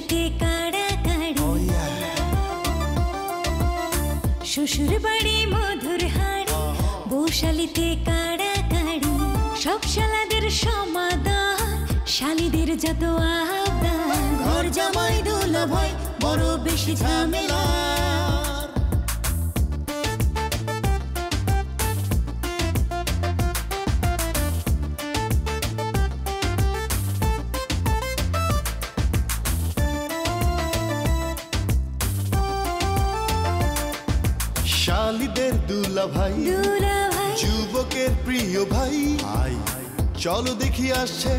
বৌশালীতে কাড়াকাড়ি শ্বশুর বাড়ি মধুর হাড়ি বৌশালীতে কাড়াকাড়ি সব শালাদের সমাদর শালীদের যত আবদার ঘর জামাই দুলাভাই বড় বেশি ঝামেলা শালীদের দুলাভাই যুবকের প্রিয় ভাই চলো দেখি আসছে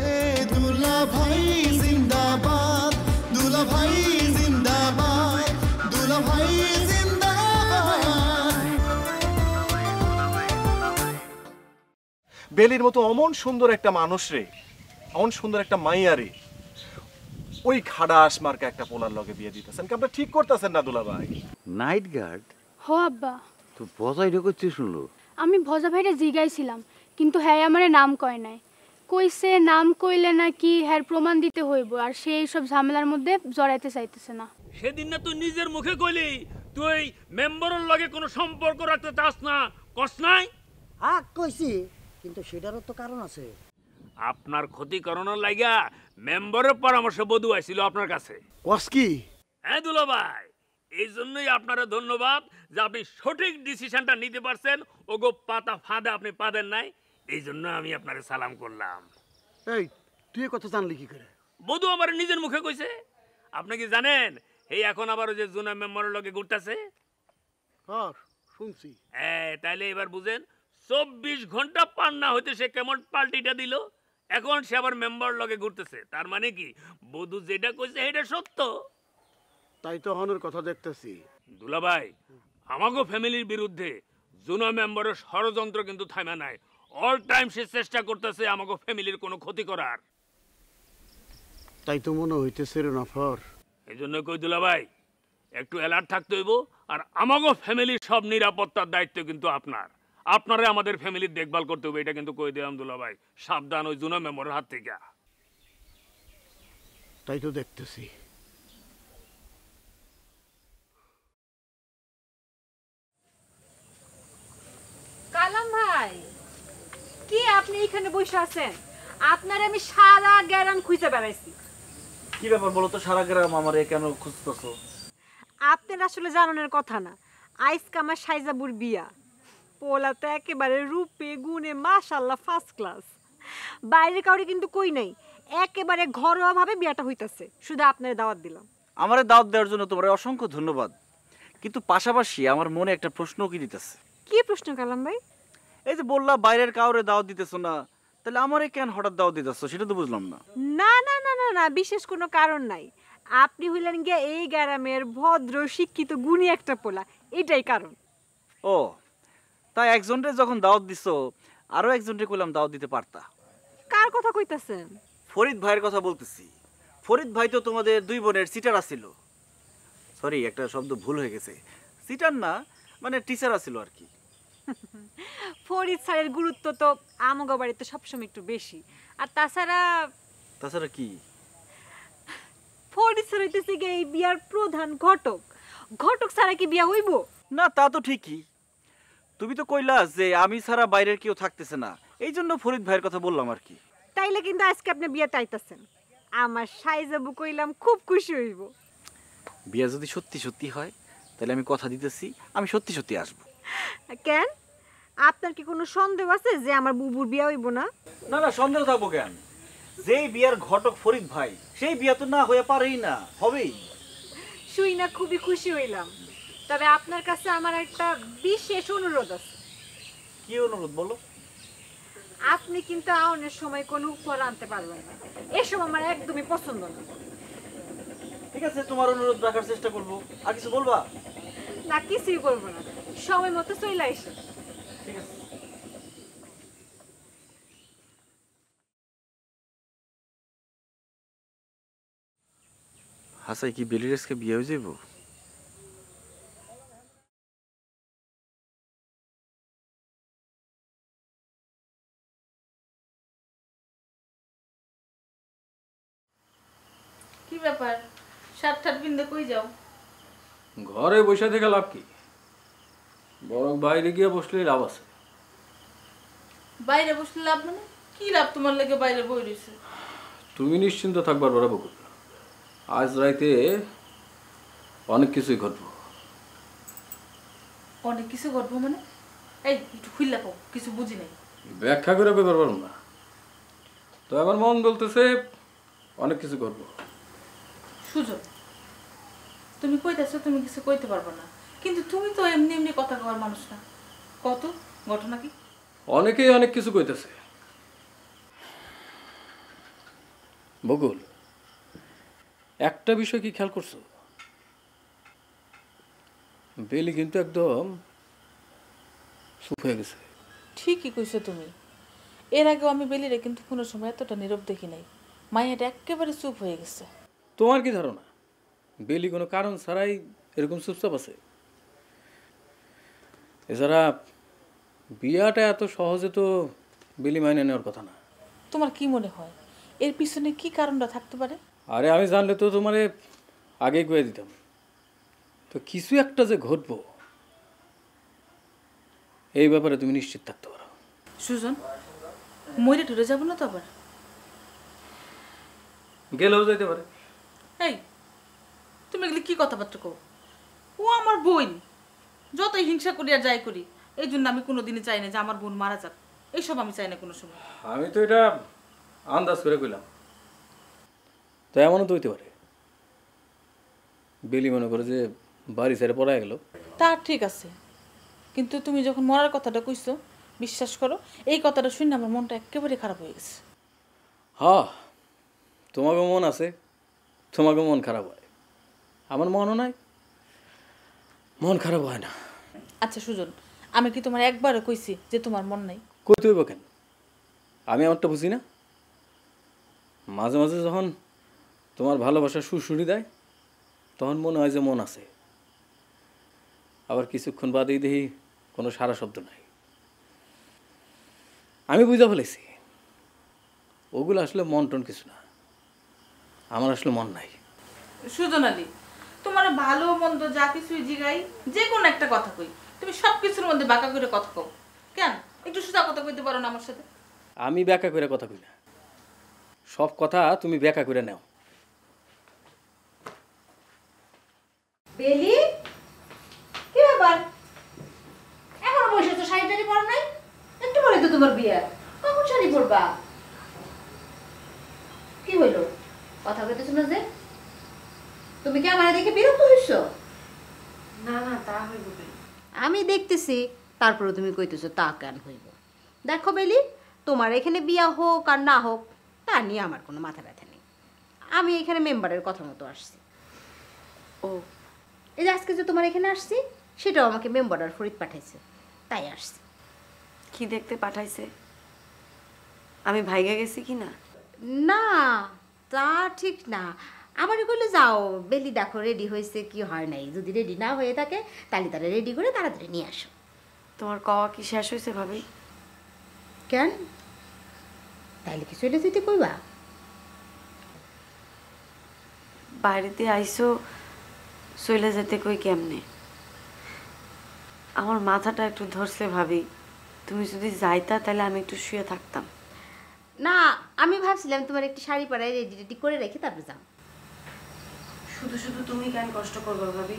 দুলাভাই জিন্দাবাদ দুলাভাই জিন্দাবাদ দুলাভাই জিন্দাবাদ। বেলির মতো অমন সুন্দর একটা মানুষ রে, অমন সুন্দর একটা মাইয়া রে ওই খাড়াস মার্কা একটা পোলার লগে বিয়ে দিতেছেন কি আপনারা ঠিক করতেছেন না দুলাভাই? নাইট গার্ড হো আব্বা তো বজাই ঢুকতে শুনলো। আমি ভজা ভাইরে জিগাইছিলাম কিন্তু হ্যাঁ আমারে নাম কয় নাই, কইছে নাম কইলে নাকি হ্যার প্রমাণ দিতে হইব আর সে এইসব ঝামেলার মধ্যে জড়াইতে চাইতেছে না। সেদিন না তুই নিজের মুখে কইলি তুই মেম্বারের লগে কোনো সম্পর্ক রাখতে চাস না, কস নাই? হ্যাঁ কইছি, কিন্তু সেটারও তো কারণ আছে। আপনার ক্ষতি করানোর লাগা মেম্বারের পরামর্শ বধু আইছিল আপনার কাছে। কস কি? হ্যাঁ দুলাভাই, এই জন্যই আপনারা ধন্যবাদ যে আপনি সঠিক ডিসিশনটা নিতে পারছেন। ওগো পাতা ফাঁদে আপনি পাবেন নাই, এই জন্য আমি আপনারে সালাম করলাম। এই তুই কথা জানলি কি করে? বধু আমার নিজের মুখে কইছে। আপনি কি জানেন এই এখন আবার ওই যে জুনা মেম্বারের লগে ঘুরতেছে? হ্যাঁ শুনছি। তাইলে এবার বুঝেন 24 ঘন্টা পার না হইতে সে কেমন পাল্টিটা দিল। এখন সে আবার মেম্বার লগে ঘুরতেছে, তার মানে কি বধু যেটা কইছে এটা সত্য। তাই তো হনের কথা দেখতেছি। দুলাভাই, আমাগো ফ্যামিলির বিরুদ্ধে জুনা মেম্বারের ষড়যন্ত্র কিন্তু থামে নাই। অল টাইম সে চেষ্টা করতেছে আমাগো ফ্যামিলির কোনো ক্ষতি করার। তাই তো মনে হইতেছে রে নাফর। এই জন্য কই দুলাভাই, একটু অ্যালার্ট থাকতে হইব। আর আমাগো ফ্যামিলির সব নিরাপত্তার দায়িত্ব কিন্তু আপনার। আপনারা আমাদের ফ্যামিলির দেখভাল করতে হবে, এটা কিন্তু কই দিলাম দুলাভাই। সাবধান ওই জুনা মেম্বারের হাত থেকে। তাই তো দেখতেছি। কালাম ভাই, কি আপনি এখানে বসে আছেন? আপনার আমি সারা গ্রাম খুঁজে বেড়াইছি। কি ব্যাপার বলো তো, সারা গ্রাম আমারে কেন খুঁজতেছো? আপনার আসলে জানানোর কথা না, আজকে আমার সাইজাবুর বিয়া। পোলা তো একেবারে রূপে গুণে মাশাআল্লাহ ফার্স্ট ক্লাস। বাইরে কাউরে কিন্তু কই নাই, একেবারে ঘরোয়া ভাবে বিয়াটা হইতাছে। শুধু আপনার দাওয়াত দিলাম। আমারে দাওয়াত দেওয়ার জন্য তোমার অসংখ্য ধন্যবাদ, কিন্তু পাশাপাশি আমার মনে একটা প্রশ্ন কি দিতেছে। কি প্রশ্ন কালাম ভাই? এই যে বললা বাইরের কাউরে দাওয়াত দিতেছো না, তাহলে আমারে কেন হঠাৎ দাওয়াত দিতেছো সেটা তো বুঝলাম না। না না না না না, বিশেষ কোনো কারণ নাই। আপনি হইলেন গিয়ে এই গ্রামের ভদ্র শিক্ষিত গুণী একটা পোলা, এটাই কারণ। ও তাই একজনরে যখন দাওয়াত দিছো আরো একজনরে কইলাম দাওয়াত দিতে পারতা। কার কথা কইতাছেন? ফরিদ ভাইয়ের কথা বলতেছি। ফরিদ ভাই তো তোমাদের দুই বোনের সিটার আছিল। সরি, একটা শব্দ ভুল হয়ে গেছে। সিটার না, মানে টিচার আছিল আর কি। ফরিদ স্যারের গুরুত্ব তো আমগো বাড়িতে সবসময় একটু বেশি। আর তাছাড়া কি? ফরিদ স্যার হইতেছে গিয়ে এই বিয়ার প্রধান ঘটক। ঘটক ছাড়া কি বিয়া হইব? না তা তো ঠিকই। তুমি তো কইলা যে আমি ছাড়া বাইরের কেউ থাকতেছে না, এই জন্য ফরিদ ভাইয়ের কথা বললাম আর কি। তাইলে কিন্তু আজকে আপনি বিয়াতে আইতাছেন, আমার সাইজাবু কইলাম খুব খুশি হইব। বিয়া যদি সত্যি সত্যি হয় তাহলে আমি কথা দিতেছি আমি সত্যি সত্যি আসবো। কেন, আপনার কি কোনো সন্দেহ আছে যে আমার বুবুর বিয়া হইব না? না না, সন্দেহ থাকবো কেন? যেই বিয়ার ঘটক ফরিদ ভাই, সেই বিয়া তো না হয়ে পারেই না, হবেই। শুই না খুবই খুশি হইলাম। তবে আপনার কাছে আমার একটা বিশেষ অনুরোধ আছে। কি অনুরোধ বলো? আপনি কিন্তু আউনের সময় কোনো উপহার আনতে পারবেন না, এসব আমার একদমই পছন্দ না। ঠিক আছে, তোমার অনুরোধ রাখার চেষ্টা করবো। আর কিছু বলবা? না, কিছুই বলবো না, সময় মতো চলে আসে। ঠিক আছে। হাসাই কি বেলিরেসকে বিয়ে হয়ে যাবো? কি ব্যাপার, শার্ট ঠাট পিনতে কই যাও? ঘরে বসে থেকে লাভ কি, বরং বাইরে গিয়ে বসলেই লাভ আছে। বাইরে বসলে লাভ মানে কি লাভ তোমার লেগে বাইরে বই রইছে? তুমি নিশ্চিন্ত থাকবার বড় বকুল, আজ রাইতে অনেক কিছুই ঘটবো। অনেক কিছু ঘটবো মানে? এই একটু খুললা কও, কিছু বুঝি নাই। ব্যাখ্যা করে কই পারবো না, তো আমার মন বলতেছে অনেক কিছু করবো। সুযোগ তুমি কইতেছো তুমি কিছু কইতে পারবো না, কিন্তু তুমি তো এমনি এমনি কথা কওয়ার মানুষ না। কত ঘটনা কি? অনেকেই অনেক কিছু কইতেছে। বকুল, একটা বিষয় কি খেয়াল করছো? বেলি কিন্তু একদম চুপ হয়ে গেছে। ঠিকই কইছো তুমি। এর আগেও আমি বেলিরে কিন্তু কোনো সময় এতটা নীরব দেখি নাই। মাইয়াটা একেবারে চুপ হয়ে গেছে। তোমার কি ধারণা বেলি কোনো কারণ ছাড়াই এরকম চুপচাপ আছে? এছাড়া বিয়াটা এত সহজে তো বেলি মাইনে নেওয়ার কথা না। তোমার কি মনে হয় এর পিছনে কি কারণটা থাকতে পারে? আরে আমি জানলে তো তোমারে আগেই কয়ে দিতাম। তো কিছু একটা যে ঘটবো এই ব্যাপারে তুমি নিশ্চিত থাকতে পারো। সুজন, মইরে টুরে যাব না তো আবার? গেলেও যাইতে পারে। এই তুমি এগুলি কি কথাবার্তা কও? ও আমার বোন, যতই হিংসা করি আর যাই করি, এই জন্য আমি কোনোদিনই চাই না যে আমার বোন মারা যাক। এইসব আমি চাই না কোনো সময়। আমি তো এটা আন্দাজ করে কইলাম, তো এমনও তো হইতে পারে বেলি মনে করে যে বাড়ি ছেড়ে পড়ায় গেল। তা ঠিক আছে, কিন্তু তুমি যখন মরার কথাটা কইছো, বিশ্বাস করো এই কথাটা শুনে আমার মনটা একেবারে খারাপ হয়ে গেছে। হ্যাঁ, তোমাকে মন আছে, তোমাকে মন খারাপ হয়, আমার মনও নাই, মন খারাপ হয় না। আচ্ছা সুজন, আমি কি তোমার একবারও কইছি যে তোমার মন নাই? কইতে হইব কেন? আমি আমারটা বুঝি না? মাঝে মাঝে যখন তোমার ভালোবাসা সুরসুরি দেয় তখন মনে হয় যে মন আছে, আবার কিছুক্ষণ বাদেই দেখি কোনো সারা শব্দ নাই। আমি বুঝা ফেলেছি ওগুলো আসলে মন টন কিছু না, আমার আসলে মন নাই। সুজন আলী, তোমার ভালো মন্দ যা কিছুই জিগাই, যে কোনো একটা কথা কই, তুমি সব কিছুর মধ্যে বাঁকা করে কথা কও কেন? একটু সোজা কথা কইতে পারো না আমার সাথে? আমি ব্যাখ্যা করে কথা কই না, সব কথা তুমি ব্যাখ্যা করে নাও। বেলি, কি ব্যাপার? এখনো বসে তো, শাড়ি টাড়ি পরো নাই? একটু পরে তো তোমার বিয়ে, কখন শাড়ি পরবা? কি হইলো, কথা কইতেছ না যে? তুমি কি আমার দেখে বিরক্ত হইছো? না না, তা হইব না। আমি দেখতেছি, তারপরে তুমি কইতেছো তা কেন হইব? দেখো বেলি, তোমার এখানে বিয়া হোক আর না হোক তা নিয়ে আমার কোনো মাথা ব্যথা নেই। আমি এখানে মেম্বারের কথা মতো আসছি। ও, এই যে আজকে যে তোমার এখানে আসছি, সেটাও আমাকে মেম্বার আর ফরিদ পাঠাইছে, তাই আসছি। কি দেখতে পাঠাইছে? আমি ভাইগা গেছি কি না? না, তা ঠিক না। আমার বলে যাও, বেলি দেখো রেডি হয়েছে কি হয় নাই, যদি রেডি না হয়ে থাকে তাহলে তারা রেডি করে তাড়াতাড়ি নিয়ে আসো। তোমার কওয়া কি শেষ হয়েছে ভাবি? কেন, তাইলে কি চলে যেতে কইবা? বাইরেতে আইসো, চলে যেতে কই কেমনে? আমার মাথাটা একটু ধরছে ভাবি, তুমি যদি যাইতা তাহলে আমি একটু শুয়ে থাকতাম। না, আমি ভাবছিলাম তোমার একটি শাড়ি পরায় রেডি রেডি করে রেখে তারপরে যাও। শুধু শুধু তুমি কেন কষ্ট করবা ভাবি?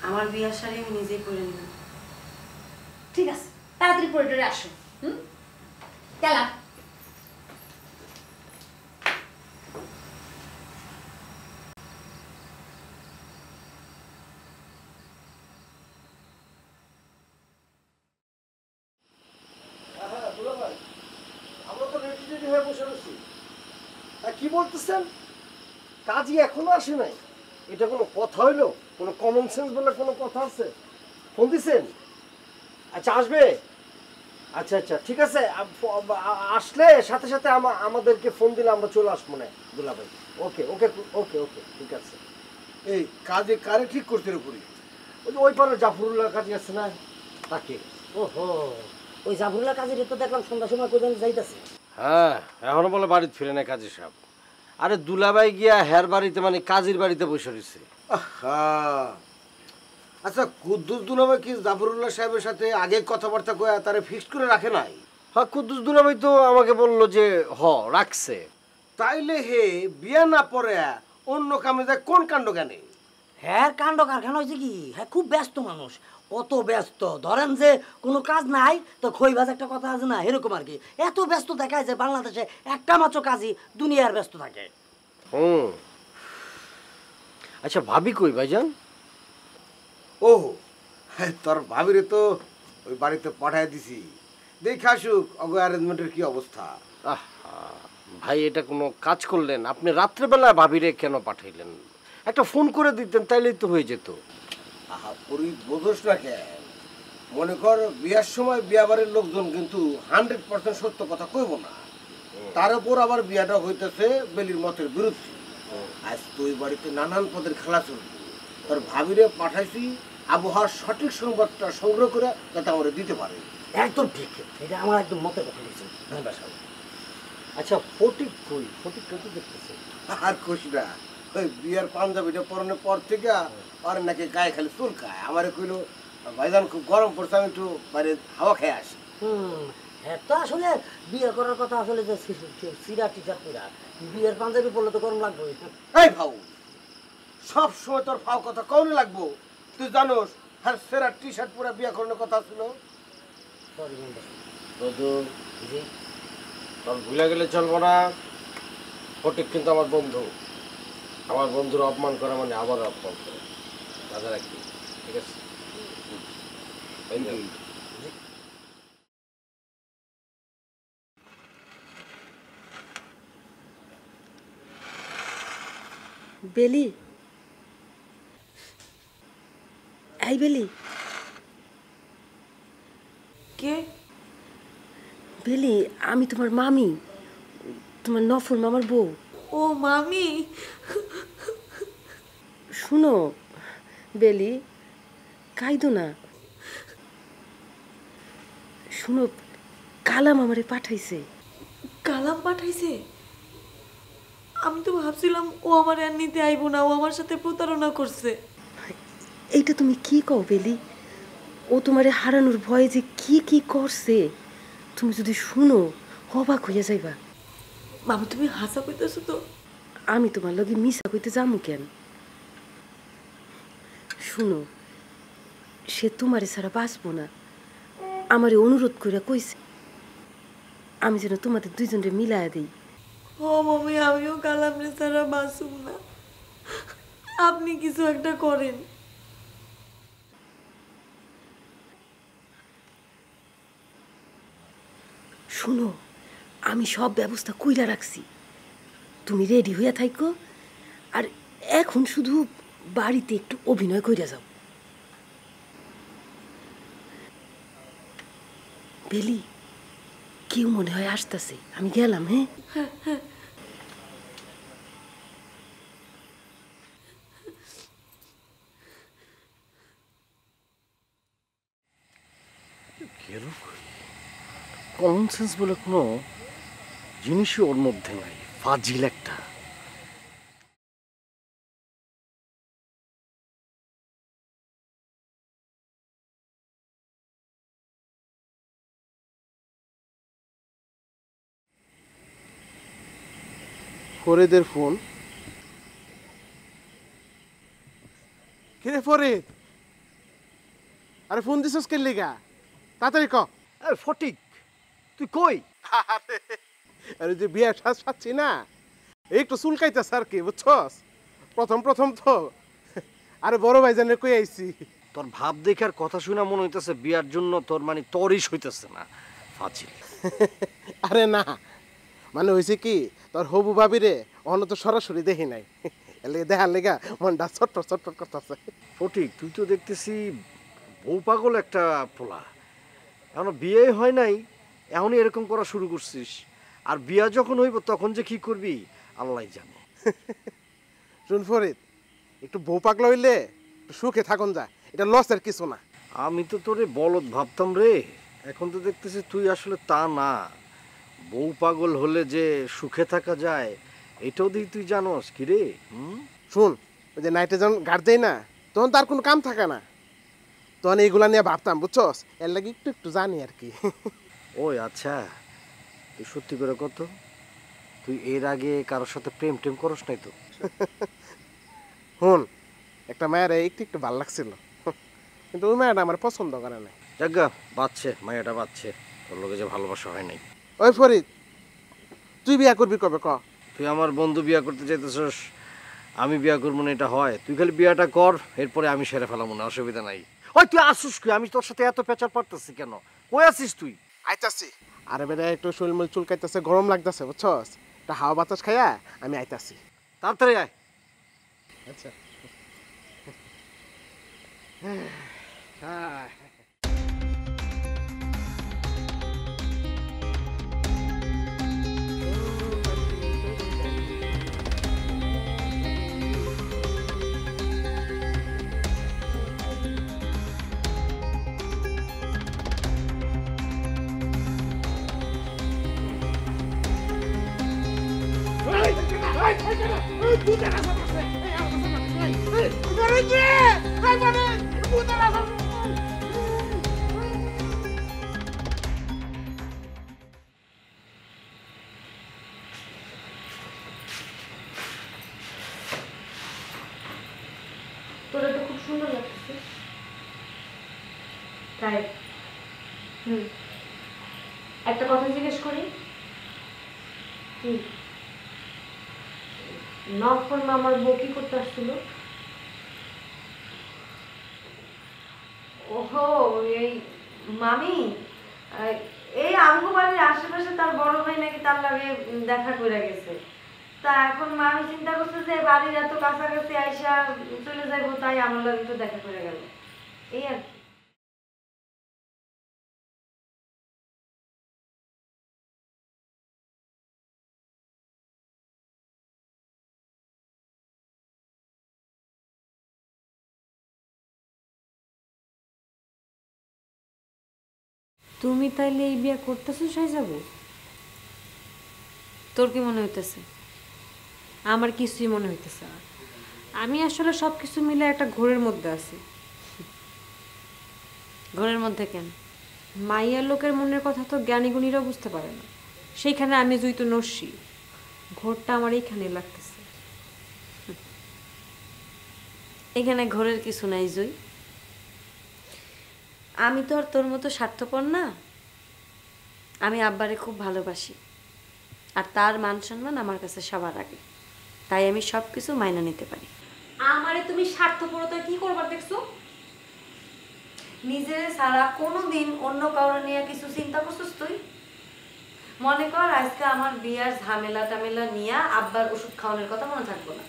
আমার বিয়ার শাড়ি আমি নিজেই পরে নিব। ঠিক আছে, তাড়াতাড়ি পরে টরে আসো। গেলাম। কি বলতেছেন? কাজী এখনো আসে নাই? এটা কোনো কথা হইলো? কোনো কমন সেন্স বলে কোনো কথা আছে? ফোন দিছেন? আচ্ছা আসবে। আচ্ছা আচ্ছা ঠিক আছে, আসলে সাথে সাথে আমাদেরকে ফোন দিলে আমরা চলে আসবো না দুলাভাই। ওকে ওকে ওকে ওকে ঠিক আছে। এই কাজে কারে ঠিক করতে করি? ওই পারে জাফরুল্লাহ কাজী আছে না, তাকে। ওহো, ওই জাফরুল্লাহ কাজীর তো দেখলাম সন্ধ্যার সময় কোথাও যাইতেছে। হ্যাঁ, এখনো বলে বাড়িতে ফিরে নাই কাজী সাহেব। আরে দুলাভাই গিয়া হের বাড়িতে মানে কাজীর বাড়িতে বসে রয়েছে। আচ্ছা কুদ্দুস দুলাভাই কি জাফরুল্লাহ সাহেবের সাথে আগে কথাবার্তা কয়া তারে ফিক্সড করে রাখে নাই? হ্যাঁ, কুদ্দুস দুলাভাই তো আমাকে বলল যে রাখছে। তাইলে হে বিয়া না পরে অন্য কামে যায় কোন কাণ্ড জ্ঞানে? হ্যাঁ কাণ্ড কারখানা হয়েছে কি, হ্যাঁ খুব ব্যস্ত মানুষ, অত ব্যস্ত ধরেন যে কোনো কাজ নাই তো খইবাজ একটা কথা আছে না, এরকম আর কি। এত ব্যস্ত দেখায় যে বাংলাদেশে একটা মাত্র কাজই দুনিয়ার ব্যস্ত থাকে। আচ্ছা ভাবি কই ভাইজান? ও তোর ভাবিরে তো ওই বাড়িতে পাঠায় দিছি, দেখে আসুক অগো অ্যারেঞ্জমেন্টের কি অবস্থা। ভাই এটা কোনো কাজ করলেন আপনি? রাত্রেবেলা ভাবিরে কেন পাঠাইলেন? একটা ফোন করে দিতেন তাইলেই তো হয়ে যেত। বোঝোস না কেন? মনে কর বিয়ার সময় বিয়া বাড়ির লোকজন কিন্তু 100% সত্য কথা কইব না, তার উপর আবার বিয়াটা হইতেছে বেলির মতের বিরুদ্ধে। আজ তুই বাড়িতে নানান পদের খেলা চলবে, তোর ভাবিরে পাঠাইছি আবহাওয়ার সঠিক সংবাদটা সংগ্রহ করে যাতে আমরা দিতে পারে। একদম ঠিক, এটা আমার একদম মতের কথা বলছেন। আচ্ছা ফটিক কই? ফটিক কত দেখতেছে? আর কোশ না, ওই বিয়ার পাঞ্জাবিটা পরানোর পর থেকে আর নাকি গায়ে খালি চুলকায়। আমারে কইলো ভাইজান খুব গরম পড়ছে, আমি একটু বাইরে হাওয়া খেয়ে আসি। হ্যাঁ তো আসলে বিয়ে করার কথা আসলে যে সিরা টিচার পুরা বিয়ের পাঞ্জাবি পড়লে তো গরম লাগবে। এই ভাউ, সব সময় তোর ফাও কথা কম লাগবো? তুই জানোস হ্যাঁ সেরা টি শার্ট পরে বিয়ে করানোর কথা ছিল। তোর ভুলে গেলে চলবো না। ফটিক কিন্তু আমার বন্ধু, আমার বন্ধুর অপমান করা মানে আবার অপমান করা। দাদা রাখি, ঠিক আছে? বেলি, এই বেলি। কে? বেলি, আমি তোমার মামি, তোমার নফর মামার বউ। ও মামি। শুনো বেলি, কাইদো না। শুনো, কালাম আমারে পাঠাইছে। কালাম পাঠাইছে? আমি তো ভাবছিলাম ও আমার আর নিতে আইব না, ও আমার সাথে প্রতারণা করছে। এইটা তুমি কি কও বেলি? ও তোমারে হারানোর ভয়ে যে কি কি করছে তুমি যদি শুনো অবাক হইয়া যাইবা। মামি তুমি হাসা কইতেছো তো? আমি তোমার লগে মিশা কইতে যামু কেন? শুনো, সে তোমারে ছাড়া বাঁচবো না, আমারে অনুরোধ করে কইছে আমি যেন তোমাদের দুইজনরে মিলাইয়া দিই। ও মামি, আমিও কালামরে ছাড়া বাঁচুম না, আপনি কিছু একটা করেন। শুনো, আমি সব ব্যবস্থা কইরা রাখছি, তুমি রেডি হইয়া থাইকো। আর এখন শুধু বাড়িতে একটু অভিনয় কইরা যাও। বেলি, কেউ মনে হয় আসতেছে, আমি গেলাম। হ্যাঁ কমন সেন্স বলে কোনো জিনিসই ওর মধ্যে নাই, ফাজিল একটা। ফরিদের ফোন। কিরে ফরিদ, আরে ফোন দিছস কে লিগা? তাড়াতাড়ি ক। ফটিক তুই কই? আরে যে বিয়ার শ্বাস পাচ্ছি না, একটু চুলকাইতেছে আর কি, বুঝছস? প্রথম প্রথম তো। আরে বড় ভাইজানে কই আইছি। তোর ভাব দেখার কথা শুনে মনে হইতেছে বিয়ার জন্য তোর মানে তরিস হইতেছে না, ফাজিল। আরে না, মানে হয়েছে কি, তোর হবু ভাবি রে অন্য তো সরাসরি দেখি নাই, এলে দেখার লেগা মনটা ছটফট ছটফট করতেছে। ফটিক তুই তো দেখতেছি বউ পাগল একটা পোলা, এখনো বিয়ে হয় নাই এখনই এরকম করা শুরু করছিস। আর বিয়া যখন হইব তখন যে কি করবি আল্লাহ জানে। শুন ফরিদ, একটু বউ পাগলা হইলে সুখে থাকুন যায়, এটা লসের কিছু না। আমি তো তোরে বলদ ভাবতাম রে, এখন তো দেখতেছি তুই আসলে তা না। বউ পাগল হলে যে সুখে থাকা যায় এটাও দেখি তুই জানোস কি রে? শুন, ওই যে নাইটে যখন গাড় দেয় না, তখন তার কোনো কাম থাকে না, তখন এইগুলা নিয়ে ভাবতাম, বুঝছস? এর লাগে একটু একটু জানি আর কি। ওই আচ্ছা, তুই সত্যি করে কত, তুই এর আগে কারোর সাথে প্রেম টেম করস নাই তো? হুন, একটা মায়ের একটু একটু ভাল লাগছিল, কিন্তু ওই মায়েরা আমার পছন্দ করে নাই। জাগা বাচ্চে, মায়াটা বাচ্চে, তোর লোকে যে ভালোবাসা হয় নাই। ওই ফরিদ, তুই বিয়া করবি কবে ক? তুই আমার বন্ধু বিয়া করতে চাইতেছস, আমি বিয়া করবো না এটা হয়? তুই খালি বিয়াটা কর, এরপরে আমি সেরে ফেলাম না, অসুবিধা নাই। ওই তুই আসুস কি? আমি তোর সাথে এত পেঁচার পারতেছি কেন? কই আছিস তুই? আইতাছি। আরে বেটা একটু শরীর চুলকাইতেছে, গরম লাগতেছে, বুঝছস? একটা হাওয়া বাতাস খাইয়া আমি আইতাছি। তাড়াতাড়ি আয়। আচ্ছা। তোরা তো খুব সুন্দর লাগতেছে। তাই একটা কথা জিজ্ঞেস করি, কি নফর মামার বউ কি করতে আসছিল? ওহো, এই মামি, এই আমগো বাড়ির আশেপাশে তার বড় ভাই নাকি তার লাগে দেখা করে গেছে। তা এখন মামি চিন্তা করছে যে বাড়ির এত কাছাকাছি আইসা চলে যাবো, তাই আমার লাগে একটু দেখা করে গেল, এই আর কি। তুমি তাইলে এই বিয়া করতেছো সাইজাবু? তোর কি মনে হইতেছে? আমার কিছুই মনে হইতেছে না। আমি আসলে সব কিছু মিলে একটা ঘোরের মধ্যে আছি। ঘোরের মধ্যে কেন? মাইয়ার লোকের মনের কথা তো জ্ঞানীগুণীরাও বুঝতে পারে না, সেইখানে আমি জুই তো নস্যি। ঘোরটা আমার এইখানে লাগতেছে। এখানে ঘোরের কিছু নাই জুই। আমি তো আর তোর মতো স্বার্থপর না। আমি আব্বারে খুব ভালোবাসি, আর তার মান সম্মান আমার কাছে সবার আগে, তাই আমি সব কিছু মাইনা নিতে পারি। আমারে তুমি স্বার্থপরতা কি করবার দেখছো? নিজের সারা কোনোদিন অন্য কারো নিয়ে কিছু চিন্তা করছিস তুই? মনে কর আজকে আমার বিয়ার ঝামেলা টামেলা নিয়ে আব্বার ওষুধ খাওয়ানোর কথা মনে থাকবো না।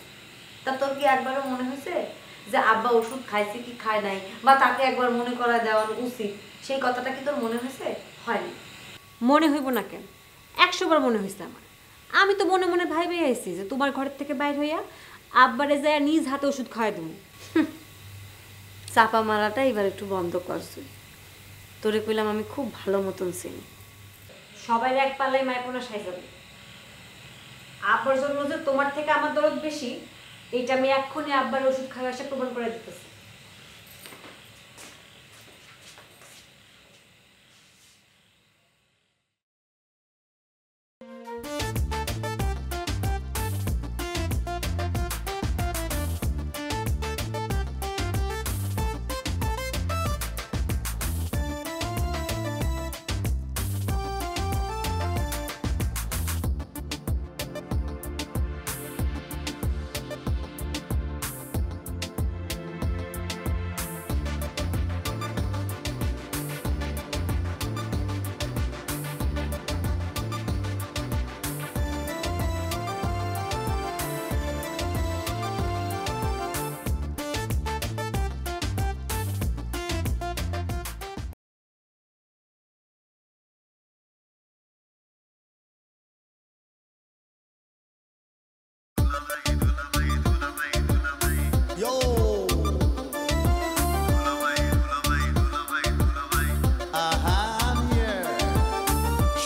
তা তোর কি একবারও মনে হয়েছে যে আব্বা ওষুধ খাইছে কি খায় নাই, বা তাকে একবার মনে করা দেওয়া উচিত, সেই কথাটা কি তোর মনে হয়েছে? হয়নি। মনে হইব না কেন? 100 বার মনে হয়েছে আমার। আমি তো মনে মনে ভাইবে আইছি যে তোমার ঘরের থেকে বাইর হইয়া আব্বারে যায় নিজ হাতে ওষুধ খাওয়াই দেবো। চাপা মারাটা এবার একটু বন্ধ করছি। তোরে কইলাম আমি খুব ভালো মতন চিনি। সবাই এক পাল্লাই মাইপোনা সাইজাবে। আব্বার জন্য যে তোমার থেকে আমার দরদ বেশি, এটা আমি এক্ষুনি আব্বার ওষুধ খাওয়া আসা প্রমাণ করে দিতেছি।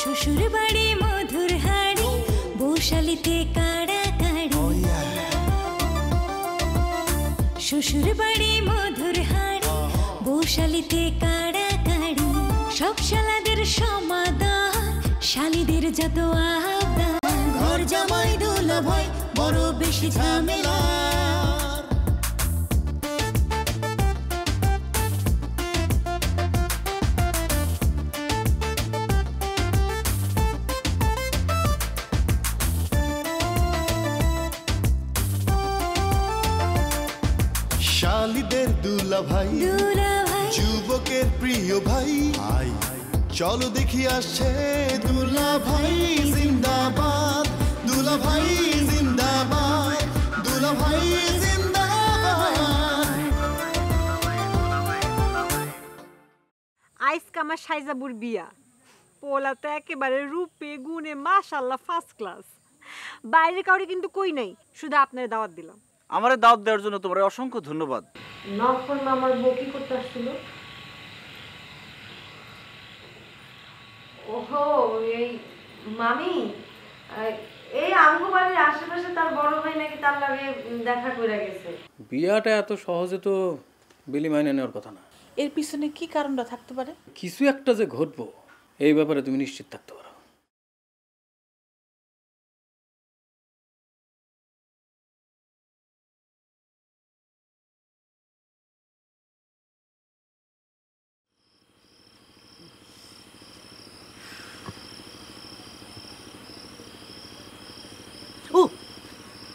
শ্বশুর বাড়ি মধুর হাড়ি, বৌশালীতে কাড়া শ্বশুর বাড়ি মধুর হাড়ি বৌশালীতে কাড়াকাড়ি সব শালাদের সমাদর শালীদের যত আবদার ঘর জামাই দুলাভাই বড় বেশি ঝামেলা শালীদের দুলাভাই যুবকের প্রিয় ভাই চলো দেখি আসছে দুলাভাই জিন্দাবাদ দুলাভাই জিন্দাবাদ দুলাভাই জিন্দাবাদ। আজকে আমার সাইজাবুর বিয়া পোলা তো একেবারে রূপে গুণে মাশাআল্লাহ ফার্স্ট ক্লাস বাইরের কাউরে কিন্তু কই নাই শুধু আপনার দাওয়াত দিলাম আমারে দাওয়াত দেওয়ার জন্য তোমার অসংখ্য ধন্যবাদ নফর মামার বউ কি করতে আসছিল ওহো এই মামি এই আমগো বাড়ির আশেপাশে তার বড় ভাই নাকি তার লাগে দেখা কইরা গেছে বিয়াটা এত সহজে তো বিলি মাইনে নেওয়ার কথা না এর পিছনে কি কারণটা থাকতে পারে কিছু একটা যে ঘটবো এই ব্যাপারে তুমি নিশ্চিত থাকতে পারো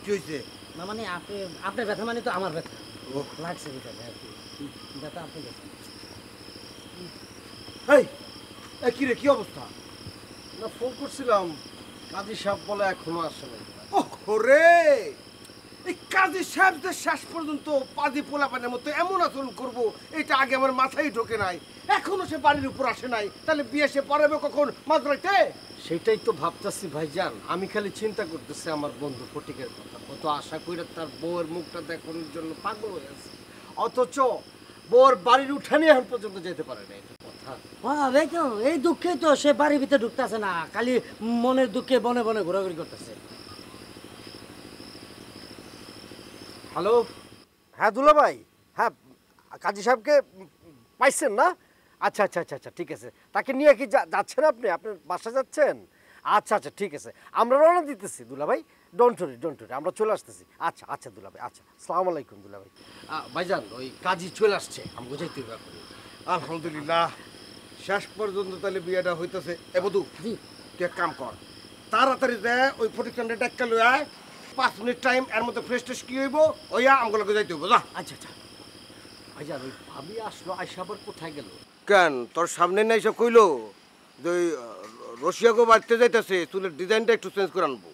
কি হয়েছে না মানে আপনার ব্যথা মানে তো আমার ব্যথা লাগছে ভিতরে আর কি ব্যথা আপনি দেখছেন এই কি রে কি অবস্থা না ফোন করছিলাম কাজী সাহেব বলে এখনো আসে নাই ওরে এই কাজী সাহেবদের শেষ পর্যন্ত পাজি পোলাপানের মতো এমন আচরণ করবো এটা আগে আমার মাথায় ঢোকে নাই এখনো সে বাড়ির উপর আসে নাই তাহলে বিয়ে সে পড়াবে কখন মাঝরাতে সেটাই তো ভাবতেছি ভাইজান আমি খালি চিন্তা করতেছি আমার বন্ধু ফটিকের কথা কত আশা কইরা তার বউয়ের মুখটা দেখানোর জন্য পাগল হয়ে আছে অথচ বউর বাড়ির উঠানে এখন পর্যন্ত যেতে পারে না এটা কথা এই তো এই দুঃখে তো সে বাড়ির ভিতরে ঢুকতেছে না খালি মনের দুঃখে বনে বনে ঘোরাঘুরি করতেছে হ্যালো হ্যাঁ দুলা ভাই হ্যাঁ কাজী সাহেবকে পাইছেন না আচ্ছা আচ্ছা আচ্ছা আচ্ছা ঠিক আছে তাকে নিয়ে কি যাচ্ছেন আপনি আপনার বাসা যাচ্ছেন আচ্ছা আচ্ছা ঠিক আছে আমরা রওনা দিতেছি দুলা ভাই ডোন্ট ওরি আমরা চলে আসতেছি আচ্ছা আচ্ছা দুলা ভাই আচ্ছা আসসালামু আলাইকুম দুলা ভাই ভাইজান ওই কাজী চলে আসছে আমি বুঝাইতে হবে আলহামদুলিল্লাহ শেষ পর্যন্ত তাহলে বিয়েটা হইতেছে এ বধু তুই এক কাম কর তাড়াতাড়ি দেয় ওই ফটিকচন্দ্রে ডাক্কা লইয়া 5 মিনিট টাইম এর মধ্যে ফ্রেশ ট্রেশ কি হইব ওইয়া আমগুলোকে যাইতে হইব যা আচ্ছা আচ্ছা ভাইজান ওই ভাবি আসলো আইসা আবার কোথায় গেল কেন তোর সামনে না এসে কইলো যে ওই রশিয়াগো বাড়তে যাইতেছে চুলের ডিজাইনটা একটু চেঞ্জ করে আনবো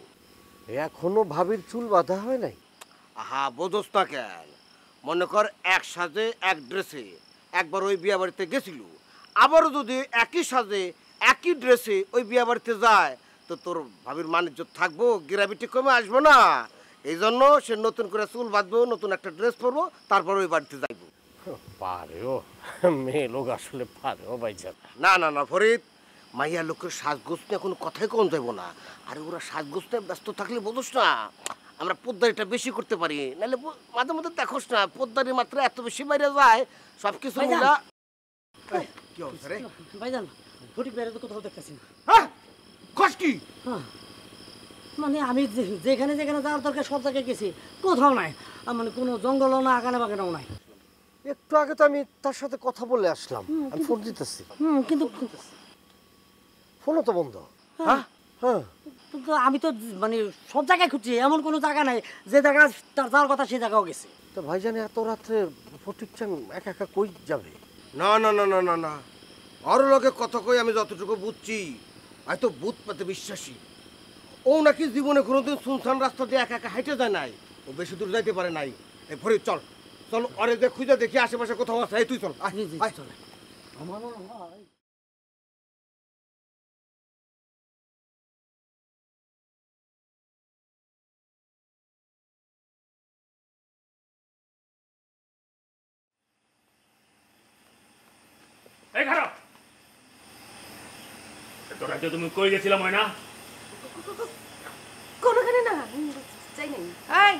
এখনো ভাবির চুল বাঁধা হয় নাই হ্যাঁ বোঝস না কেন মনে কর এক সাজে এক ড্রেসে একবার ওই বিয়া বাড়িতে গেছিল আবারও যদি একই সাজে একই ড্রেসে ওই বিয়া বাড়িতে যায় তো তোর ভাবির মানিজ্য থাকবো গ্রাভিটি কমে আসবো না এই জন্য সে নতুন করে চুল বাঁধবো নতুন একটা ড্রেস পরবো তারপর ওই বাড়িতে যাইবো পারেও মেয়ে লোক আসলে পারেও ভাইজান না না না ফরিদ মাইয়া লোকের সাজগোজ নিয়ে কোনো কথাই কম যাইবো না আরে ওরা সাজগোজ নিয়ে ব্যস্ত থাকলে বোঝোস না আমরা পোদ্দারিটা বেশি করতে পারি নাহলে মাঝে মধ্যে দেখোস না পোদ্দারি মাত্র এত বেশি বাইরে যায় সব কিছু মিলা কি অবস্থা রে ভাইজান ফটিক বাইরে তো কোথাও দেখতেছি না হ্যাঁ কষ্ট কি মানে আমি যেখানে যেখানে যাওয়ার দরকার সব জায়গায় গেছি কোথাও নাই মানে কোনো জঙ্গলও না আগানে বাগানেও নাই একটু আগে তো আমি তার সাথে কথা বলে আসলাম আমি ফোন দিতেছি কিন্তু ফোনও তো বন্ধ হ্যাঁ হ্যাঁ কিন্তু আমি তো মানে সব জায়গায় খুঁজছি এমন কোনো জায়গা নাই যে জায়গা তার যাওয়ার কথা সেই জায়গাও গেছে তো ভাইজান এত রাত্রে ফটিক চান একা একা কই যাবে না না না না না না আরো লোকে কথা কই আমি যতটুকু বুঝছি আমি তো বুধ পাতে বিশ্বাসী ও নাকি জীবনে কোনোদিন শুনশান রাস্তা দিয়ে একা একা হাইটে যায় নাই ও বেশি দূর যাইতে পারে নাই এই ফরিদ চল চল অরে যে খুঁজে দেখি আশেপাশে কোথাও আছে এই তুই চল আয় চল আমার মনে হয় এই খারাপ তোরা যে তুমি কই গেছিলাম হয় না কোনখানে না চাই নাই এই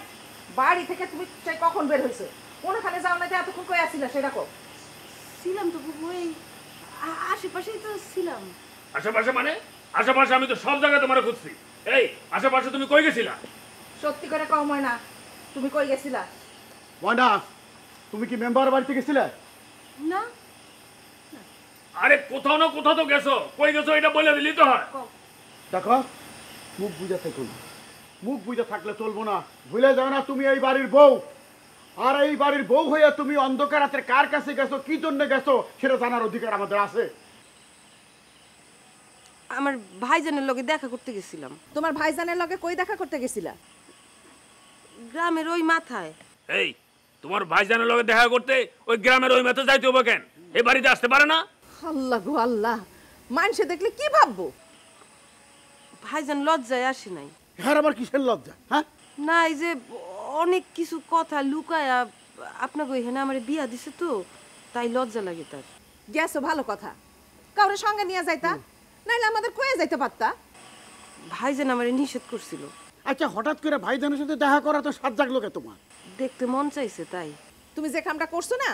বাড়ি থেকে তুমি চাই কখন বের হইছে কোনখানে যাও না এতক্ষণ কই আছিলা সেটা কো। ছিলাম তো বুবু, এই আশেপাশেই তো ছিলাম। আশেপাশে মানে? আশেপাশে আমি তো সব জায়গায় তোমার খুঁজছি। এই আশেপাশে তুমি কই গেছিলা? সত্যি করে কও ময়না, তুমি কই গেছিলা? ময়না, তুমি কি মেম্বার বাড়িতে গেছিলে? না। আরে কোথাও না কোথাও তো গেছো, কই গেছো এটা বলে দিলি তো হয়। দেখো, মুখ বুঝে থাকুন, মুখ বুঝে থাকলে চলবো না। ভুলে যাও না তুমি এই বাড়ির বউ, আর এই বাড়ির বউ হইয়া তুমি অন্ধকার রাতে কার কাছে গেছো, কি জন্য গেছো সেটা জানার অধিকার আমাদের আছে। আমার ভাইজানের লগে দেখা করতে গেছিলাম। তোমার ভাইজানের লগে কই দেখা করতে গেছিলা? গ্রামের ওই মাথায়। এই তোমার ভাইজানের লগে দেখা করতে ওই গ্রামের ওই মাথায় যাইতে হবে কেন? এই বাড়িতে আসতে পারে না? আল্লাহ গো আল্লাহ, মানুষে দেখলে কি ভাববো? ভাইজান লজ্জায় আসে নাই। হ্যাঁ, আবার কিসের লজ্জা? হ্যাঁ না, এই যে অনেক কিছু কথা লুকায়া আপনাকে ওইখানে আমার বিয়া দিছে তো, তাই লজ্জা লাগে তার। গেছো ভালো কথা, কাউরে সঙ্গে নিয়ে যাইতা, নাইলে আমাদের কয়ে যাইতে পারতা। ভাইজান আমারে নিষেধ করছিল। আচ্ছা, হঠাৎ করে ভাইজানের সাথে দেখা করা তো সাত জাগলো কে তোমার? দেখতে মন চাইছে তাই। তুমি যে কামটা করছো না,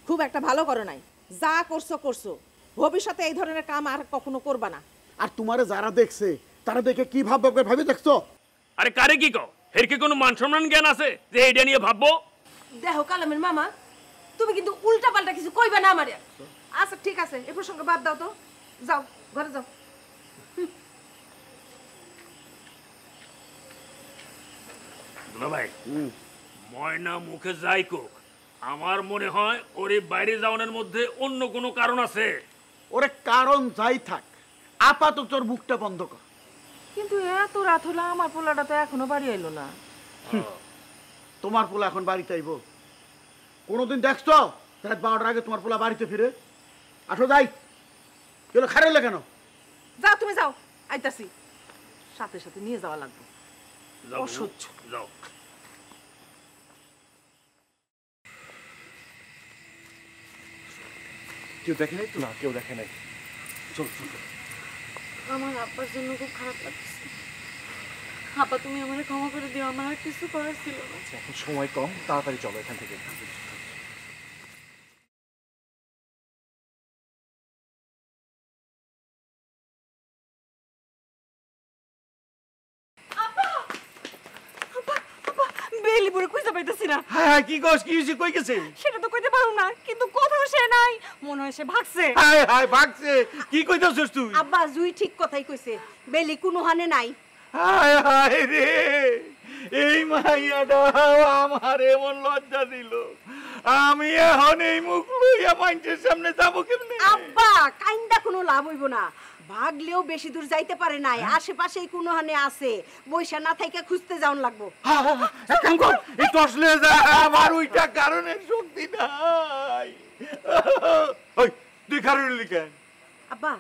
খুব একটা ভালো করো নাই। যা করছো করছো, ভবিষ্যতে এই ধরনের কাম আর কখনো করবা না। আর তোমারে যারা দেখছে তারা দেখে কি ভাববে ভাবে দেখছো? আরে কারে কি কও? এর কি কোনো মান সম্মান জ্ঞান আছে যে এইটা নিয়ে ভাববো? দেখো কালামের মামা, তুমি কিন্তু উল্টা পাল্টা কিছু কইবে না আমারে। আচ্ছা ঠিক আছে, এ প্রসঙ্গে বাদ দাও তো, যাও ঘরে যাও। ভাই, ময়না মুখে যাই কোক, আমার মনে হয় ওর এই বাইরে যাওয়ানোর মধ্যে অন্য কোনো কারণ আছে। ওরে কারণ যাই থাক, আপাতত তোর মুখটা বন্ধ কর। কিন্তু এত রাত হলো, আমার পোলাটা তো এখনো বাড়ি এলো না। তোমার পোলা এখন বাড়িতে আইব? কোনোদিন দেখছো রাত 12টার আগে তোমার পোলা বাড়িতে ফিরে? আসো যাই, কেন খারাইলে কেন? যাও তুমি যাও, আইতাছি। সাথে সাথে নিয়ে যাওয়া লাগবে। অসহ্য। যাও। কেউ দেখে নাই তো? না, কেউ দেখে নাই। চল চল। আমার আব্বার জন্য খুব খারাপ লাগছে। আপা তুমি আমাকে ক্ষমা করে দিও, আমার আর কিছু করার ছিল না। এখন সময় কম, তাড়াতাড়ি চলো এখান থেকে। বেলিপুরে কইতে পাইতেছি না। হ্যাঁ, কি কস? কি হইছে? কই গেছে? সেটা তো কইতে পারো না, কিন্তু কোথাও সে নাই। মনে হয় সে ভাগছে। হায় হায়, ভাগছে? কি কইতাছস তুই? আব্বা জুই ঠিক কথাই কইছে, বেলি কোনো হানে নাই। হায় হায় রে, এই মাইয়াটা আমার এমন লজ্জা দিল, আমি এখন এই মুখ লইয়া মানুষের সামনে যাবো কেমনে? আব্বা কাইন্দা কোনো লাভ হইব না, ভাগলেও বেশি দূর যাইতে পারে নাই, আশেপাশেই কোনো হানে আছে, বইসা না থাইকা খুঁজতে যাওন লাগবো। কাম কর, এই টস লয়ে যা, আমার ওইটা কারণের শক্তি নাই। ওই তুই কারণ লিখেন। আব্বা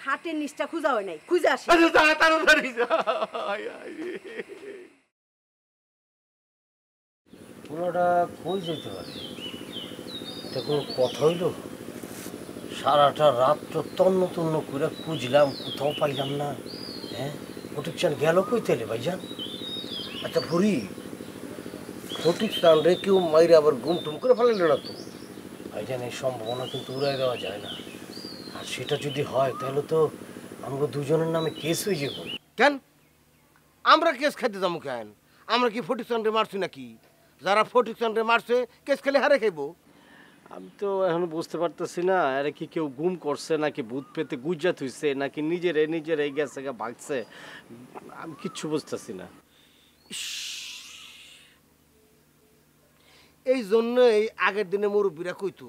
খাটের নিচটা খুঁজা হয় নাই, খুঁজে আসি। আচ্ছা যা, তাড়াতাড়ি যা। পোলাটা কই যেতে পারে? এটা কোনো কথা হইল? সারাটা রাত তো তন্ন তন্ন করে খুঁজলাম, কোথাও পাইলাম না। হ্যাঁ, ফটিকচান গেল কই তেলে ভাইজান? আচ্ছা ভরি, ফটিকচান রে কেউ মাইরে আবার গুম টুম করে ফেলাইল না তো? ভাইজান এই সম্ভাবনা কিন্তু উড়াই দেওয়া যায় না। আর সেটা যদি হয় তাহলে তো আমাকে দুজনের নামে কেস হয়ে যাব। কেন আমরা কেস খাইতে যাবো কেন? আমরা কি ফটিকচান রে মারছি নাকি? যারা ফটিকচান রে মারছে কেস খেলে হারে খাইবো। আমি তো এখন বুঝতে পারতেছি না, আরে কি কেউ গুম করছে নাকি ভূত পেতে গুজাত হইছে নাকি নিজেরে গেছে ভাগছে, আমি কিচ্ছু বুঝতেছি না। এই জন্যই আগের দিনে মুরব্বীরা কইতো,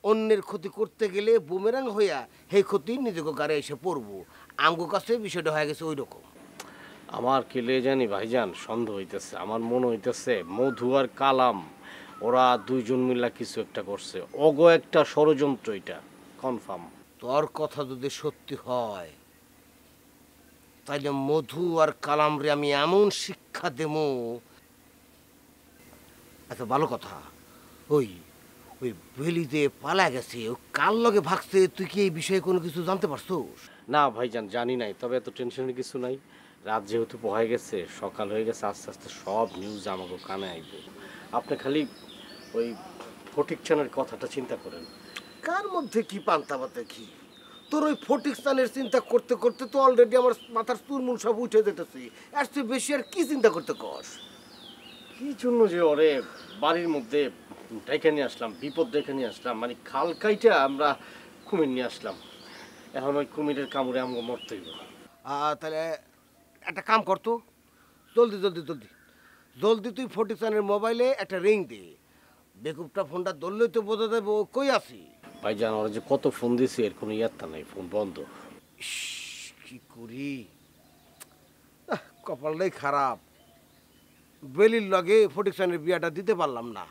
অন্যের ক্ষতি করতে গেলে বুমেরাং হইয়া সেই ক্ষতি নিজেকে গাড়ি এসে পড়বো। আমগো কাছে বিষয়টা হয়ে গেছে ওই রকম। আমার কেলে জানি ভাইজান সন্দেহ হইতেছে, আমার মনে হইতেছে মধু আর কালাম ওরা দুইজন মিলা কিছু একটা করছে, অগো একটা ষড়যন্ত্র, এটা কনফার্ম। তোর কথা যদি সত্যি হয় তাইলে মধু আর কালাম রে আমি এমন শিক্ষা দেবো। আচ্ছা ভালো কথা, ওই ওই বেলিতে পালা গেছে, ও কার লগে ভাগছে, তুই কি এই বিষয়ে কোনো কিছু জানতে পারছোস? না ভাইজান জানি নাই, তবে এত টেনশনের কিছু নাই। রাত যেহেতু পোহায় গেছে, সকাল হয়ে গেছে, আস্তে আস্তে সব নিউজ আমাকে কানে আইব। আপনি খালি ওই ফটিকচানের কথাটা চিন্তা করেন। কার মধ্যে কি পান্তাবাতে কি? তোর ওই ফটিকচানের চিন্তা করতে করতে তো অলরেডি আমার মাথার চুলমুল সব উঠে যেতেছি। আর তুই বেশি আর কি চিন্তা করতে কস? কি জন্য যে ওরে বাড়ির মধ্যে ডেকে নিয়ে আসলাম, বিপদ ডেকে নিয়ে আসলাম, মানে খাল কাইটা আমরা কুমির নিয়ে আসলাম। এখন ওই কুমিরের কামড়ে আমাকে মরতে হইব। তাহলে একটা কাম করতো, জলদি জলদি জলদি জলদি তুই ফটিকচানের মোবাইলে একটা রিং দে। বেকুবটা ফোনটা ধরলেই তো বোঝা যাবে ও কই আছি। ভাই জান, ওরা যে কত ফোন দিয়েছে এর কোনো ইয়াত্তা নাই, ফোন বন্ধ। কি করি, কপালটাই খারাপ। বেলির লগে ফটিকচানের বিয়াটা দিতে পারলাম না।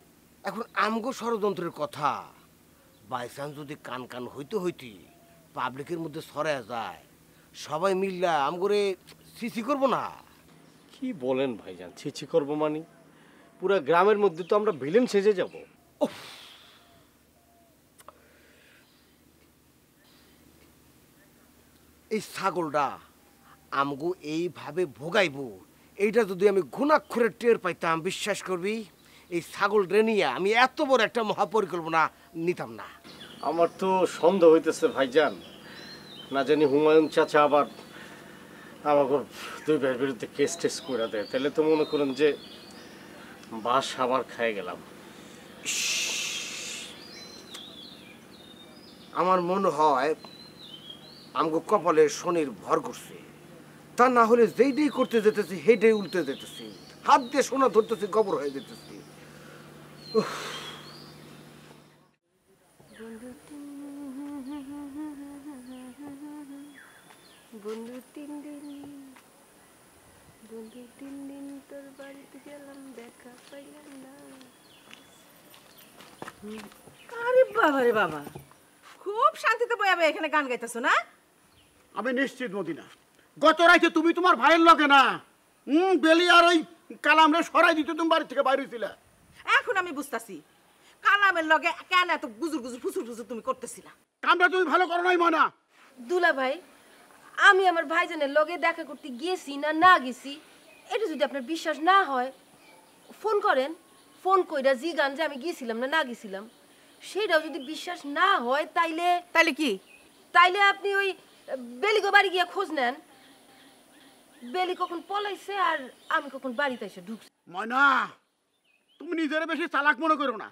এখন আমগো ষড়যন্ত্রের কথা বাই চান্স যদি কান কান হইতে হইতে পাবলিকের মধ্যে সরায় যায়, সবাই মিললা আমগরে সিসি করবো না। কি বলেন ভাইজান, ছিছি করবো মানে পুরো গ্রামের মধ্যে তো আমরা ভিলেন সেজে যাব। এই ছাগলটা আমগো এইভাবে ভোগাইবো, এইটা যদি আমি ঘুণাক্ষরে টের পাইতাম, বিশ্বাস করবি এই ছাগল রেনিয়া আমি এত বড় একটা মহাপরিকল্পনা নিতাম না। আমার তো সন্দেহ হইতেছে ভাইজান, না জানি হুমায়ুন চাচা আবার আমাকে দুই ভাইয়ের বিরুদ্ধে কেস টেস করে দেয়, তাহলে তো মনে করেন যে বাস আবার খাই গেলাম। আমার মনে হয় আমগো কপালে শনির ভর করছে। তা না হলে যেইটাই করতে যেতেছি সেইটাই উল্টে যেতেছি, হাত দিয়ে সোনা ধরতেছি গোবর হয়ে যেতেছি। বন্ধু 3 দিন তোর বাড়িতে গেলাম, দেখা পাইলাম না। আরে বাবা রে বাবা, খুব শান্তিতে বয়াবে এখানে গান গাইতেছো না? আমি নিশ্চিত মদিনা, গত রাতে তুমি তোমার ভাইয়ের লগে না বেলি আর ওই কালামরে সরাই দিতে তুমি বাড়ি থেকে বাইরে ছিলে। এখন আমি বুঝতাছি কালামের লগে কেন এত গুজুর গুজুর ফুসুর ফুসুর তুমি করতেছিলা। কামটা তুমি ভালো করো নাই মনা। দুলা ভাই, আমি আমার ভাইজানের লগে দেখা করতে গেছি না না গেছি এটা যদি আপনার বিশ্বাস না হয় ফোন করেন, ফোন কইরা জিগান যে আমি গেছিলাম না না গেছিলাম। সেটাও যদি বিশ্বাস না হয় তাইলে তাইলে কি? তাইলে আপনি ওই বেলিগো বাড়ি গিয়ে খোঁজ নেন, বেলি কখন পলাইছে আর আমি কখন বাড়িতে এসে ঢুকছি। ময়না, তুমি নিজের বেশি চালাক মনে করো না,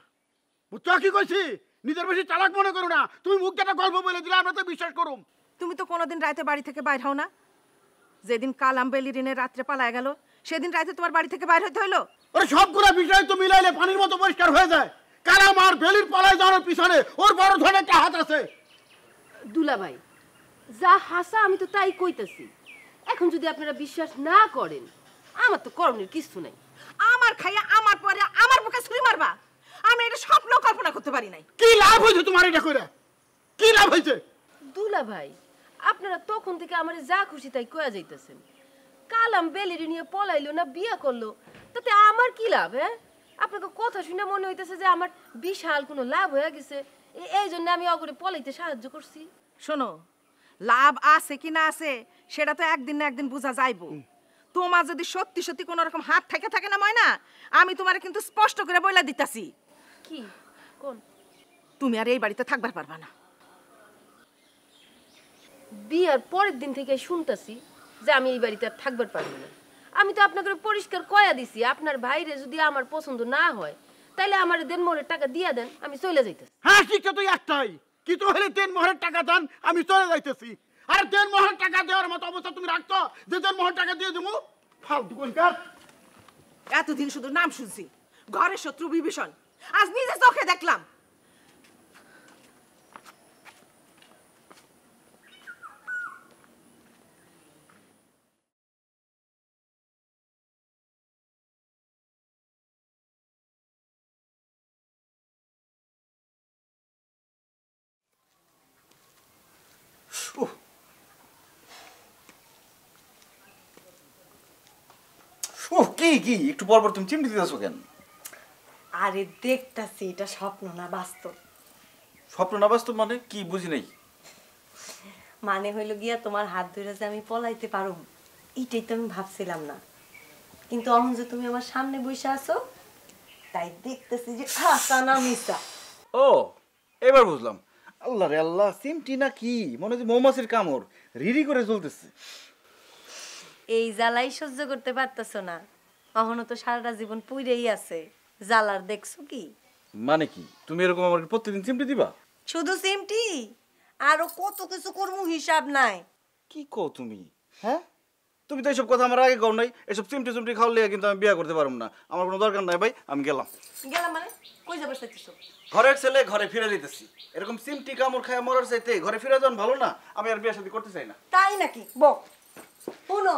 বুঝছো কি কইছি? নিজের বেশি চালাক মনে করো না। তুমি মুখটা একটা গল্প বলে দিলে আমরা তো বিশ্বাস করুম। তুমি তো কোনোদিন রাতে বাড়ি থেকে বাইর হও না। যেদিন কালাম বেলিরিনের রাত্রে পালায় গেল সেদিন রাতে তোমার বাড়ি থেকে বাইর হতে হলো। ওরে সবগুলো বিষয় তো মিলাইলে পানির মতো পরিষ্কার হয়ে যায়। কালাম আর বেলির পালায় যাওয়ার পিছনে ওর বড় ধরনের একটা হাত আছে। দুলা ভাই, যা হাসা আমি তো তাই কইতাছি। এখন যদি আপনারা বিশ্বাস না করেন আমার তো করণের কিছু নাই। আমার খাইয়া আমার পরে আমার বুকে ছুরি মারবা, আমি এটা স্বপ্ন কল্পনা করতে পারি নাই। কি লাভ হইছে তোমার এটা কইরা? কি লাভ হইছে? দুলা ভাই, আপনারা তখন থেকে আমারে যা খুশি তাই কয়া যাইতেছেন। কালাম বেলিরি নিয়ে পলাইলো না বিয়া করলো, তাতে আমার কি লাভ? হ্যাঁ, আপনাকে কথা শুনে মনে হইতেছে যে আমার বিশাল কোনো লাভ হয়ে গেছে, এই জন্য আমি অগরে পলাইতে সাহায্য করছি। শোনো, লাভ আছে কি না আছে সেটা তো একদিন না একদিন বোঝা যাইব। তোমার যদি সত্যি সত্যি কোনো রকম হাত থাকে না ময়না, আমি তোমারে কিন্তু স্পষ্ট করে বইলা দিতাছি। কি কোন? তুমি আর এই বাড়িতে থাকবার পারবা না। বিয়ার পরের দিন থেকে শুনতাছি যে আমি এই বাড়িতে আর থাকবার পারবো না। আমি তো আপনাকে পরিষ্কার কয়া দিছি, আপনার ভাইরে যদি আমার পছন্দ না হয় তাহলে আমার দেন মোহরের টাকা দিয়া দেন, আমি চলে যাইতেছি। হ্যাঁ, শিক্ষা তো একটাই, কি তো হলে দেন মোহরের টাকা দেন, আমি চলে যাইতেছি। আরে দেন মোহরের টাকা দেওয়ার মতো অবস্থা তুমি রাখতো যে দেন মোহর টাকা দিয়ে দেবো? ফালতু কইকার। এতদিন শুধু নাম শুনছি, ঘরের শত্রু বিভীষণ, আজ নিজে চোখে দেখলাম। কি কি একটু পর পর তুমি চিমটি দিতেছো কেন? আরে দেখতাছি এটা স্বপ্ন না বাস্তব। স্বপ্ন না বাস্তব মানে কি বুঝি নাই। মানে হইল গিয়া তোমার হাত ধরে যে আমি পলাইতে পারো এটাই তো আমি ভাবছিলাম না, কিন্তু এখন যে তুমি আমার সামনে বসে আছো তাই দেখতেছি যে খাসা না মিশা। ও এবার বুঝলাম। আল্লাহ রে আল্লাহ, সিমটি না কি মনে হচ্ছে মৌমাছির কামড় রিরি করে চলতেছে। এই জ্বালাই সহ্য করতে পারতেছো না, এখনো তো সারাটা জীবন পুইরেই আছে। জ্বালার দেখছো কি? মানে কি তুমি এরকম আমাকে প্রতিদিন সিমটি দিবা? শুধু সিমটি, আরো কত কিছু করমু হিসাব নাই। কি কও তুমি? হ্যাঁ তুমি তো এইসব কথা আমার আগে কও নাই। এসব চিমটি চিমটি খাওয়ালে কিন্তু আমি বিয়ে করতে পারবো না। আমার কোনো দরকার নাই ভাই, আমি গেলাম। গেলাম মানে কই যাবে চাইতেছো? ঘরের ছেলে ঘরে ফিরে দিতেছি। এরকম চিমটি কামড় খায় মরার চাইতে ঘরে ফিরে যান ভালো না? আমি আর বিয়ে শাদী করতে চাই না। তাই নাকি? বক শুনো,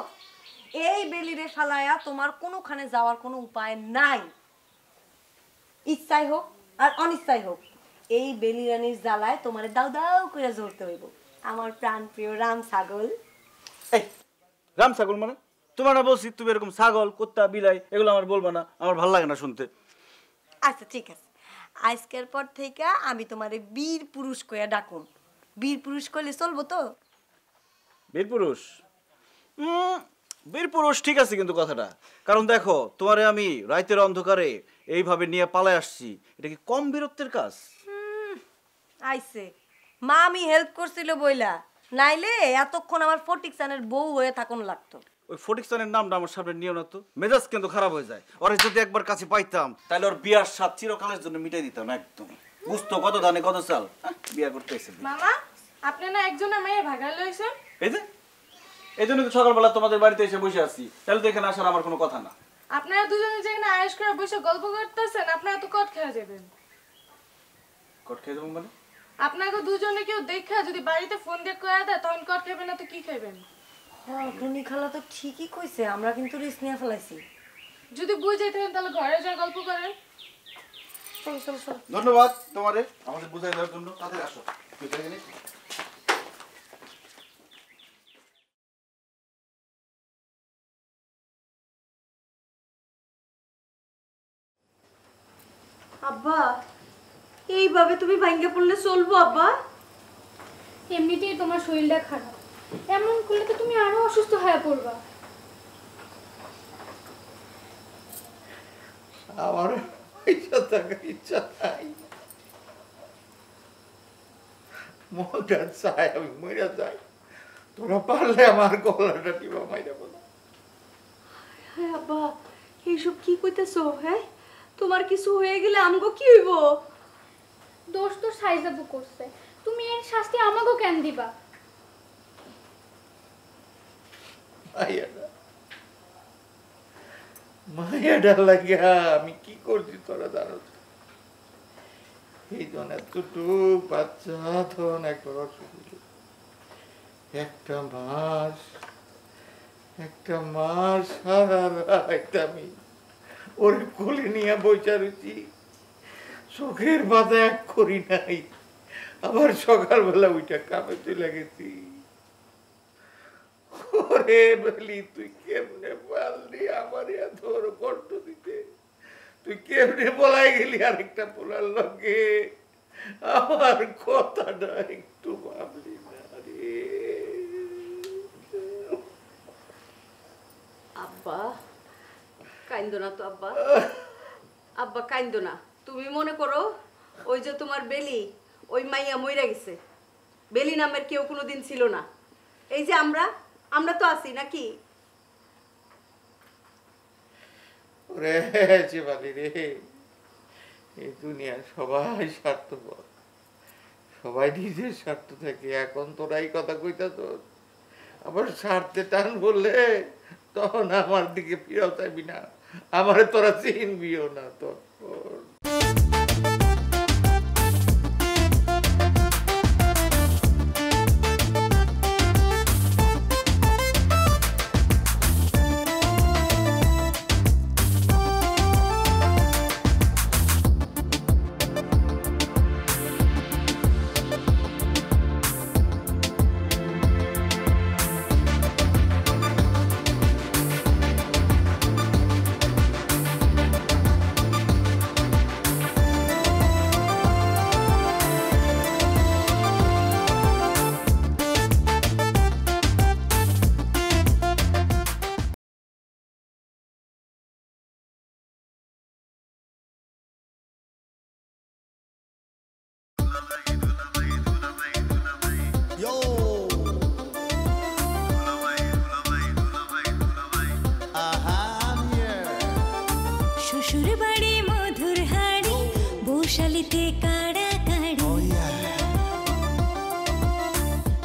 এই বেলিরে ফালায়া তোমার কোনোখানে যাওয়ার কোনো উপায় নাই। ইচ্ছাই হোক আর অনিচ্ছাই হোক, এই বেলিরানির জ্বালায় তোমার দাও দাও করে জ্বলতে হইব। আমার প্রাণ প্রিয় রাম ছাগল। এই রাম ছাগল মানে? তোমার না বলছি তুমি এরকম ছাগল কুত্তা বিলাই এগুলো আমার বলবা না, আমার ভালো লাগে না শুনতে। আচ্ছা ঠিক আছে, আজকের পর থেকে আমি তোমারে বীর পুরুষ কইয়া ডাকুম। বীর পুরুষ কইলে চলবো তো? বীর পুরুষ? বীর পুরুষ ঠিক আছে, কিন্তু কথাটা কারণ দেখো তোমারে আমি রাতের অন্ধকারে এইভাবে নিয়ে পালায় আসছি, এটা কি কম বীরত্বের কাজ? আইছে মা আমি হেল্প করছিল বইলা, নাইলে এতক্ষণ আমার ফটিকসানের বউ হয়ে থাকুন লাগতো। ওই ফটিকসানের নামটা আমার সামনে নিও না তো, মেজাজ কিন্তু খারাপ হয়ে যায়। ওরে যদি একবার কাছে পাইতাম তাহলে ওর বিয়ার স্বাদ চিরকালের জন্য মিটাই দিতাম একদম। বুঝতো কত ধানে কত চাল, বিয়া করতে এসে। মামা আপনি না একজনে মেয়ে ভাগাল লইছেন? এই জন্য তো সকালবেলা তোমাদের বাড়িতে এসে বসে আছি, তাহলে তো এখানে আসার আমার কোনো কথা না। আপনারা দুজনে যেখানে আয়েশ করে বসে গল্প করতেছেন, আপনারা তো কট খেয়ে যাবেন। কট খেয়ে যাবো মানে? আপনাকে দুজনে কেউ দেখা যদি বাড়িতে ফোন দিয়ে কয়া দেয় তখন কট খাবেন না তো কি খাবেন? হ্যাঁ টুনি খালা তো ঠিকই কইছে, আমরা কিন্তু রিস্ক নিয়ে ফেলাইছি। যদি বুঝে থাকেন তাহলে ঘরে যা গল্প করেন। চলো চলো চলো। ধন্যবাদ তোমারে আমাদের বুঝাই দেওয়ার জন্য। তাড়াতাড়ি আসো। আব্বা এইভাবে তুমি ভাঙ্গে পড়লে চলবো আব্বা? এমনিতেই তোমার শরীরটা খারাপ, এমন করলে তো তুমি আরো অসুস্থ হয়ে পড়বা। আমার পয়সা থাকার ইচ্ছা নাই, মনটা চায় আমি মরে যাই। তোরা পারলে আমার গলাটা টিপা মাইরা বলো। হ্যাঁ আব্বা এইসব কি কইতেছো? হ্যাঁ তোমার কিছু হয়ে গেলে আমগো কি হইব? দোষ তো সাইজাবু করছে, তুমি এর শাস্তি আমাকেও কেন দিবা? মায়াটা লাগিয়া আমি কি করছি তোরা জানো? এই জন্য এতটুক বাচ্চা ধন একবার অসুবিধ, একটা মাস সারা রাত আমি ওরে কোলে নিয়ে বইচা রয়েছি, চোখের বাধা এক করি নাই। আবার সকালবেলা ওইটা কামে চলে গেছি। ওরে বলি তুই কেমনে পারলি আমার এত বড় কষ্ট দিতে? তুই কেমনে বলাই গেলি আরেকটা পোলার লগে? আমার কথাটা একটু ভাবলি না রে? আব্বা কাইন্দো না তো আব্বা, আব্বা কাইন্দো না। তুমি মনে করো ওই যে তোমার বেলি, ওই মাইয়া মইরা গেছে। বেলি নামের কেউ কোনোদিন ছিল না। এই যে আমরা তো আছি নাকি? ওরে শিবালি রে, এই দুনিয়ার সবাই স্বার্থপর, সবাই নিজের স্বার্থ থাকে। এখন তোরা এই কথা কইতাছ, আবার স্বার্থে টান বললে তখন আমার দিকে ফিরাও চাইবি না, আমারে তোরা চিনবিও না। তো বাড়ি মধুর হাড়ি বৌশালীতে কাড়াকাড়ি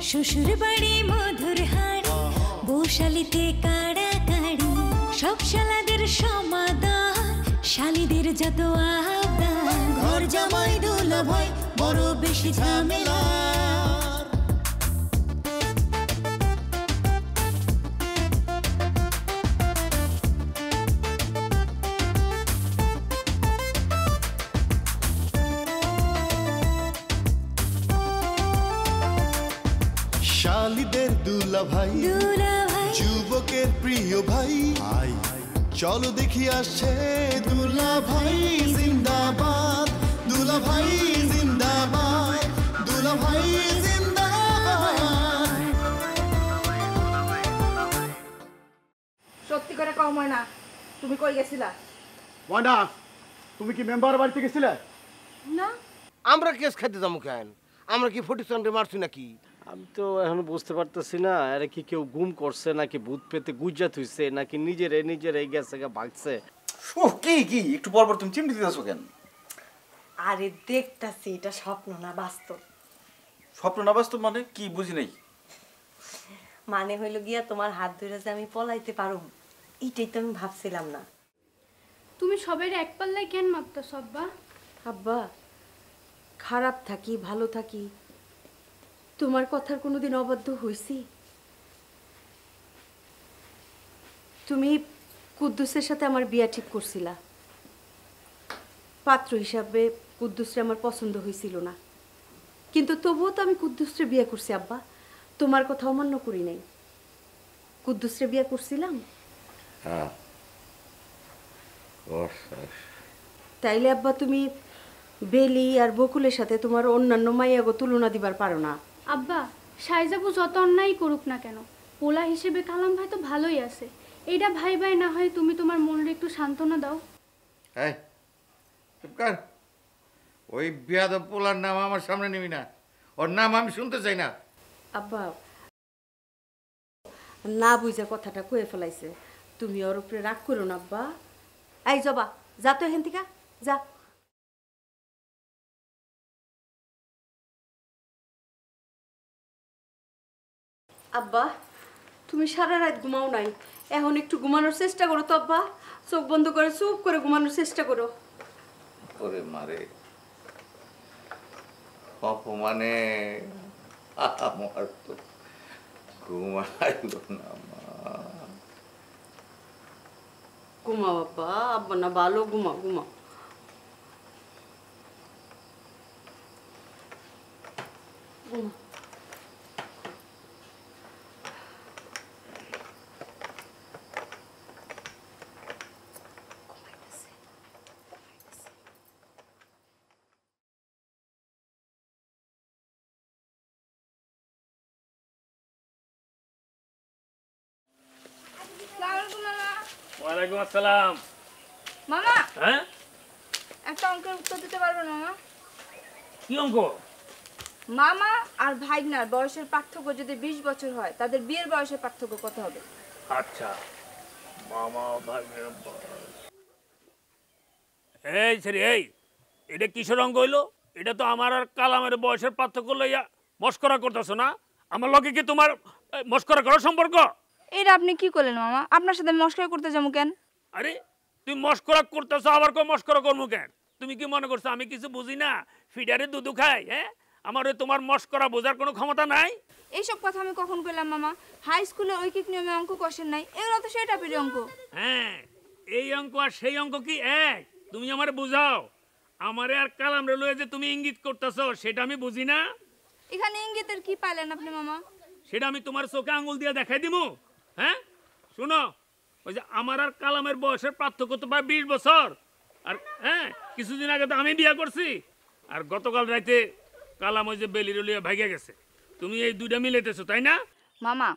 শ্বশুর বাড়ি মধুর হাড়ি বৌশালীতে কাড়াকাড়ি সব শালাদের সমাদর শালীদের যত আবদার ঘর জামাই দুলাভাই বড় বেশি ঝামেলা শালীদের দুলাভাই যুবকের প্রিয় ভাই আই চলো দেখি আসছে দুলাভাই জিন্দাবাদ দুলাভাই জিন্দাবাদ দুলাভাই জিন্দাবাদ। সত্যি করে কম হয় না, তুমি কই গেছিলা? ময়না, তুমি কি মেম্বার বাড়িতে গেছিলে? না, আমরা কেস খাইতে যাবো কেন? আমরা কি 47 মারছি নাকি? আমি তো এখন বুঝতে পারতেছি না, আরে কি কেউ গুম করছে নাকি ভূত পেতে গুজ্জাত হইছে নাকি নিজেরাই গেছে ভাগছে। ও কি কি একটু পর পর তুমি চিমটি দিতেছো কেন? আরে দেখতাছি এটা স্বপ্ন না বাস্তব। স্বপ্ন না বাস্তব মানে কি বুঝি নাই। মানে হইল গিয়া তোমার হাত ধরে যে আমি পলাইতে পারুম, এটাই তো আমি ভাবছিলাম না। তুমি সবাই এক পাল্লায় কেন মাপতেছ আব্বা? আব্বা, খারাপ থাকি ভালো থাকি তোমার কথার কোনোদিন অবাধ্য হইছি? তুমি কুদ্দুসের সাথে আমার বিয়া ঠিক করছিলা, পাত্র হিসাবে কুদ্দুসরে আমার পছন্দ হয়েছিল না, কিন্তু তবুও তো আমি কুদ্দুসরে বিয়ে করছি আব্বা, তোমার কথা অমান্য করি নাই। কুদ্দুসরে বিয়ে করছিলাম। তাইলে আব্বা তুমি বেলি আর বকুলের সাথে তোমার অন্যান্য মাইয়াগো তুলনা দিবার পারো না। আব্বা, সাইজাবু যত অন্যায় করুক না কেন, পোলা হিসেবে কালাম ভাই তো ভালোই আছে। এইটা ভাই ভাই না হয় তুমি তোমার মনের একটু সান্ত্বনা দাও। এই চুপ কর, ওই বিয়াদব পোলার নাম আমার সামনে নিবি না, ওর নাম আমি শুনতে চাই না। আব্বা, না বুঝা কথাটা কয়ে ফেলাইছে, তুমি ওর উপরে রাগ করো না আব্বা। এই জবা, যা তো এখান থেকে যা। আব্বা, তুমি সারা রাত ঘুমাও নাই, এখন একটু ঘুমানোর চেষ্টা করো তো আব্বা, চোখ বন্ধ করে চুপ করে ঘুমানোর চেষ্টা করো। ওরে মারে অপমানে আমার তো ঘুমাইল না মা। ঘুমাও আব্বা, আব্বা না ভালো ঘুমাও ঘুমাও। ওয়ালাইকুম আসসালাম। মামা, হ্যাঁ একটা অঙ্কের উত্তর দিতে পারবেন মামা? কি অঙ্ক? মামা আর ভাইগনার বয়সের পার্থক্য যদি 20 বছর হয়, তাদের বিয়ের বয়সের পার্থক্য কত হবে? আচ্ছা, মামা ভাগ্নের এই সরি, এই এটা কিসের অঙ্ক হইলো? এটা তো আমার আর কালামের বয়সের পার্থক্য লইয়া মস্করা করতেছো না? আমার লগে কি তোমার মস্করা করার সম্পর্ক? এটা আপনি কি করলেন মামা? আপনার সাথে মস্করা করতে যাবো কেন? আরে তুমি মস্করা করতেছো, আবার কই মস্করা করবো কেন? তুমি কি মনে করছো আমি কিছু বুঝি না? ফিডারে দুধ খাই? হ্যাঁ, আমার তোমার মস্করা বোঝার কোনো ক্ষমতা নাই। এইসব কথা আমি কখন কইলাম মামা? হাই স্কুলে ঐকিক নিয়মে অঙ্ক কোশ্চেন নাই, এগুলো তো সেটা পেরে অঙ্ক। হ্যাঁ, এই অঙ্ক আর সেই অঙ্ক কি এক? তুমি আমারে বুঝাও। আমারে আর কালামরে লয়ে যে তুমি ইঙ্গিত করতেছো সেটা আমি বুঝি না। এখানে ইঙ্গিতের কি পাইলেন আপনি মামা? সেটা আমি তোমার চোখে আঙ্গুল দিয়ে দেখাই দিমু। হ্যাঁ শুনো, ওই যে আমার আর কালামের বয়সের পার্থক্য তো প্রায় 20 বছর। আর হ্যাঁ, কিছুদিন আগে তো আমি বিয়ে করছি, আর গতকাল রাতে কালাম ওই যে বেলির লিয়ে ভাইগে গেছে। তুমি এই দুইটা মিলাইতেছো তাই না? মামা,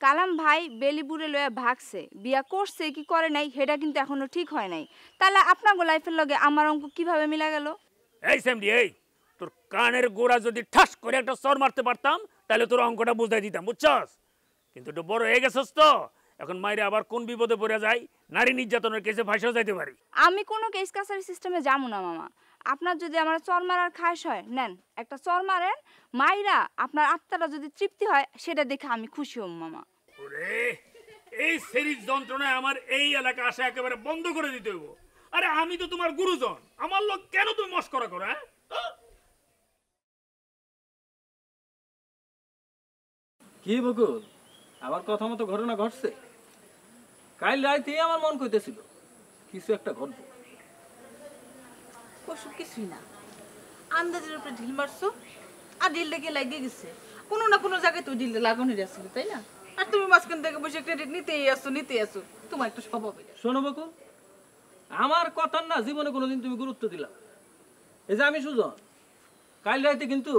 কালাম ভাই বেলিপুরে লয়ে ভাগছে, বিয়া করছে কি করে নাই সেটা কিন্তু এখনো ঠিক হয় নাই। তাহলে আপনার লাইফের লগে আমার অঙ্ক কিভাবে মিলা গেল? এই স্যামডি, এই তোর কানের গোড়া যদি ঠাস করে একটা চর মারতে পারতাম তাহলে তোর অঙ্কটা বুঝাই দিতাম, বুঝছস? কিন্তু একটু বড় হয়ে গেছস তো, এখন মাইরে আবার কোন বিপদে পড়ে যায় নারী নির্যাতনের কেসে ফাঁসিও যাইতে পারি। আমি কোনো কেস কাছারি সিস্টেমে যাবো না মামা। আপনার যদি আমার চর মারার খাস হয় নেন, একটা চর মারেন, মাইরা আপনার আত্মাটা যদি তৃপ্তি হয় সেটা দেখে আমি খুশি হব মামা। ওরে এই সিরিজ যন্ত্রণায় আমার এই এলাকা আসা একেবারে বন্ধ করে দিতে হইব। আরে আমি তো তোমার গুরুজন, আমার লোক কেন তুমি মস্করা করো? হ্যাঁ কি বকুল, আমার কথা মতো ঘটনা ঘটছে? কাল রাইতে আমার মন কইতেছিল কিছু একটা ঘটবে। ওসব কিছুই না, আন্দাজের উপরে ঢিল মারছো আর ঢিলটা গিয়ে লাগিয়ে গেছে। কোনো না কোনো জায়গায় তো ঢিলটা লাগানোর আসছিল, তাই না? আর তুমি মাঝখান থেকে বসে ক্রেডিট নিতেই আসো তোমার একটা স্বভাব। শোনো বকুল, আমার কথার না জীবনে কোনোদিন তুমি গুরুত্ব দিলা। এই যে আমি সুজন, কাল রাইতে কিন্তু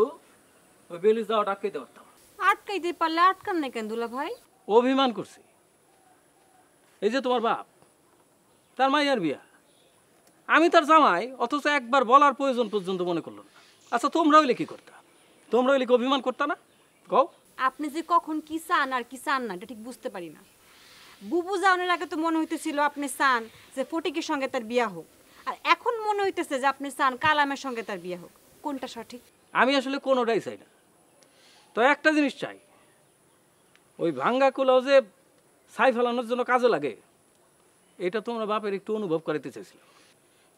ওই বেলিশ যাওয়াটা আটকাইতে পারতাম। আটকাইতে পারলে আটকান না কেন দুলা ভাই? অভিমান করছি। এই যে তোমার বাপ, তার মাইয়ার বিয়া, আমি তার জামাই, অথচ একবার বলার প্রয়োজন পর্যন্ত মনে করলো না। আচ্ছা তোমরা হইলে কি করতা? তোমরা হইলে কি অভিমান করতা না? কও। আপনি যে কখন কি চান আর কি চান না এটা ঠিক বুঝতে পারি না। বুবু যাওয়ার আগে তো মনে হইতেছিল আপনি চান যে ফটিকের সঙ্গে তার বিয়া হোক, আর এখন মনে হইতেছে যে আপনি চান কালামের সঙ্গে তার বিয়া হোক। কোনটা সঠিক? আমি আসলে কোনোটাই চাই না, তো একটা জিনিস চাই, ওই ভাঙ্গা কুলাও যে ছাই ফেলানোর জন্য কাজে লাগে, এটা তোমরা বাপের একটু অনুভব করাইতে চাইছিল।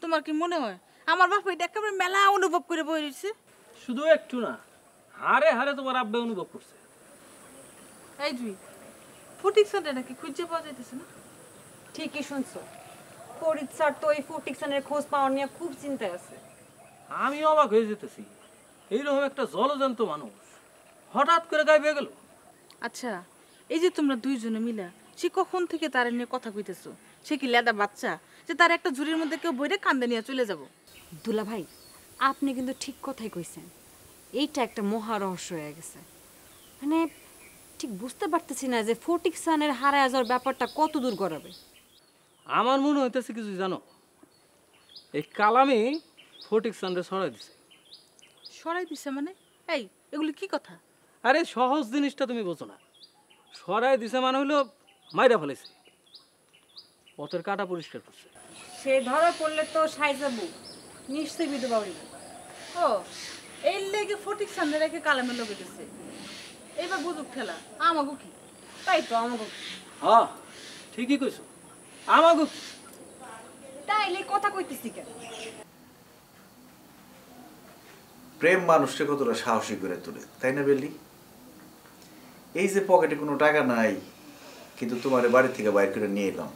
তোমার কি মনে হয় আমার বাপ এটা একেবারে মেলা অনুভব করে বই রয়েছে? শুধু একটু না, হারে হারে তোমার আব্বা অনুভব করছে। এই তুই ফটিক স্যারটা নাকি খুঁজে পাওয়া যাইতেছে না? ঠিকই শুনছো, ফরিদ স্যার তো এই ফটিকসনের খোঁজ পাওয়া নিয়ে খুব চিন্তায় আছে। আমি অবাক হয়ে যেতেছি, এইরকম একটা জলজন্ত মানুষ হঠাৎ করে গায়েব হয়ে গেল। আচ্ছা এই যে তোমরা দুইজনে মিলা সে কখন থেকে তার নিয়ে কথা কইতেছো? সে কি লেদা বাচ্চা যে তার একটা ঝুড়ির মধ্যে কেউ বইরে কান্দে নিয়ে চলে যাব? দুলা ভাই আপনি কিন্তু ঠিক কথাই কইছেন, এইটা একটা মহা রহস্য হয়ে গেছে। মানে ঠিক বুঝতে পারতেছি না যে ফটিকসনের হারায় যাওয়ার ব্যাপারটা কত দূর গড়াবে। আমার মনে হইতেছে কিছু জানো, এই কালামই ফটিকসনরে সরাই দিছে। সরাই দিছে মানে? এই এগুলি কি কথা? আরে সহজ জিনিসটা তুমি বোঝো না। সরাই দিছে মানে হইলো মাইরা ফেলেছে, পথের কাটা পরিষ্কার করছে। সে ধরা পড়লে তো সাইজাবু নিশ্চয়ই বিধবা হইব। ও এই লেগে ফটিক সামনে রেখে কালামের লোকে দিছে। এইবার বুঝুক খেলা আমাগো কি? তাই তো আমাগো। হ্যাঁ ঠিকই কইছো, আমাগো তাইলে কথা কইতেছি কেন? প্রেম মানুষকে কতটা সাহসী করে তোলে, তাই না বেলি? এই যে পকেটে কোনো টাকা নাই, কিন্তু তোমার বাড়ি থেকে বাইর করে নিয়ে এলাম,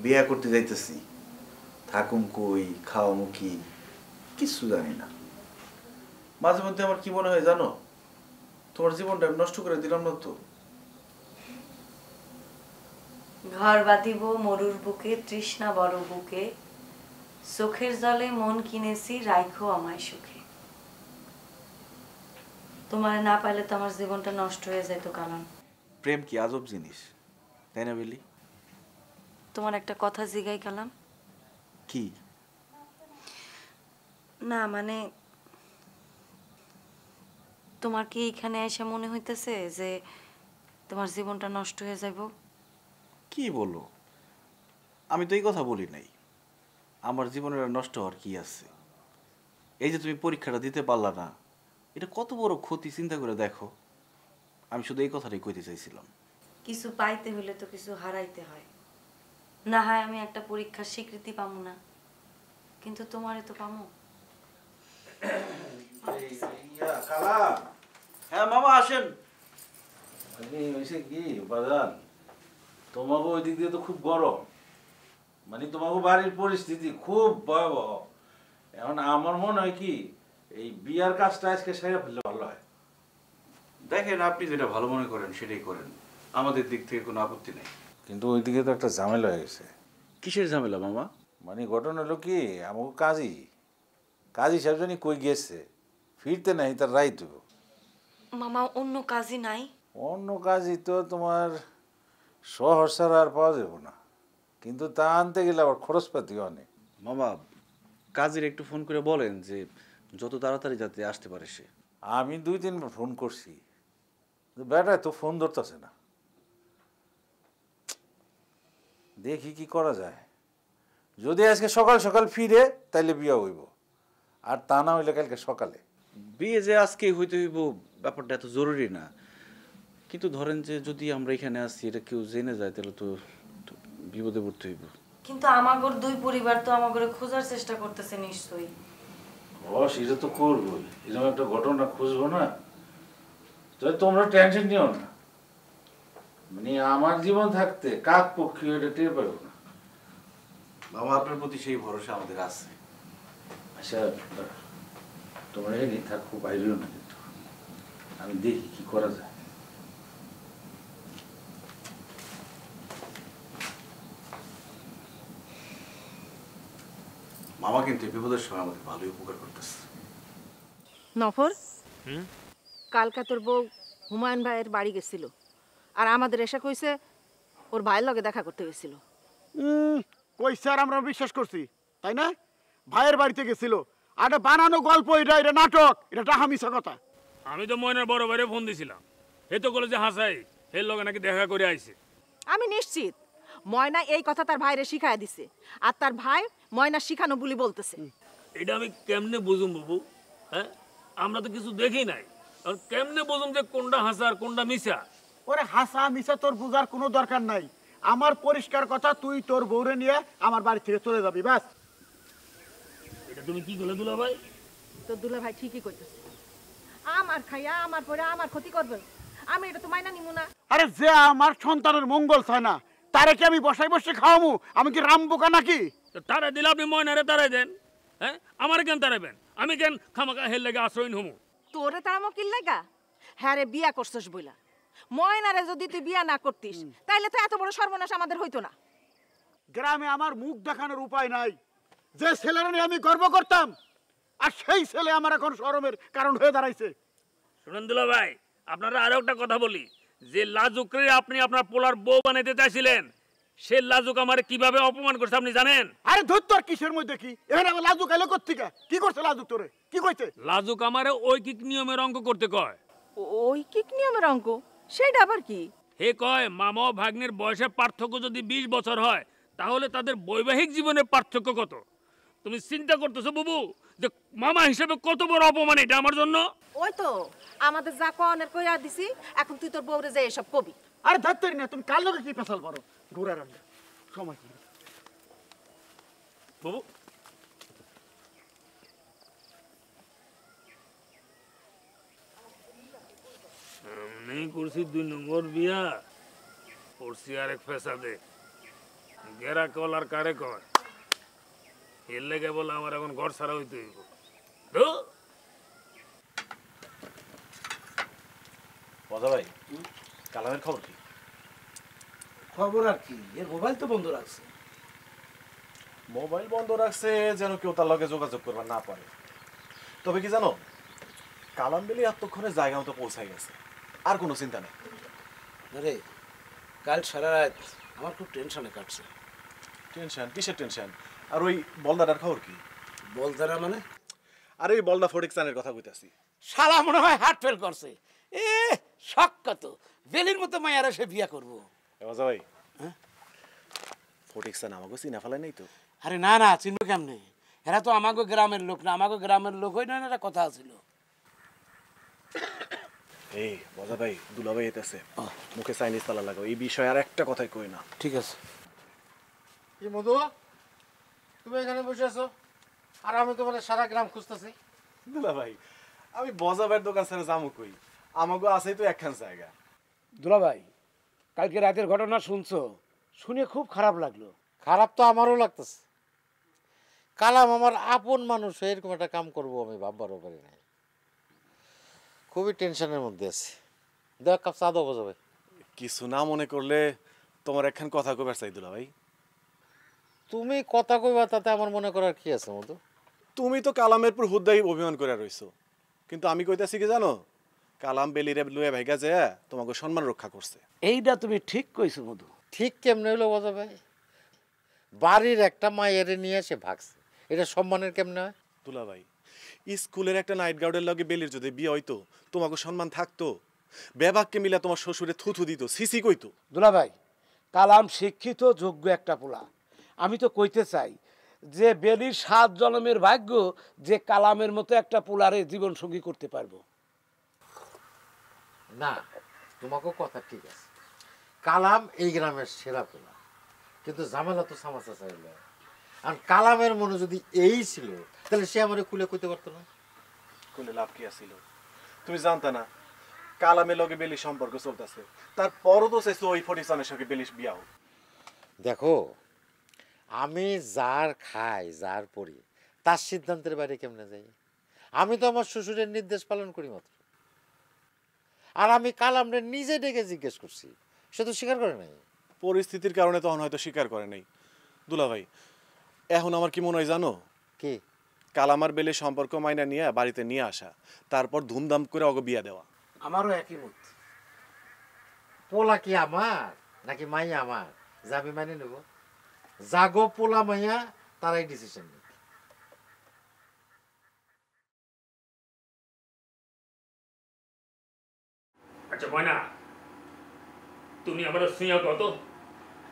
বিয়ে করতে যাইতেছি, থাকুম কই, খাওয়ামু কি, কিচ্ছু জানি না। মাঝে মধ্যে আমার কি মনে হয় জানো, তোমার জীবনটা আমি নষ্ট করে দিলাম না তো? ঘর বাঁধিব মরুর বুকে, তৃষ্ণা বড় বুকে, চোখের জলে মন কিনেছি, রাইখো আমায় সুখে। তোমার না পাইলে তো আমার জীবনটা নষ্ট হয়ে যেত কালাম। প্রেম কি আজব জিনিস, তাই না বেলি? তোমার একটা কথা জিগাই কালাম। কি? না মানে তোমার কি এখানে এসে মনে হইতেছে যে তোমার জীবনটা নষ্ট হয়ে যাইব? কি বলো, আমি তো এই কথা বলি নাই। আমার জীবনের নষ্ট হওয়ার কি আছে? এই যে তুমি পরীক্ষাটা দিতে পারলা না, এটা কত বড় ক্ষতি, চিন্তা করে দেখো। আমি শুধু এই কথাটাই কইতে চাইছিলাম। কিছু পাইতে হলে তো কিছু হারাইতে হয়। না হয় আমি একটা পরীক্ষার স্বীকৃতি পাবো না, কিন্তু তোমারে তো পাবো। হ্যাঁ মামা আসেন। কি বাজান, তোমাকে ওই দিক দিয়ে তো খুব গরম, মানে তোমাকে বাড়ির পরিস্থিতি খুব ভয়াবহ। এখন আমার মনে হয় কি এই বিয়ার কাজটা আজকে সেরে ফেললে ভালো হয়। দেখেন আপনি যেটা ভালো মনে করেন সেটাই করেন, আমাদের দিক থেকে কোনো আপত্তি নেই। কিন্তু ওইদিকে তো একটা ঝামেলা হয়ে গেছে। কিসের ঝামেলা মামা? মানে ঘটনা হলো কি, আমাকে কাজী সাহেব জানি কই গেছে, ফিরতে নাই তার রাইত। মামা অন্য কাজই নাই? অন্য কাজই তো তোমার শহর ছাড়া আর পাওয়া যাবে না, কিন্তু তা আনতে গেলে আবার খরচপাতি অনেক। মামা কাজের একটু ফোন করে বলেন যে যত তাড়াতাড়ি যাতে আসতে পারে সে। আমি 2-3 ফোন করছি, বেটায় তো ফোন ধরতেছে না। দেখি কি করা যায়। যদি আজকে সকাল সকাল ফিরে তাইলে বিয়া হইব, আর তা না হইলে কালকে সকালে। বিয়ে যে আজকে হইতে হইব ব্যাপারটা এত জরুরি না, কিন্তু ধরেন যে যদি আমরা এখানে আসছি এটা কেউ জেনে যায় তাহলে তো বিপদে পড়তে হইব। কিন্তু আমাগর দুই পরিবার তো আমাগরে খোঁজার চেষ্টা করতেছে নিশ্চয়ই। সেটা তো করবোই, এরকম একটা ঘটনা খুঁজবো না। তবে তোমরা টেনশন নিও না, মানে আমার জীবন থাকতে কাক পক্ষী এটা টের পাবো না। বাবা আপনার প্রতি সেই ভরসা আমাদের আছে। আচ্ছা তোমরা এনে থাকো, বাইরেও না, কিন্তু আমি দেখি কি করা যায়। মামা কিন্তু বিপদের সময় আমাদের ভালোই উপকার করতেছে। নফর, কালকা তোর বউ হুমায়ুন ভাইয়ের বাড়ি গেছিল, আর আমাদের এসে কইছে ওর ভাইয়ের লগে দেখা করতে গেছিল। কইছে আর আমরা বিশ্বাস করছি, তাই না? ভাইয়ের বাড়িতে গেছিল, আর এটা বানানো গল্প, এটা নাটক, এটা টাহা মিছা কথা। আমি তো ময়নার বড় ভাইরে ফোন দিছিলাম, এ তো কলেজে হাসাই এর লগে নাকি দেখা করে আইছে। আমি নিশ্চিত ময়না এই কথা তার ভাইরে শিখায় দিছে, আর তার ভাই ময়না শিখানো বলি বলতেছে। এটা আমি কেমনে বুঝুম বাবু? হ্যাঁ, আমরা তো কিছু দেখি নাই, আর কেমনে বুঝুম যে কোনটা হাসা আর কোনটা মিছা? ওরে হাসা মিছা তোর বুঝার কোনো দরকার নাই। আমার পরিষ্কার কথা, তুই তোর বউরে নিয়ে আমার বাড়ি থেকে চলে যাবি, ব্যাস। এটা তুমি কি করলে দুলা ভাই? তোর দুলা ভাই ঠিকই কইতেছে, আমার খাইয়া আমার পরে আমার ক্ষতি করবে, আমি এটা তো মাইনা নিমু না। আরে যে আমার সন্তানের মঙ্গল চায় না, তারে কি আমি বসাই বসে খাওয়ামু? আমি কি রাম বোকা নাকি? তারা দিলে আপনি ময়নারে তারাই দেন, হ্যাঁ? আমার কেন তারাবেন? আমি কেন খামাকা হেল লেগে আশ্রয় হমু? তোরে তাড়ামো কি লাগা? হ্যাঁ রে, বিয়া করছস বইলা। ময়নারে যদি তুই বিয়া না করতিস তাইলে তো এত বড় সর্বনাশ আমাদের হইতো না। গ্রামে আমার মুখ দেখানোর উপায় নাই। যে ছেলেরা নিয়ে আমি গর্ব করতাম, আর সেই ছেলে আমার এখন শরমের কারণ হয়ে দাঁড়াইছে। শুনেন দুলা ভাই, আপনারা আরো একটা কথা বলি, যে লাজুকরে আপনি আপনার পোলার বউ বানাইতে চাইছিলেন, সে লাজুক আমারে কিভাবে অপমান করছে আপনি জানেন? আরে ধুর, তোর কিসের মধ্যে কি? এখানে আমার লাজুক এলো কোত্থেকে? কি করছে লাজুক তোরে? কি কইছে? লাজুক আমারে ঐকিক নিয়মের অঙ্ক করতে কয়। ঐকিক নিয়মের অঙ্ক? সেটা আবার কি? হে কয় মামা ও ভাগ্নের বয়সের পার্থক্য যদি 20 বছর হয়, তাহলে তাদের বৈবাহিক জীবনের পার্থক্য কত? তুমি চিন্তা করতেছো বুবু যে মামা হিসেবে কত বড় অপমান এটা আমার জন্য? ওই তো আমাদের যা কনের কইরা দিছি, এখন তুই তোর বউরে যাই এসব কবি। আরে ধরতেই না, তুমি কার লগে কি পেছাল পারো? ঘুরে রান্না সময় কি বাবু? আমি করছি 2 নম্বর বিয়া, করছি আরেক ফেসাদে। গেরা কল আর কারে কয়, এর লেগে বলে আমার এখন ঘর ছাড়া হইতে হইব। বদা ভাই, কালামের খবর কি? খবর আর কি, এর মোবাইল তো বন্ধ রাখছে। মোবাইল বন্ধ রাখছে যেন কেউ তার লগে যোগাযোগ করবার না পারে। তবে কি জানো, কালাম বেলি এতক্ষণে জায়গা মতো পৌঁছাই গেছে, আর কোনো চিন্তা নেই। আরে কাল সারা রাত আমার খুব টেনশনে কাটছে। টেনশন? কিসের টেনশন? আর ওই বলদাটার খবর কি? বলদারা মানে? আরে ওই বলদা ফটিকচানের কথা কইতাছি। শালা মনে হয় হার্ট ফেল করছে। এ শখ কত, বেলির মতো মায়ারা সে বিয়া করবো। বাজা ভাই, ফটিকচান আমাকে চিনা ফেলাই নাই তো? আরে না না, চিনবো কেমনে? এরা তো আমাকে গ্রামের লোক না, আমাকে গ্রামের লোক হই না, একটা কথা ছিল। এই বজা ভাই, দুলা ভাই এতেছে, মুখে চাইনিজ তালা লাগাও, এই বিষয়ে আর একটা কথাই কই না। ঠিক আছে। কি মধু, তুমি এখানে বসে আছো আর আমি তো বলে সারা গ্রাম খুঁজতেছি। দুলা ভাই, আমি বজা ভাইয়ের দোকান ছেড়ে যাবো কই? আমাকে আছেই তো একখান জায়গা। দুলা ভাই, কালকে রাতের ঘটনা শুনছো? শুনে খুব খারাপ লাগলো। খারাপ তো আমারও লাগতেছে। কালাম আমার আপন মানুষ, এরকম একটা কাম করবো আমি ভাববারও পারি না। খুবই টেনশনের মধ্যে আছি। দেখ কাপ চা দেবো যাবে। কিছু না মনে করলে তোমার একখান কথা কইবার চাই দুলা ভাই। তুমি কথা কইবা, তাতে আমার মনে করার কি আছে মধু? তুমি তো কালামের পর হুদ্দাই অভিমান করে রইছো, কিন্তু আমি কইতাছি কি জানো, কালাম বেলিরে লুয়ে ভাইগা যে তোমাকে সম্মান রক্ষা করছে। এইটা তুমি ঠিক কইছো মধু। ঠিক কেমনে হইলো বজা ভাই? বাড়ির একটা মায়ের নিয়ে এসে ভাগছে, এটা সম্মানের কেমনে হয়? দুলা ভাই, স্কুলের একটা নাইট গার্ডের লগে বেলির যদি বিয়ে হইতো, তোমাকে সম্মান থাকতো? বেবাককে মিলা তোমার শ্বশুরে থুথু দিত, সিসি কইতো। দুলা ভাই, কালাম শিক্ষিত যোগ্য একটা পোলা। আমি তো কইতে চাই যে বেলির 7 জন্মের ভাগ্য যে কালামের মতো একটা পোলারে জীবন সঙ্গী করতে পারবো। না, তোমাকেও কথা ঠিক আছে, কালাম এই গ্রামের সেরা পোলা, কিন্তু ঝামেলা তো সামাসা চাইল। আর কালামের মনে যদি এই ছিল তাহলে সে আমারে খুলে কইতে পারতো না। খুলে লাভ কি আছিল? তুমি জানতা না কালামের লগে বেলি সম্পর্ক চলতেছে, তারপরও তো চাইছো ওই ফটিসানের সঙ্গে বেলিশ বিয়া হোক। দেখো, আমি যার খাই যার পড়ি তার সিদ্ধান্তের বাইরে কেমনে যাই? আমি তো আমার শ্বশুরের নির্দেশ পালন করি মাত্র। আর আমি কালামরে নিজে ডেকে জিজ্ঞেস করছি, সে তো স্বীকার করে নাই। পরিস্থিতির কারণে তখন হয়তো স্বীকার করে নাই। দুলা ভাই, এখন আমার কি মনে হয় জানো? কি? কালামার বেলে সম্পর্ক মাইনা নিয়ে বাড়িতে নিয়ে আসা, তারপর ধুমধাম করে ওকে বিয়া দেওয়া। আমারও একই মত। পোলা কি আমার নাকি মাইয়া আমার, যা আমি মানে নেব? জাগো পোলা মাইয়া তারাই ডিসিশন নেই। আচ্ছা ময়না, তুমি আমার সুইয়া কত?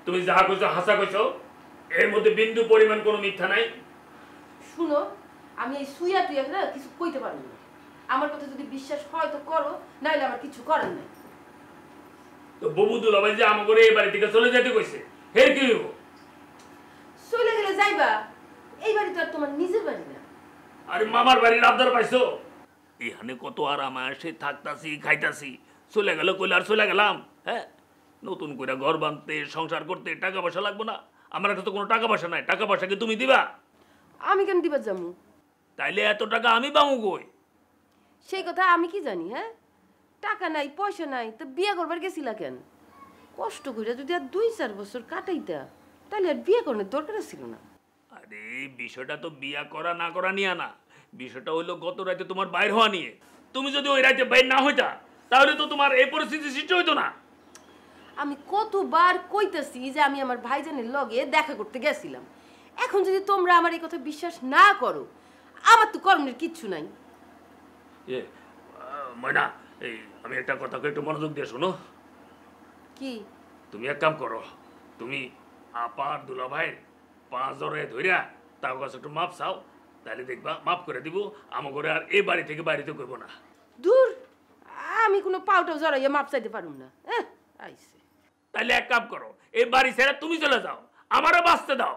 তুমি যাহা কইছো হাসা কইছো, এর মধ্যে বিন্দু পরিমাণ কোনো মিথ্যা নাই। শুনো, আমি এই সুইয়া টুইয়া না কিছু কইতে পারবো না। আমার কথা যদি বিশ্বাস হয় তো করো, নাইলে আমার কিছু করার নাই। তো ববুদুল ভাই যে আমাকে এই বাড়ি থেকে চলে যেতে কইছে, এর কি হইব? চলে গেলে যাইবা, এই বাড়ি তো আর তোমার নিজের বাড়ি না। আরে মামার বাড়ির আবদার পাইছো? এখানে কত আরাম আসে, থাকতাছি খাইতাছি, চলে গেল কইলে আর চলে গেলাম? হ্যাঁ, নতুন করে ঘর বাঁধতে সংসার করতে টাকা পয়সা লাগবো না? আমার কাছে তো কোনো টাকা পয়সা নাই, টাকা পয়সা কি তুমি দিবা? আমি কেন দিবার যাবো? তাইলে এত টাকা আমি পাবো কই? সেই কথা আমি কি জানি? হ্যাঁ, টাকা নাই পয়সা নাই তো বিয়ে করবার গেছিলা কেন? কষ্ট করে যদি আর 2-4 বছর কাটাইতা তাহলে আর বিয়ে করার দরকার ছিল না। আরে বিষয়টা তো বিয়া করা না করা নিয়ে না, বিষয়টা হইলো গত রাতে তোমার বাইর হওয়া নিয়ে। তুমি যদি ওই রাতে বাইর না হইতা তাহলে তো তোমার এই পরিস্থিতি সৃষ্টি হইতো না। আমি কতবার কইতাছি যে আমি আমার ভাইজানের লগে দেখা করতে গেছিলাম। এখন যদি তোমরা আমার এই কথা বিশ্বাস না করো, আমার তো কর্মের কিচ্ছু নাই। ময়না, এই আমি একটা কথা একটু মনোযোগ দিয়ে শোনো। কি? তুমি এক কাম করো, তুমি আপার দুলা ভাইয়ের 5 জড়ে ধইরা তার কাছে একটু মাপ চাও, তাহলে দেখবা মাপ করে দিব। আমার ঘরে আর এই বাড়ি থেকে বাড়িতে করবো না। দূর, আমি কোনো পাউটাও জড়াইয়া মাপ চাইতে পারুম না। আইছে। তাহলে এক কাম করো, এই বাড়ি ছেড়ে তুমি চলে যাও, আমারও বাঁচতে দাও।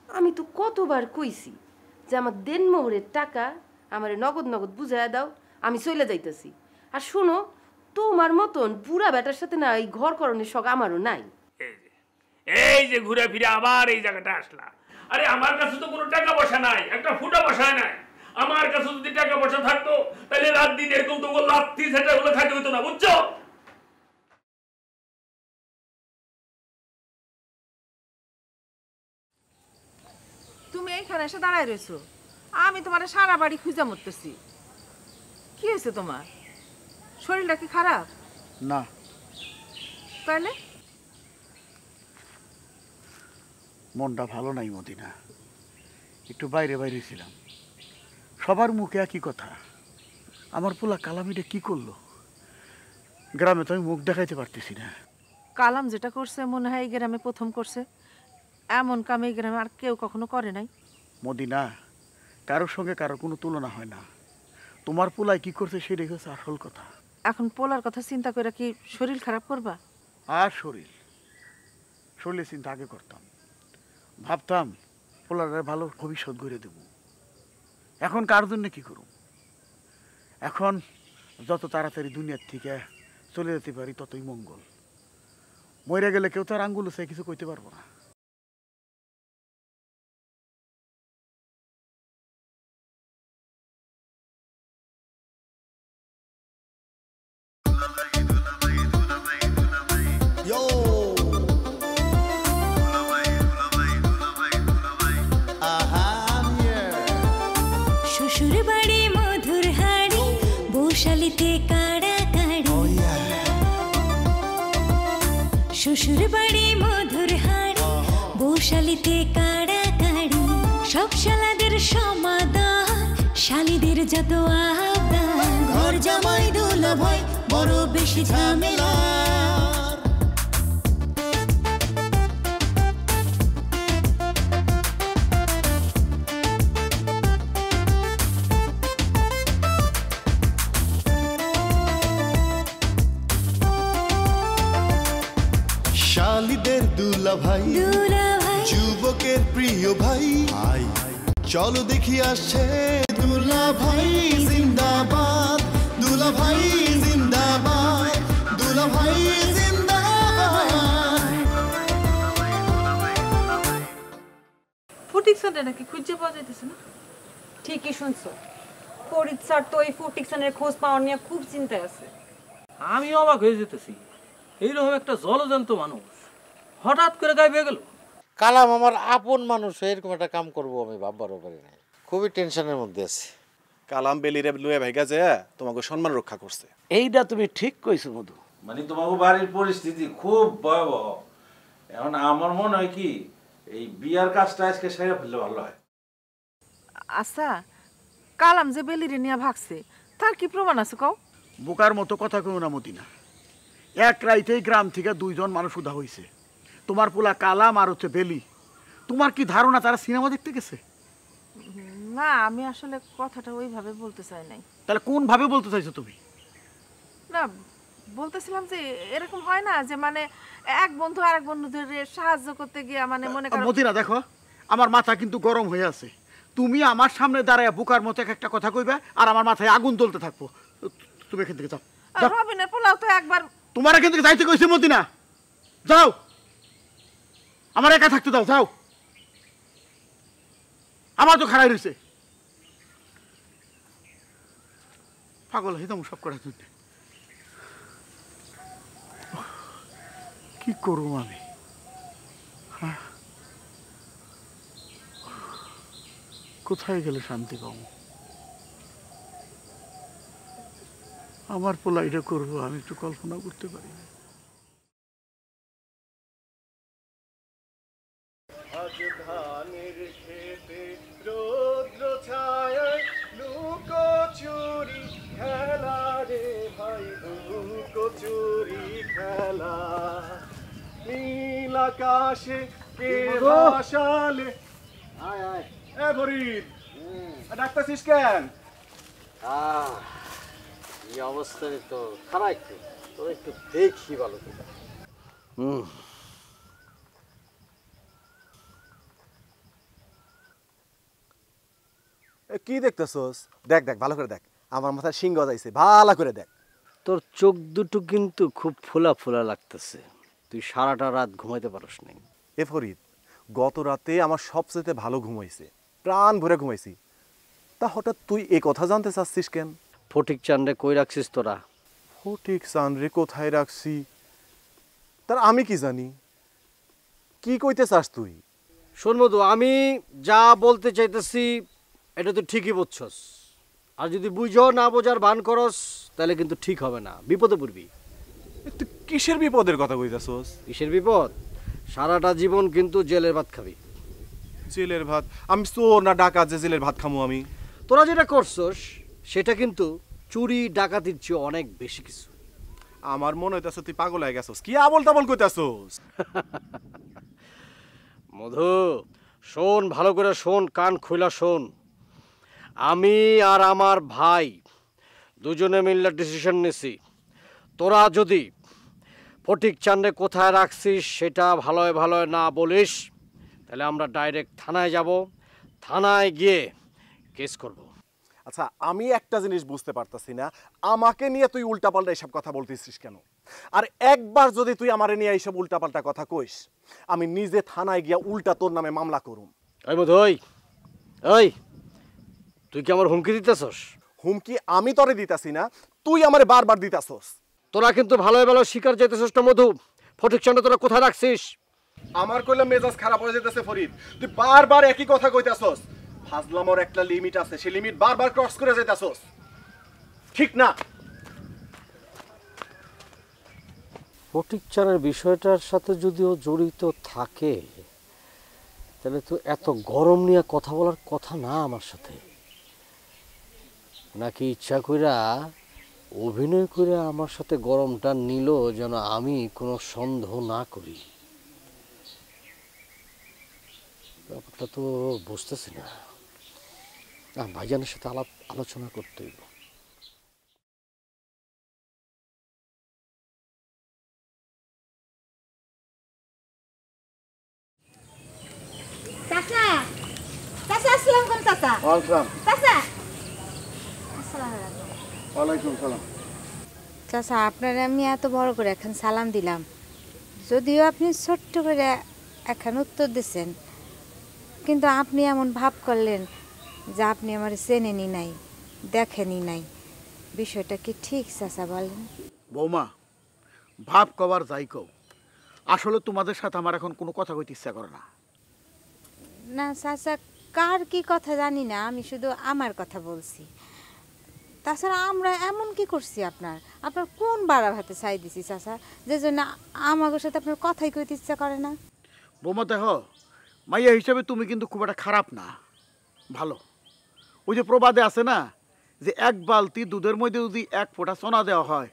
আমি তো কতবার কইছি যে আমার দেনমোহরের টাকা আমার নগদ নগদ বুঝাইয়া দাও, আমি চলে যাইতেছি। আর শোনো, তোমার মতন বুড়া বেটার সাথে না এই ঘর করণের শখ আমারও নাই। এই যে ঘুরে ফিরে আবার এই জায়গাটা আসলা। আরে আমার কাছে তো কোনো টাকা পয়সা নাই, একটা ফুটা পয়সা নাই। আমার কাছে যদি টাকা পয়সা থাকতো তাহলে রাত দিন এরকম তো লাথি সেটা গুলো খাইতে হইতো না, বুঝছো? তুমি এইখানে এসে দাঁড়ায় রয়েছো, আমি তোমার সারা বাড়ি খুঁজে মরতেছি। কি হয়েছে তোমার? শরীরটা কি খারাপ? না। তাহলে মনটা ভালো নাই মদিনা, একটু বাইরে বাইরে ছিলাম। সবার মুখে একই কথা, আমার পোলা কালামিটা কি করলো। গ্রামে তো আমি মুখ দেখাইতে পারতেছি না। কালাম যেটা করছে মনে হয় এই গ্রামে প্রথম করছে। এমন কাম এই গ্রামে আর কেউ কখনো করে নাই। মদিনা, কারোর সঙ্গে কারোর কোনো তুলনা হয় না। তোমার পোলায় কি করছে সেটাই হচ্ছে আসল কথা। এখন পোলার কথা চিন্তা করে কি শরীর খারাপ করবা? আর শরীরের চিন্তা আগে করতাম, ভাবতাম পোলার ভালো ভবিষ্যৎ গড়ে দেব। এখন কার জন্য কি করুম? এখন যত তাড়াতাড়ি দুনিয়ার থেকে চলে যেতে পারি ততই মঙ্গল। মরে গেলে কেউ তার আঙ্গুল সে কিছু কইতে পারবো না। শ্বশুর বাড়ি মধুর হাড়ি, বৌশালিতে কাড়া কাড়ি। শ্বশুর বাড়ি মধুর হাড়ি, বৌশালিতে কাড়া কাড়ি। সব শালাদের সমাদর, শালিদের যত আবদার। ঘর জামাই দুলা ভাই বড় বেশি ঝামেলা। দুলা ভাই যুবকের প্রিয় ভাই আই চলো দেখি আসছে দুলা ভাই জিন্দাবাদ দুলা ভাই জিন্দাবাদ দুলা ভাই জিন্দাবাদ। ফটিক স্যারটা নাকি খুঁজে পাওয়া যাইতেছে না? ঠিকই শুনছো, ফরিদ স্যার তো এই ফটিকসনের খোঁজ পাওয়া নিয়ে খুব চিন্তায় আছে। আমি অবাক হয়ে যেতেছি, এইরকম একটা জলজন্ত মানুষ হঠাৎ করে গায়েব হয়ে গেল। কালাম আমার আপন মানুষ, এরকম একটা কাম করবো আমি ভাববারও পারি না। খুবই টেনশনের মধ্যে আছি। কালাম বেলিরে লুয়ে ভাইগা যে তোমাকে সম্মান রক্ষা করছে। এইটা তুমি ঠিক কইছো মধু। মানে তোমাকে বাড়ির পরিস্থিতি খুব ভয়াবহ। এখন আমার মনে হয় কি এই বিয়ার কাজটা আজকে সেরে ফেললে ভালো হয়। আচ্ছা, কালাম যে বেলিরে নিয়ে ভাগছে তার কি প্রমাণ আছে কও? বোকার মতো কথা কেউ না মতিনা, এক রাইতেই গ্রাম থেকে 2 জন মানুষ উধা হয়েছে। তোমার পোলা কালাম আর হচ্ছে বেলি। তোমার কি ধারণা তারা সিনেমা দেখতে গেছে? না, আমি আসলে কথাটা ওইভাবে বলতে চাই নাই। তাহলে কোন ভাবে বলতে চাইছো তুমি? না, বলতেছিলাম যে এরকম হয় না যে মানে এক বন্ধু আরেক বন্ধুদের সাহায্য করতে গিয়ে মানে মনে করো। মতিনা দেখো, আমার মাথা কিন্তু গরম হয়ে আছে। তুমি আমার সামনে দাঁড়ায় বোকার মতো একটা কথা কইবে আর আমার মাথায় আগুন জ্বলতে থাকবো। তুমি এখান থেকে যাও। রবিনের পোলাও তো একবার। তোমার এখান থেকে যাইতে কইছি মতিনা, যাও। আমার একা থাকতে দাও, যাও। আমার তো খারাপ রয়েছে, পাগল হয়ে যাবো সব করার জন্য। কি করবো আমি? হ্যাঁ, কোথায় গেলে শান্তি পাবো? আমার পোলা এটা করবো আমি একটু কল্পনা করতে পারি না। আজ ধানের খেতে রৌদ্র ছায়ায় লুকোচুরি খেলা রে ভাই লুকোচুরি খেলা নীল আকাশে কে ভাসালে। আয় আয় এ ফরিদ, ডাকতেছিস কেন? এই অবস্থায় তো খারাপ, একটু তো একটু দেখি ভালো করে। কি দেখতেছস? দেখ দেখ ভালো করে দেখ, আমার মাথায় সিংহ যাইছে, ভালো করে দেখ। তোর চোখ দুটো কিন্তু খুব ফোলা ফোলা লাগতেছে। তুই সারাটা রাত ঘুমাইতে পারস নাই। এ ফরিদ, গত রাতে আমার সবচেয়ে ভালো ঘুমাইছে, প্রাণ ভরে ঘুমাইছি। তা হঠাৎ তুই এ কথা জানতে চাচ্ছিস কেন? ফটিক চান্দে কই রাখছিস তোরা? ফটিক চান্দরে কোথায় রাখছি তার আমি কি জানি? কি কইতে চাস তুই? শোন মধু, আমি যা বলতে চাইতেছি এটা তো ঠিকই বুঝছস, আর যদি বুঝো না বোঝার ভান করস তাহলে কিন্তু ঠিক হবে না, বিপদে পড়বি। তুই কিসের বিপদের কথা কইতাছস? কিসের বিপদ? সারাটা জীবন কিন্তু জেলের ভাত খাবি। জেলের ভাত? আমি চোর না ডাকাত যে জেলের ভাত খামু আমি? তোরা যেটা করছস সেটা কিন্তু চুরি ডাকাতির চেয়ে অনেক বেশি কিছু। আমার মনে হইতাছে তুই পাগল হয়ে গেছস। কি আবল তাবল কইতাছস? মধু শোন, ভালো করে শোন, কান খুইলা শোন। আমি আর আমার ভাই দুজনে মিলে ডিসিশন নিছি, তোরা যদি ফটিক চান্দে কোথায় রাখছিস সেটা ভালোয় ভালোয় না বলিস তাহলে আমরা ডাইরেক্ট থানায় যাব, থানায় গিয়ে কেস করব। আচ্ছা, আমি একটা জিনিস বুঝতে পারতাছি না, আমাকে নিয়ে তুই উল্টাপাল্টা এসব কথা বলতেছিস কেন? আর একবার যদি তুই আমারে নিয়ে এইসব উল্টাপাল্টা কথা কইস, আমি নিজে থানায় গিয়া উল্টা তোর নামে মামলা করুম। এই মধু, ওই তুই কি আমার হুমকি দিতেছস? হুমকি আমি তোরে দিতাছি না, তুই আমারে বারবার দিতাছস। তোরা কিন্তু ভালোই ভালো শিকার যাইতেছস না মধু। ফটিক চান্দে তোরা কোথায় রাখছিস? আমার কইলে মেজাজ খারাপ হয়ে যেতেছে ফরিদ, তুই বারবার একই কথা কইতাছস। ফাজলামর একটা লিমিট আছে, সেই লিমিট বারবার ক্রস করে যাইতাছস, ঠিক না? ফটিক চাঁদের বিষয়টার সাথে যদিও জড়িত থাকে তাহলে তো এত গরম নিয়ে কথা বলার কথা না আমার সাথে। নাকি ইচ্ছা কইরা অভিনয় করে আমার সাথে গরমটা নিল যেন আমি কোনো সন্দেহ না করি। ব্যাপারটা তো বুঝতেছি না। ভাইজানের সাথে আলোচনা করতে হইব। চাচা ওয়ালাইকুম চাচা ওয়ালাইকুম সালাম। চাচা আপনারা আমি এত বড় করে এখন সালাম দিলাম, যদিও আপনি ছোট্ট করে এখন উত্তর দিচ্ছেন, কিন্তু আপনি এমন ভাব করলেন যে আপনি আমার চেনেনি নাই, দেখেনি নাই। বিষয়টা কি ঠিক চাচা বলেন? বৌমা, ভাব কবার যাই কও, আসলে তোমাদের সাথে আমার এখন কোনো কথা কইতে ইচ্ছা করে না। না চাচা, কার কি কথা জানি না, আমি শুধু আমার কথা বলছি। তাছাড়া আমরা এমন কি করছি আপনার কোন বাড়া ভাতে চাই দিছি চাচা, যে জন্য আমাদের সাথে আপনার কথাই কইতে ইচ্ছা করে না? বৌমা দেখো, মাইয়া হিসাবে তুমি কিন্তু খুব একটা খারাপ না, ভালো। ওই যে প্রবাদে আছে না, যে এক বালতি দুধের মধ্যে যদি এক ফোঁটা সোনা দেওয়া হয়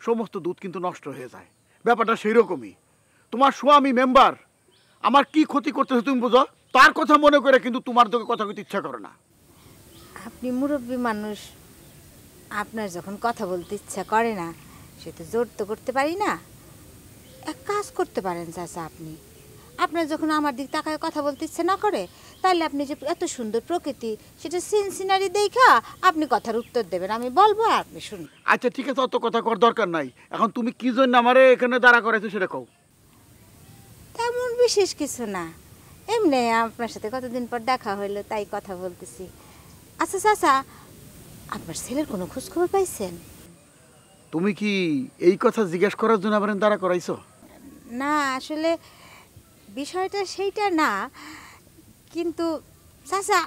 সমস্ত দুধ কিন্তু নষ্ট হয়ে যায়। ব্যাপারটা সেই রকমই। তোমার স্বামী মেম্বার আমার কি ক্ষতি করতেছে তুমি বুঝো, তার কথা মনে করে কিন্তু তোমার তোকে কথা কইতে ইচ্ছা করে না। আপনি মুরব্বী মানুষ, আপনার যখন কথা বলতে ইচ্ছা করে না, সে তো জোর তো করতে পারি না। এক কাজ করতে পারেন চাচা, আপনার যখন আমার দিক তাকায় কথা বলতে ইচ্ছে না করে, তাহলে আপনি যে এত সুন্দর প্রকৃতি, সেটা সিনারি দেখা আপনি কথার উত্তর দেবেন, আমি বলবো আর আপনি শুনুন। আচ্ছা ঠিক আছে, অত কথা কর দরকার নাই। এখন তুমি কি জন্য আমারে এখানে দাঁড়া করাইছো সেটা কও। তেমন বিশেষ কিছু না, এমনি আপনার সাথে কতদিন পর দেখা হইলো তাই কথা বলতেছি। আচ্ছা চাচা, আপনার ছেলের কোনো খোঁজ খবর পাইছেন? তুমি কি এই কথা জিজ্ঞেস করার জন্য আমার দাঁড়া করাইছো? না, আসলে বিষয়টা সেইটা না, কিন্তু চাচা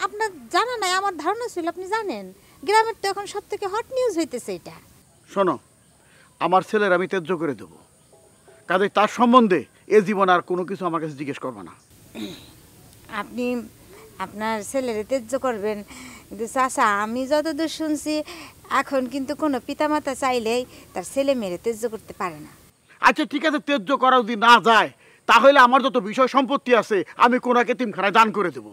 আপনার জানা নাই, আমার ধারণা ছিল আপনি জানেন। গ্রামের তো এখন সব থেকে হট নিউজ হইতেছে এটা। শোনো, আমার ছেলের আমি ত্যায্য করে দেবো, কাজে তার সম্বন্ধে এ জীবন আর কোনো কিছু আমার কাছে জিজ্ঞেস করবে না। আপনি আপনার ছেলের ত্যায্য করবেন, কিন্তু চাচা আমি যতদূর শুনছি এখন কিন্তু কোনো পিতামাতা চাইলেই তার ছেলে মেয়েরে ত্যায্য করতে পারে না। আচ্ছা ঠিক আছে, ত্যায্য করা যদি না যায় তাহলে আমার যত বিষয় সম্পত্তি আছে আমি কোনাকে তিনখানায় দান করে দেব।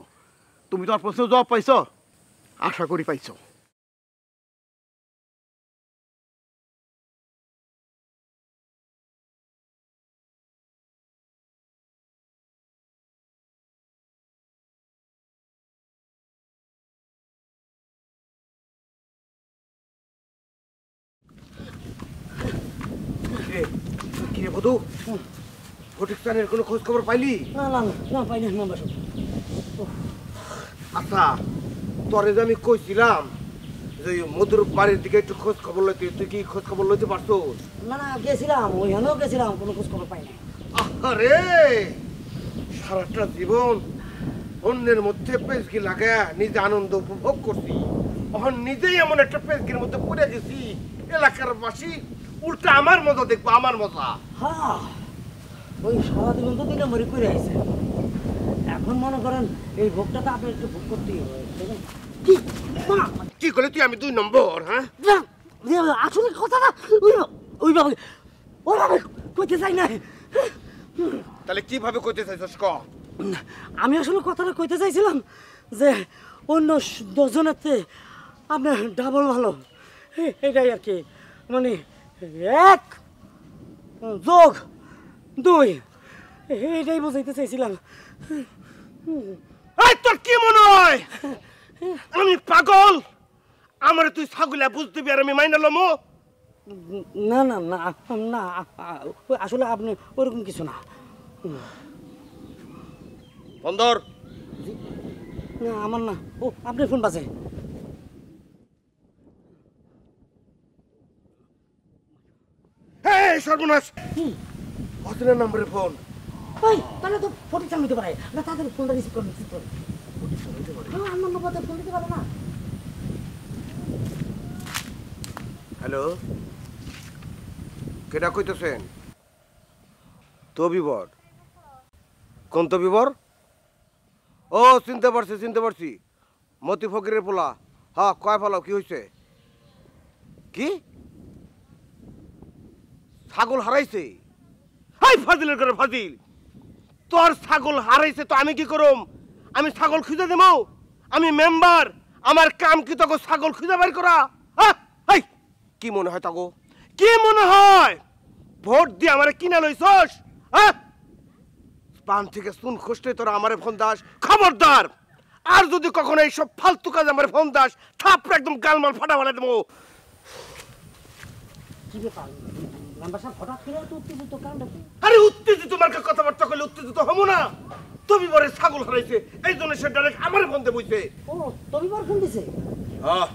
তুমি তোমার প্রশ্নের জবাব পাইছো? আশা করি পাইছো। কিরে বধু, ফটিক স্যারের কোনো খোঁজ খবর পাইলি? না না না পাইনি না বাসু। আচ্ছা, তোরে যে আমি কইছিলাম যে মধুর বাড়ির দিকে একটু খোঁজ খবর লইতে, তুই কি খোঁজ খবর লইতে পারছো? না না গেছিলাম, ওইখানেও গেছিলাম, কোনো খোঁজ খবর পাই না। আরে সারাটা জীবন অন্যের মধ্যে পেজকি লাগায় নিজে আনন্দ উপভোগ করছি, এখন নিজেই এমন একটা পেজকির মধ্যে পড়ে গেছি, এলাকার বাসী উল্টা আমার মজা দেখবো, আমার মজা। হ্যাঁ, ওই সারাদিন তো দিনে মরি করে আইছে, এখন মনে করেন এই ভোগটা তো আপনি একটু ভোগ করতেই হবে। কি করলে তুই আমি 2 নম্বর? হ্যাঁ আসলে কথাটা ওইভাবে কইতে চাই না। তাহলে কিভাবে কইতে চাইছস ক? আমি আসলে কথাটা কইতে চাইছিলাম যে অন্য 10 জনের চেয়ে আপনার ডাবল ভালো, এটাই আর কি। মানে 1 যোগ 2 এটাই বোঝাইতে চাইছিলাম। এই তোর কি মনে হয় আমি পাগল? আমারে তুই ছাগলা বুঝ দিবি আর আমি মাইনা লমো? না না না না, আসলে আপনি ওরকম কিছু না। বন্দর না আমার না, ও আপনার ফোন বাজে। এই সর্বনাশ, অচেনা নম্বরে ফোন। ওই তাহলে তো ফটিক চাল নিতে পারে না, তাদের ফোনটা রিসিভ করে রিসিভ করে। আমার নম্বরে ফোন দিতে পারে না। হ্যালো, কেডা কইতেছেন? তবিবর? কোন তবিবর? ও চিনতে পারছি, মতি ফকিরের পোলা। হ্যাঁ কয় ফলাও, কি হয়েছে? কি ছাগল হারাইছে? হাই ফাজিলের করে ফাজিল, তোর ছাগল হারাইছে তো আমি কি করম? আমি ছাগল খুঁজে দেবো? আমি মেম্বার, আমার কাম কি তোকে ছাগল খুঁজে বের করা? হাই কি মনে হয় তাগো, কি মনে হয় ভোট দিয়ে আমারে কিনা লইছস? হ্যাঁ পান থেকে শুন খুঁজতে তোরা আমারে ফোন দাস, খবরদার আর যদি কখনো এইসব ফালতু কাজ আমার ফোন দাস থাপড়ে একদম গালমাল ফাটা ফেলে দেবো। কি ব্যাপার মেম্বার সাহেব হঠাৎ করে এত উত্তেজিত কারণটা কি? আরে উত্তেজিত মার্কা কথাবার্তা কইলে উত্তেজিত হবো না? তুমি বরে ছাগল হারাইছে এই জন্য সে ডাইরেক্ট আমার ফোন দিয়ে বইছে। ও তুমি বর ফোন দিছে? হ্যাঁ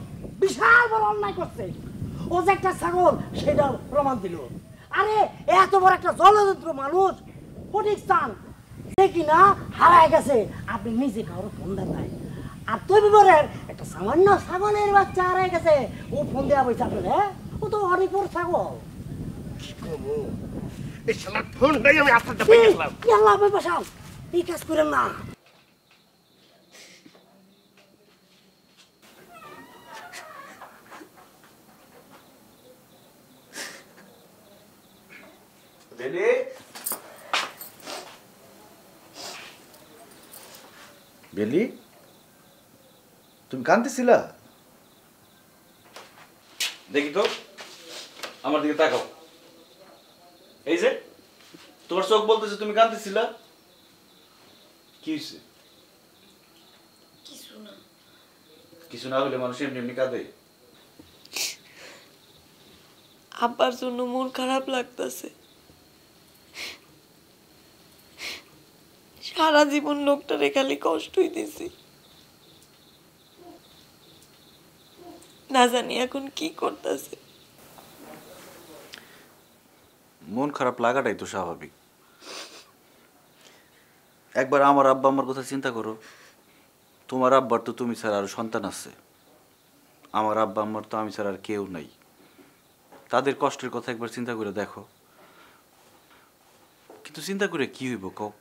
বিশাল বড় অন্যায় করছে। ও যে একটা ছাগল সেটা প্রমাণ দিল। আরে এত বড় একটা জলযন্ত্র মানুষ ফটিক চান সে কিনা হারায় গেছে, আপনি নিজে কারো ফোন দেন নাই। আর তুমি বলেন একটা সামান্য ছাগলের বাচ্চা হারায় গেছে, ও ফোন দেওয়া বলছে আপনার? হ্যাঁ ও তো অনেক বড় ছাগল। কি করবো এই শালার ফোনটাই আমি আস্তে পেয়ে গেলাম। কি আল্লাহ মেম্বার সাহেব এই কাজ করেন না। বেলি বেলি তুমি কাঁদতেছিলা? দেখি তো আমার দিকে তাকাও। এই যে তোমার চোখ বলতেছে তুমি কাঁদতেছিলা। কি হয়েছে? কিছু না হলে মানুষ এমনি এমনি কাঁদে? আব্বার জন্য মন খারাপ লাগতেছে। সারা জীবন লোকটারে খালি কষ্টই দিছি, না জানি এখন কি করতেছে। মন খারাপ লাগাটাই তো স্বাভাবিক। একবার আমার আব্বা আমার কথা চিন্তা করো। তোমার আব্বার তো তুমি ছাড়া আরো সন্তান আছে, আমার আব্বা আমার তো আমি ছাড়া আর কেউ নাই। তাদের কষ্টের কথা একবার চিন্তা করে দেখো। কিন্তু চিন্তা করে কি হইব কও?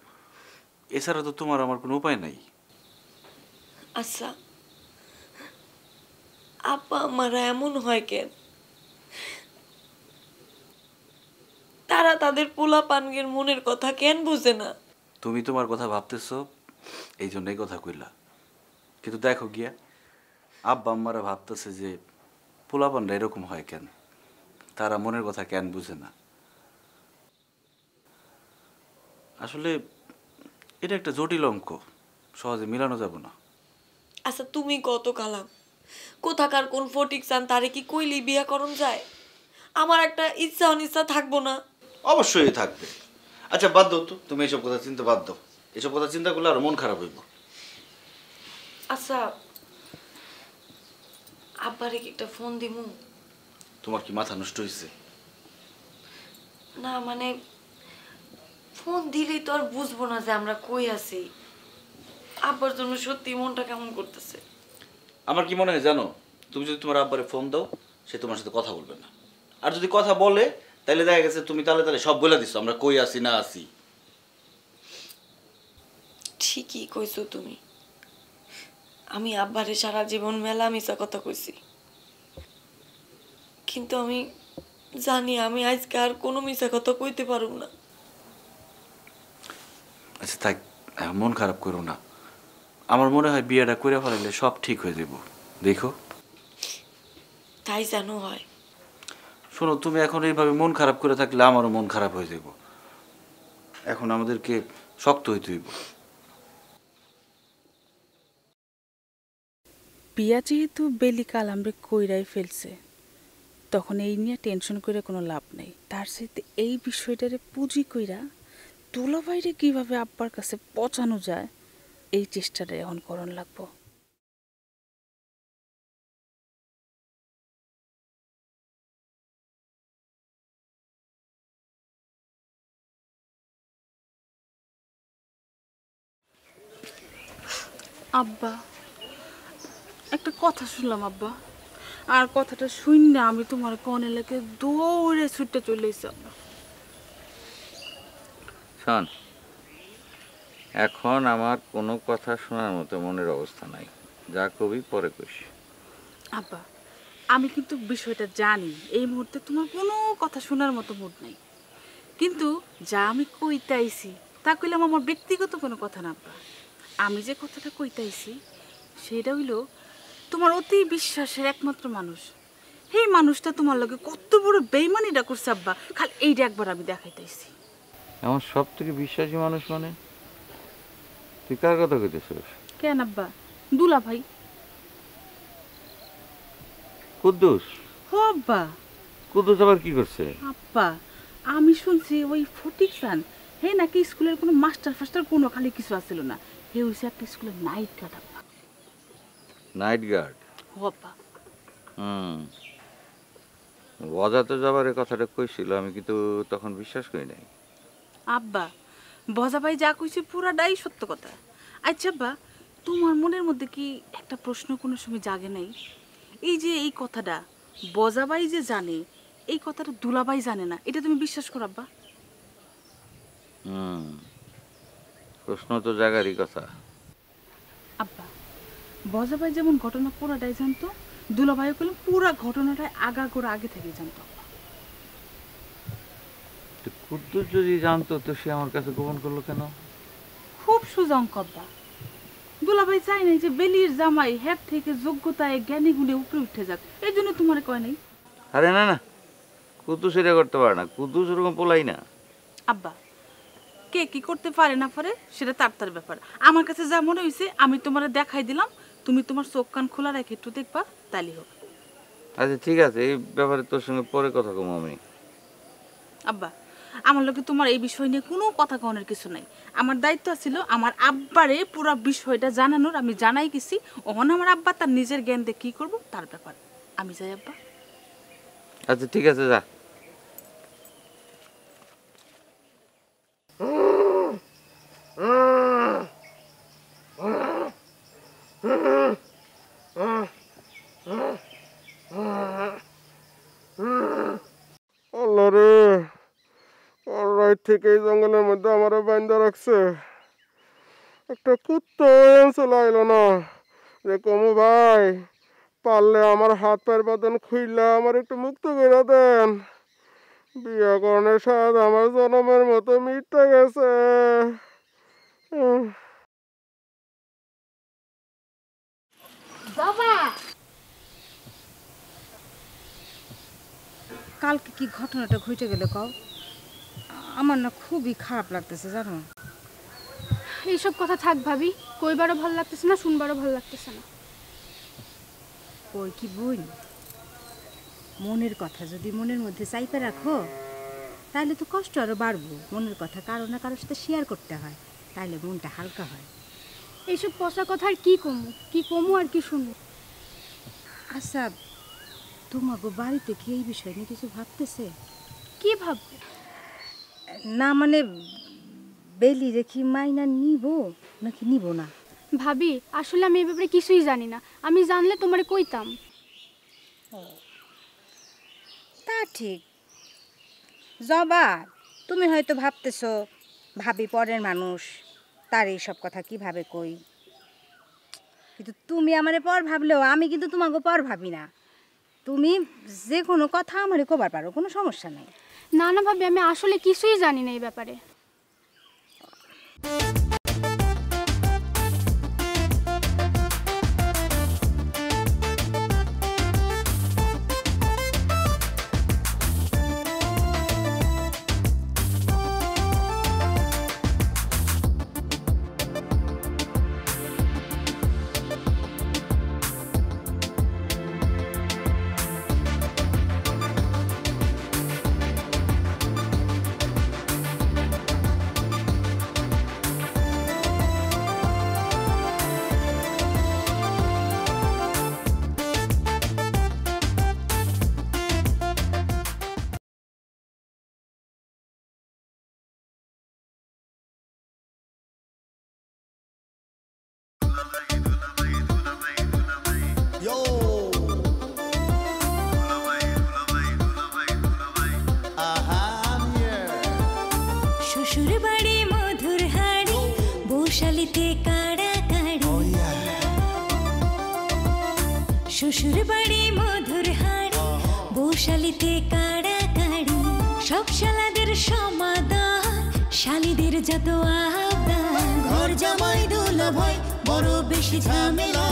এছাড়া তো তোমার আমার কোনো উপায় নাই। আচ্ছা আব্বা আমার এমন হয় কেন? তারা তাদের পোলা পানগের মনের কথা কেন বুঝে না? তুমি তোমার কথা ভাবতেছ এই জন্যই কথা কইলা। কিন্তু দেখো গিয়া আব্বা আম্মারা ভাবতেছে যে পোলাপানরা এরকম হয় কেন, তারা মনের কথা কেন বুঝে না। আসলে এটা একটা জটিল অঙ্ক, সহজে মিলানো যাবে না। আচ্ছা তুমি কত কালাম কোথাকার কোন ফটিক চান তারে কি কইলি বিয়া করন যায়? আমার একটা ইচ্ছা অনিচ্ছা থাকবো না? অবশ্যই থাকবে। আচ্ছা বাদ দাও তো, তুমি এইসব কথা চিন্তা বাদ দাও। এসব কথা চিন্তা করলে আরো মন খারাপ হইব। আচ্ছা আব্বারে কি একটা ফোন দিমু? তোমার কি মাথা নষ্ট হয়েছে? না মানে ফোন দিলেই তো আর বুঝবো না যে আমরা কই আছি। আব্বার জন্য সত্যি মনটা কেমন করতেছে। আমার কি মনে হয় জানো, তুমি যদি তোমার আব্বারে ফোন দাও সে তোমার সাথে কথা বলবে না। আর যদি কথা বলে তাহলে দেখা গেছে তুমি তালে তালে সব বলে দিছো আমরা কই আছি না আছি। ঠিকই কইছো তুমি। আমি আব্বারে সারা জীবন মেলা মিছা কথা কইছি, কিন্তু আমি জানি আমি আজকে আর কোনো মিছা কথা কইতে পারব না। আচ্ছা থাক, মন খারাপ করো না। আমার মনে হয় বিয়েটা করে ফেলাইলে সব ঠিক হয়ে যাব। দেখো তাই জানো হয়। শোনো, তুমি এখন এইভাবে মন খারাপ করে থাকলে আমারও মন খারাপ হয়ে যাব। এখন আমাদেরকে শক্ত হইতে হইব। বিয়া যেহেতু বেলি কাল আমরা কইরাই ফেলছে, তখন এই নিয়ে টেনশন করে কোনো লাভ নেই। তার সাথে এই বিষয়টারে পুঁজি কইরা দুলাভাইরে কিভাবে আব্বার কাছে পৌঁছানো যায় এই চেষ্টাটা এখন করণ লাগবো। আব্বা একটা কথা শুনলাম আব্বা, আর কথাটা শুননা আমি তোমার কনে লেগে দৌড়ে ছুটে চলে এসেছি আব্বা। শোন, এখন আমার কোনো কথা শোনার মতো মনের অবস্থা নাই। যা কবি পরে কইস। আব্বা আমি কিন্তু বিষয়টা জানি এই মুহূর্তে তোমার কোনো কথা শোনার মতো মুড নেই, কিন্তু যা আমি কইতাইছি তা কইলাম আমার ব্যক্তিগত কোনো কথা না আব্বা। আমি যে কথাটা কইতাইছি সেটা হইল তোমার অতি বিশ্বাসের একমাত্র মানুষ, এই মানুষটা তোমার লগে কত বড় বেইমানিটা করছে আব্বা, খালি এইটা একবার আমি দেখাইতাইছি। আমার সব থেকে বিশ্বাসী মানুষ মানে? তুই কার কথা কইতেছিস? কেন আব্বা দুলা ভাই। কুদ্দুস? হ আব্বা। কুদ্দুস আবার কি করছে? আব্বা আমি শুনছি ওই ফটিক সান হে নাকি স্কুলের কোনো মাস্টার ফাস্টার কোনো খালি কিছু আসছিল না, হে হইছে একটা স্কুলের নাইট গার্ড। আব্বা নাইট গার্ড? হ আব্বা। বজাতে যাবার এই কথাটা কইছিল, আমি কিন্তু তখন বিশ্বাস করি নাই। আব্বা বজা ভাই যা কইছে পুরাটাই সত্য কথা। আচ্ছা আব্বা, তোমার মনের মধ্যে কি একটা প্রশ্ন কোনো সময় জাগে নাই? এই যে এই কথাটা বজাবাই যে জানে, এই কথাটা দুলাভাই জানে না, এটা তুমি বিশ্বাস করো আব্বা? প্রশ্ন তো জাগারই কথা। আব্বা বজাবাই যেমন ঘটনা পুরাটাই জানতো, দুলাভাইও বললেন পুরা ঘটনাটাই আগাগোড়া আগে থেকে জানতো। কুদ্দুস যদি জানতো তো সে আমার কাছে গোপন করলো কেন? খুব সুজঙ্ক আব্বা। দুলাভাই চাই নাই যে বেলির জামাই হ্যাপ থেকে যোগ্যতায় জ্ঞানী গুণে উপরে উঠে যাক, এই জন্য তোমার কয় নাই। আরে না না, কুদ্দুস এটা করতে পারে না, কুদ্দুস ওরকম পোলাই না। আব্বা কে কি করতে পারে না পারে সেটা তার তার ব্যাপার। আমার কাছে যা মনে হয়েছে আমি তোমার দেখাই দিলাম, তুমি তোমার চোখ কান খোলা রেখে একটু দেখবা, তাইলে হোক। আচ্ছা ঠিক আছে, এই ব্যাপারে তোর সঙ্গে পরে কথা কম আমি। আব্বা আমার লোকে তোমার এই বিষয় নিয়ে কোনো কথা কওয়ানোর কিছু নাই। আমার দায়িত্ব ছিল আমার আব্বারে পুরো বিষয়টা জানানোর, আমি জানাই গেছি। ওখানে আমার আব্বা তার নিজের জ্ঞান দিয়ে কি করবো তার ব্যাপার। আমি যাই আব্বা। আচ্ছা ঠিক আছে, যা। আল্লাহ রে, রাত থেকে এই জঙ্গলের মধ্যে আমার বান্ধা রাখছে, একটা কুত্তা চলে এলো না যে কমু ভাই পারলে আমার হাত পায়ের বাঁধন খুইলা আমার একটু মুক্ত করে দেন। বিয়া করণের স্বাদ আমার জনমের মতো মিটটা গেছে। কালকে কি ঘটনাটা ঘটে গেল কও? আমার না খুবই খারাপ লাগতেছে জানো। এইসব কথা থাক ভাবি, কইবারও ভালো লাগতেছে না, শুনবারও ভালো লাগতেছে না। ওই কি বোন, মনের কথা যদি মনের মধ্যে চাইপে রাখো তাহলে তো কষ্ট আরো বাড়বো। মনের কথা কারো না কারোর সাথে শেয়ার করতে হয়, তাহলে মনটা হালকা হয়। এইসব পচা কথা আর কি কমু আর কি শুনবো। আচ্ছা তোমাকে বাড়িতে কি এই বিষয় নিয়ে কিছু ভাবতেছে? কি ভাববে? না মানে বেলি রেখি মাইনা নিব নাকি নিব না? ভাবি আসলে আমি এই ব্যাপারে কিছুই জানি না, আমি জানলে তোমারে কইতাম। তা ঠিক জবা, তুমি হয়তো ভাবতেছো ভাবি পরের মানুষ, তার এইসব কথা কিভাবে কই। কিন্তু তুমি আমারে পর ভাবলেও আমি কিন্তু তোমাকে পর ভাবি না। তুমি যে কোনো কথা আমারে কবার পারো, কোনো সমস্যা নেই। না না ভাবি, আমি আসলে কিছুই জানি না এই ব্যাপারে। শ্বশুর বাড়ি মধুর হাড়ি, বৌশালিতে কাড়া কাড়ি। শ্বশুর বাড়ি মধুর হাড়ি, বৌশালিতে কাড়া কাড়ি। সব শালাদের সমাধান, শালিদের যত আবদার। ঘর জামাই দুলা ভাই বড় বেশি ঝামেলা।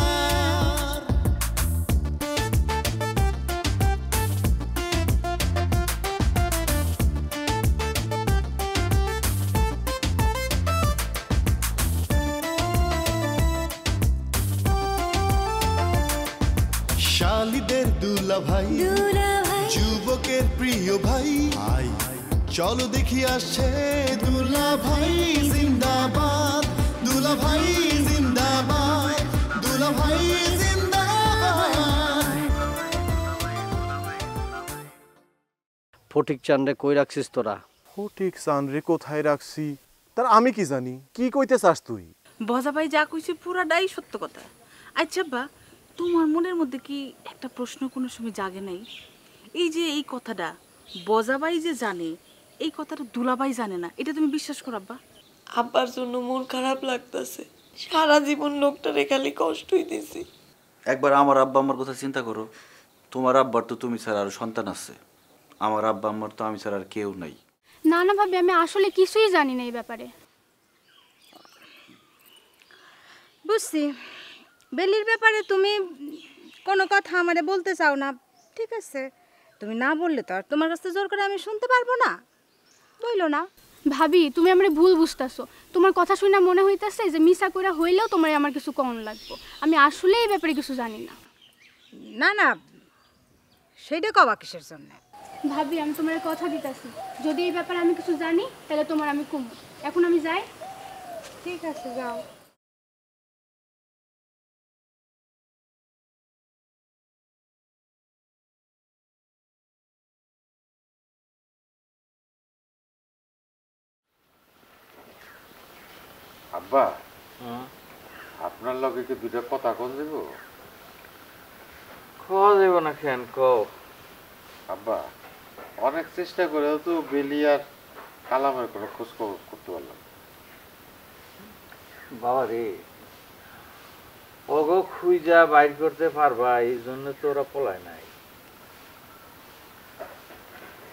শালীদের দুলা ভাই যুবকের প্রিয় ভাই চলো দেখি আসছে দুলা ভাই জিন্দাবাদ দুলা ভাই জিন্দাবাদ দুলা ভাই জিন্দাবাদ। ফটিক চান্দে কই রাখছিস তোরা? ফটিক চান্দরে কোথায় রাখছি তার আমি কি জানি? কি কইতে চাস তুই? বজা ভাই যা কইছে পুরাটাই সত্য কথা। আচ্ছা বা তোমার মনের মধ্যে কি একটা প্রশ্ন কোনো সময় জাগে নাই? এই যে এই কথাটা বজাবাই যে জানে, এই কথাটা দুলাবাই জানে না, এটা তুমি বিশ্বাস করো আব্বা? আব্বার জন্য মন খারাপ লাগতেছে। সারা জীবন লোকটারে খালি কষ্টই দিছি। একবার আমার আব্বা আম্মার কথা চিন্তা করো। তোমার আব্বার তো তুমি ছাড়া আরো সন্তান আছে, আমার আব্বা আম্মার তো আমি ছাড়া আর কেউ নাই। না না ভাবি, আমি আসলে কিছুই জানি না এই ব্যাপারে। বুঝছি, বেলির ব্যাপারে তুমি কোনো কথা আমারে বলতে চাও না, ঠিক আছে। তুমি না বললে তো আর তোমার কাছে জোর করে আমি শুনতে পারবো না, বইলো না। ভাবি তুমি আমার ভুল বুঝতেছো। তোমার কথা শুনে মনে হইতেছে যে মিশা কইরা হইলেও তোমার আমার কিছু কম লাগবে। আমি আসলে এই ব্যাপারে কিছু জানি না। না না, সেইটা কবা কিসের জন্য? ভাবি আমি তোমার কথা দিতেছি, যদি এই ব্যাপারে আমি কিছু জানি তাহলে তোমার আমি কম। এখন আমি যাই। ঠিক আছে, যাও। আব্বা, আপনার লগে কি দুইটা কথা কোন দেব? খাওয়া দেব না কেন কও? আব্বা, অনেক চেষ্টা করেও তো বেলি আর কালামের কোনো খোঁজ খবর করতে পারলাম। বাবা রে, ওগো খুঁজা বাইর করতে পারবা, এই জন্য তো ওরা পলায় নাই।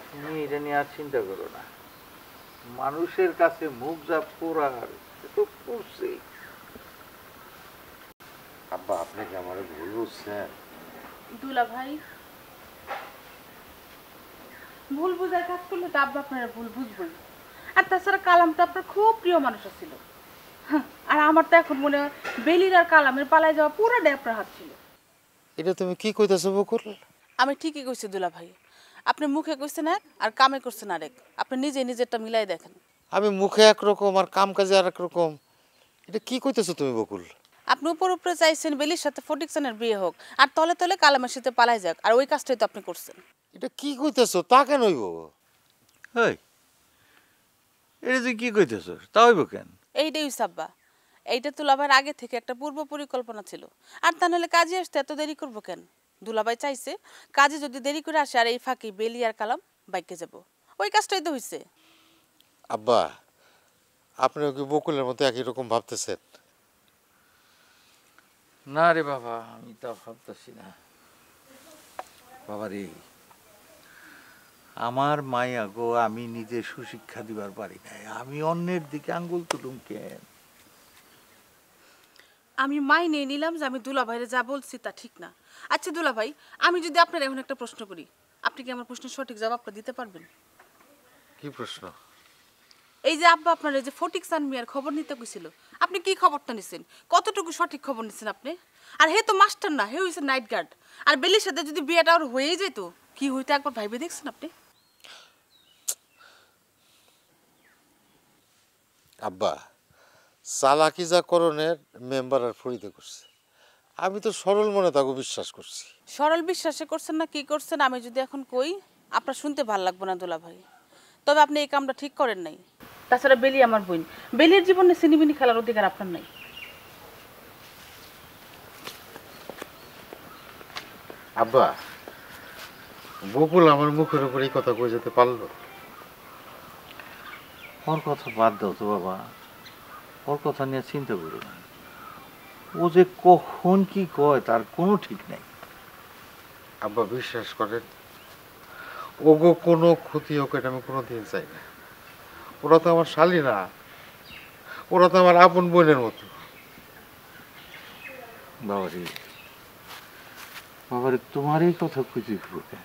তুমি এটা নিয়ে আর চিন্তা করো না। মানুষের কাছে মুখ যা পোড়ার তো করছে। আব্বা, আপনি কি আমার ভুল বুঝছেন? দুলা ভাই ভুল বুঝার কাজ করলে তো আব্বা আপনারা ভুল বুঝবই। আর তাছাড়া কালাম তো আপনার খুব প্রিয় মানুষ ছিল। আর আমার তো এখন মনে হয় বেলির আর কালামের পালায় যাওয়া পুরোটাই আপনার হাত ছিল। এটা তুমি কি কইতাছো বকুল? আমি ঠিকই কইছি দুলা ভাই, আপনি মুখে কইছেন এক আর কামে করছেন আরেক। আপনি নিজে নিজেরটা মিলাই দেখেন। আমি মুখে একরকম আর কাম কাজে আর একরকম, এটা কি কইতেছো তুমি বকুল? আপনি উপর উপরে চাইছেন বেলির সাথে ফটিকসনের বিয়ে হোক, আর তলে তলে কালামের সাথে পালাই যাক, আর ওই কাজটাই তো আপনি করছেন। এটা কি কইতেছো? তা কেন হইব? এই এটা তুই কি কইতেছো? তা হইব কেন? এইটাই সাব্বা, এইটা দুলাভাইয়ের আগে থেকে একটা পূর্ব পরিকল্পনা ছিল। আর তা নাহলে কাজে আসতে এত দেরি করবো কেন? দুলাভাই চাইছে কাজে যদি দেরি করে আসে আর এই ফাঁকি বেলি আর কালাম বাইকে যাব, ওই কাজটাই তো হইছে। আব্বা, আপনিও কি বকুলের মতো একই রকম ভাবতেছেন? না রে বাবা, আমি তা ভাবতেছি না। বাবা রে, আমার মায়া গো, আমি নিজে সুশিক্ষা দিবার পারি নাই, আমি অন্যের দিকে আঙ্গুল তুলুম কেন? আমি মাইনে নিলাম যে আমি দুলাভাইরে যা বলছি তা ঠিক না। আচ্ছা দুলাভাই, আমি যদি আপনার এখন একটা প্রশ্ন করি, আপনি কি আমার প্রশ্নের সঠিক জবাবটা দিতে পারবেন? কি প্রশ্ন? এই যে আব্বা আপনার এই যে ফটিক চান মিয়ার খবর নিতে গেছিল, আপনি কি খবরটা নিছেন? কতটুকু সঠিক খবর নিছেন আপনি? আর হে তো মাস্টার না, হে হইছে নাইট গার্ড। আর বেলির সাথে যদি বিয়েটা ওর হয়েই যেত, কি হইতো একবার ভাইবে দেখছেন আপনি? আব্বা, চালাকি যা করণের মেম্বার আর ফরিদে করছে, আমি তো সরল মনে তাকে বিশ্বাস করছি। সরল বিশ্বাসে করছেন না কি করছেন আমি যদি এখন কই, আপনার শুনতে ভাল লাগবে না দুলা ভাই। তবে আপনি এই কামটা ঠিক করেন নাই। তাছাড়া বেলি আমার বোন, বেলির জীবনে সিনিমিনি খেলার অধিকার আপনার নাই। আব্বা, বকুল আমার মুখের উপর এই কথা কই যেতে পারলো? ওর কথা বাদ দাও তো বাবা, ওর কথা নিয়ে চিন্তা করো না। ও যে কখন কি কয় তার কোনো ঠিক নাই। আব্বা বিশ্বাস করেন, ওগো কোনো ক্ষতি হোক এটা আমি কোনোদিন চাই না। ওরা তো আমার শালী না, ওরা তো আমার আপন বোনের মতো। বাবারে বাবারে, তোমার এই কথা খুঁজে খুঁজে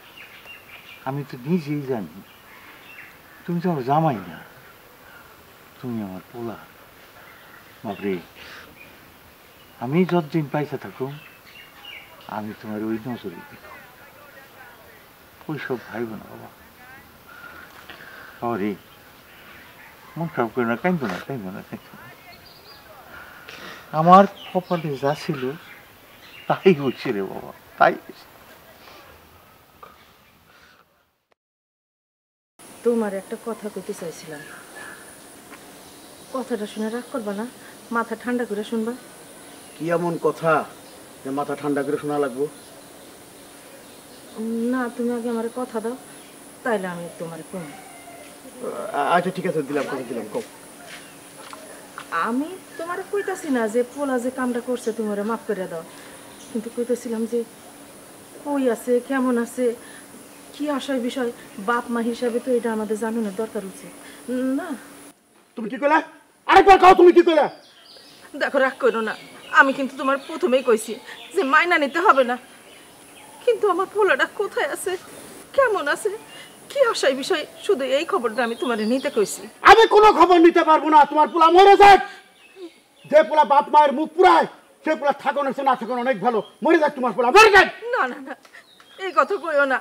আমি তো নিজেই জানি তুমি তো আমার জামাই না, তুমি আমার পোলা। বাবরে, আমি যতদিন পাইসা থাকুম আমি তোমার ওই নজরে দিব, ওইসব ভাইব না বাবা। আরে মন খারাপ করে না, কাইন্দ না, কাইন্দ না, কাইন্দ না। আমার কপালে যা ছিল তাই হচ্ছে রে বাবা, তাই হয়েছে। তোমার একটা কথা কইতে চাইছিলাম, কথাটা শুনে রাগ করবা না, মাথা ঠান্ডা করে শুনবা। কি এমন কথা যে মাথা ঠান্ডা করে শোনা লাগবো? না, তুমি আগে আমার কথা দাও, তাইলে আমি তোমার কম। আচ্ছা ঠিক আছে, দিলাম, কথা দিলাম, কম। আমি তোমার কইতাছি না যে পোলা যে কামটা করছে তোমার মাফ করে দাও, কিন্তু কইতেছিলাম যে কই আছে, কেমন আছে, কি আসার বিষয়, বাপ মা হিসাবে তো এটা আমাদের জানানোর দরকার উচিত না? তুমি কি কইলা? আরেকবার কও, তুমি কি কইলা? দেখো, রাগ করো না, আমি কিন্তু তোমার প্রথমেই কইছি যে মাইনা নিতে হবে না, কিন্তু আমার পোলাটা কোথায় আছে, কেমন আছে, কি আসার বিষয়, শুধু এই খবরটা আমি তোমার নিতে কইছি। আমি কোনো খবর নিতে পারবো না, তোমার পোলা মরে যাক। যে পোলা বাপ মায়ের মুখ পুরায় সে পোলা থাকুন এসে না থাকুন অনেক ভালো, মরে যাক তোমার পোলা, মরে যাক। না না না, এই কথা কইও না,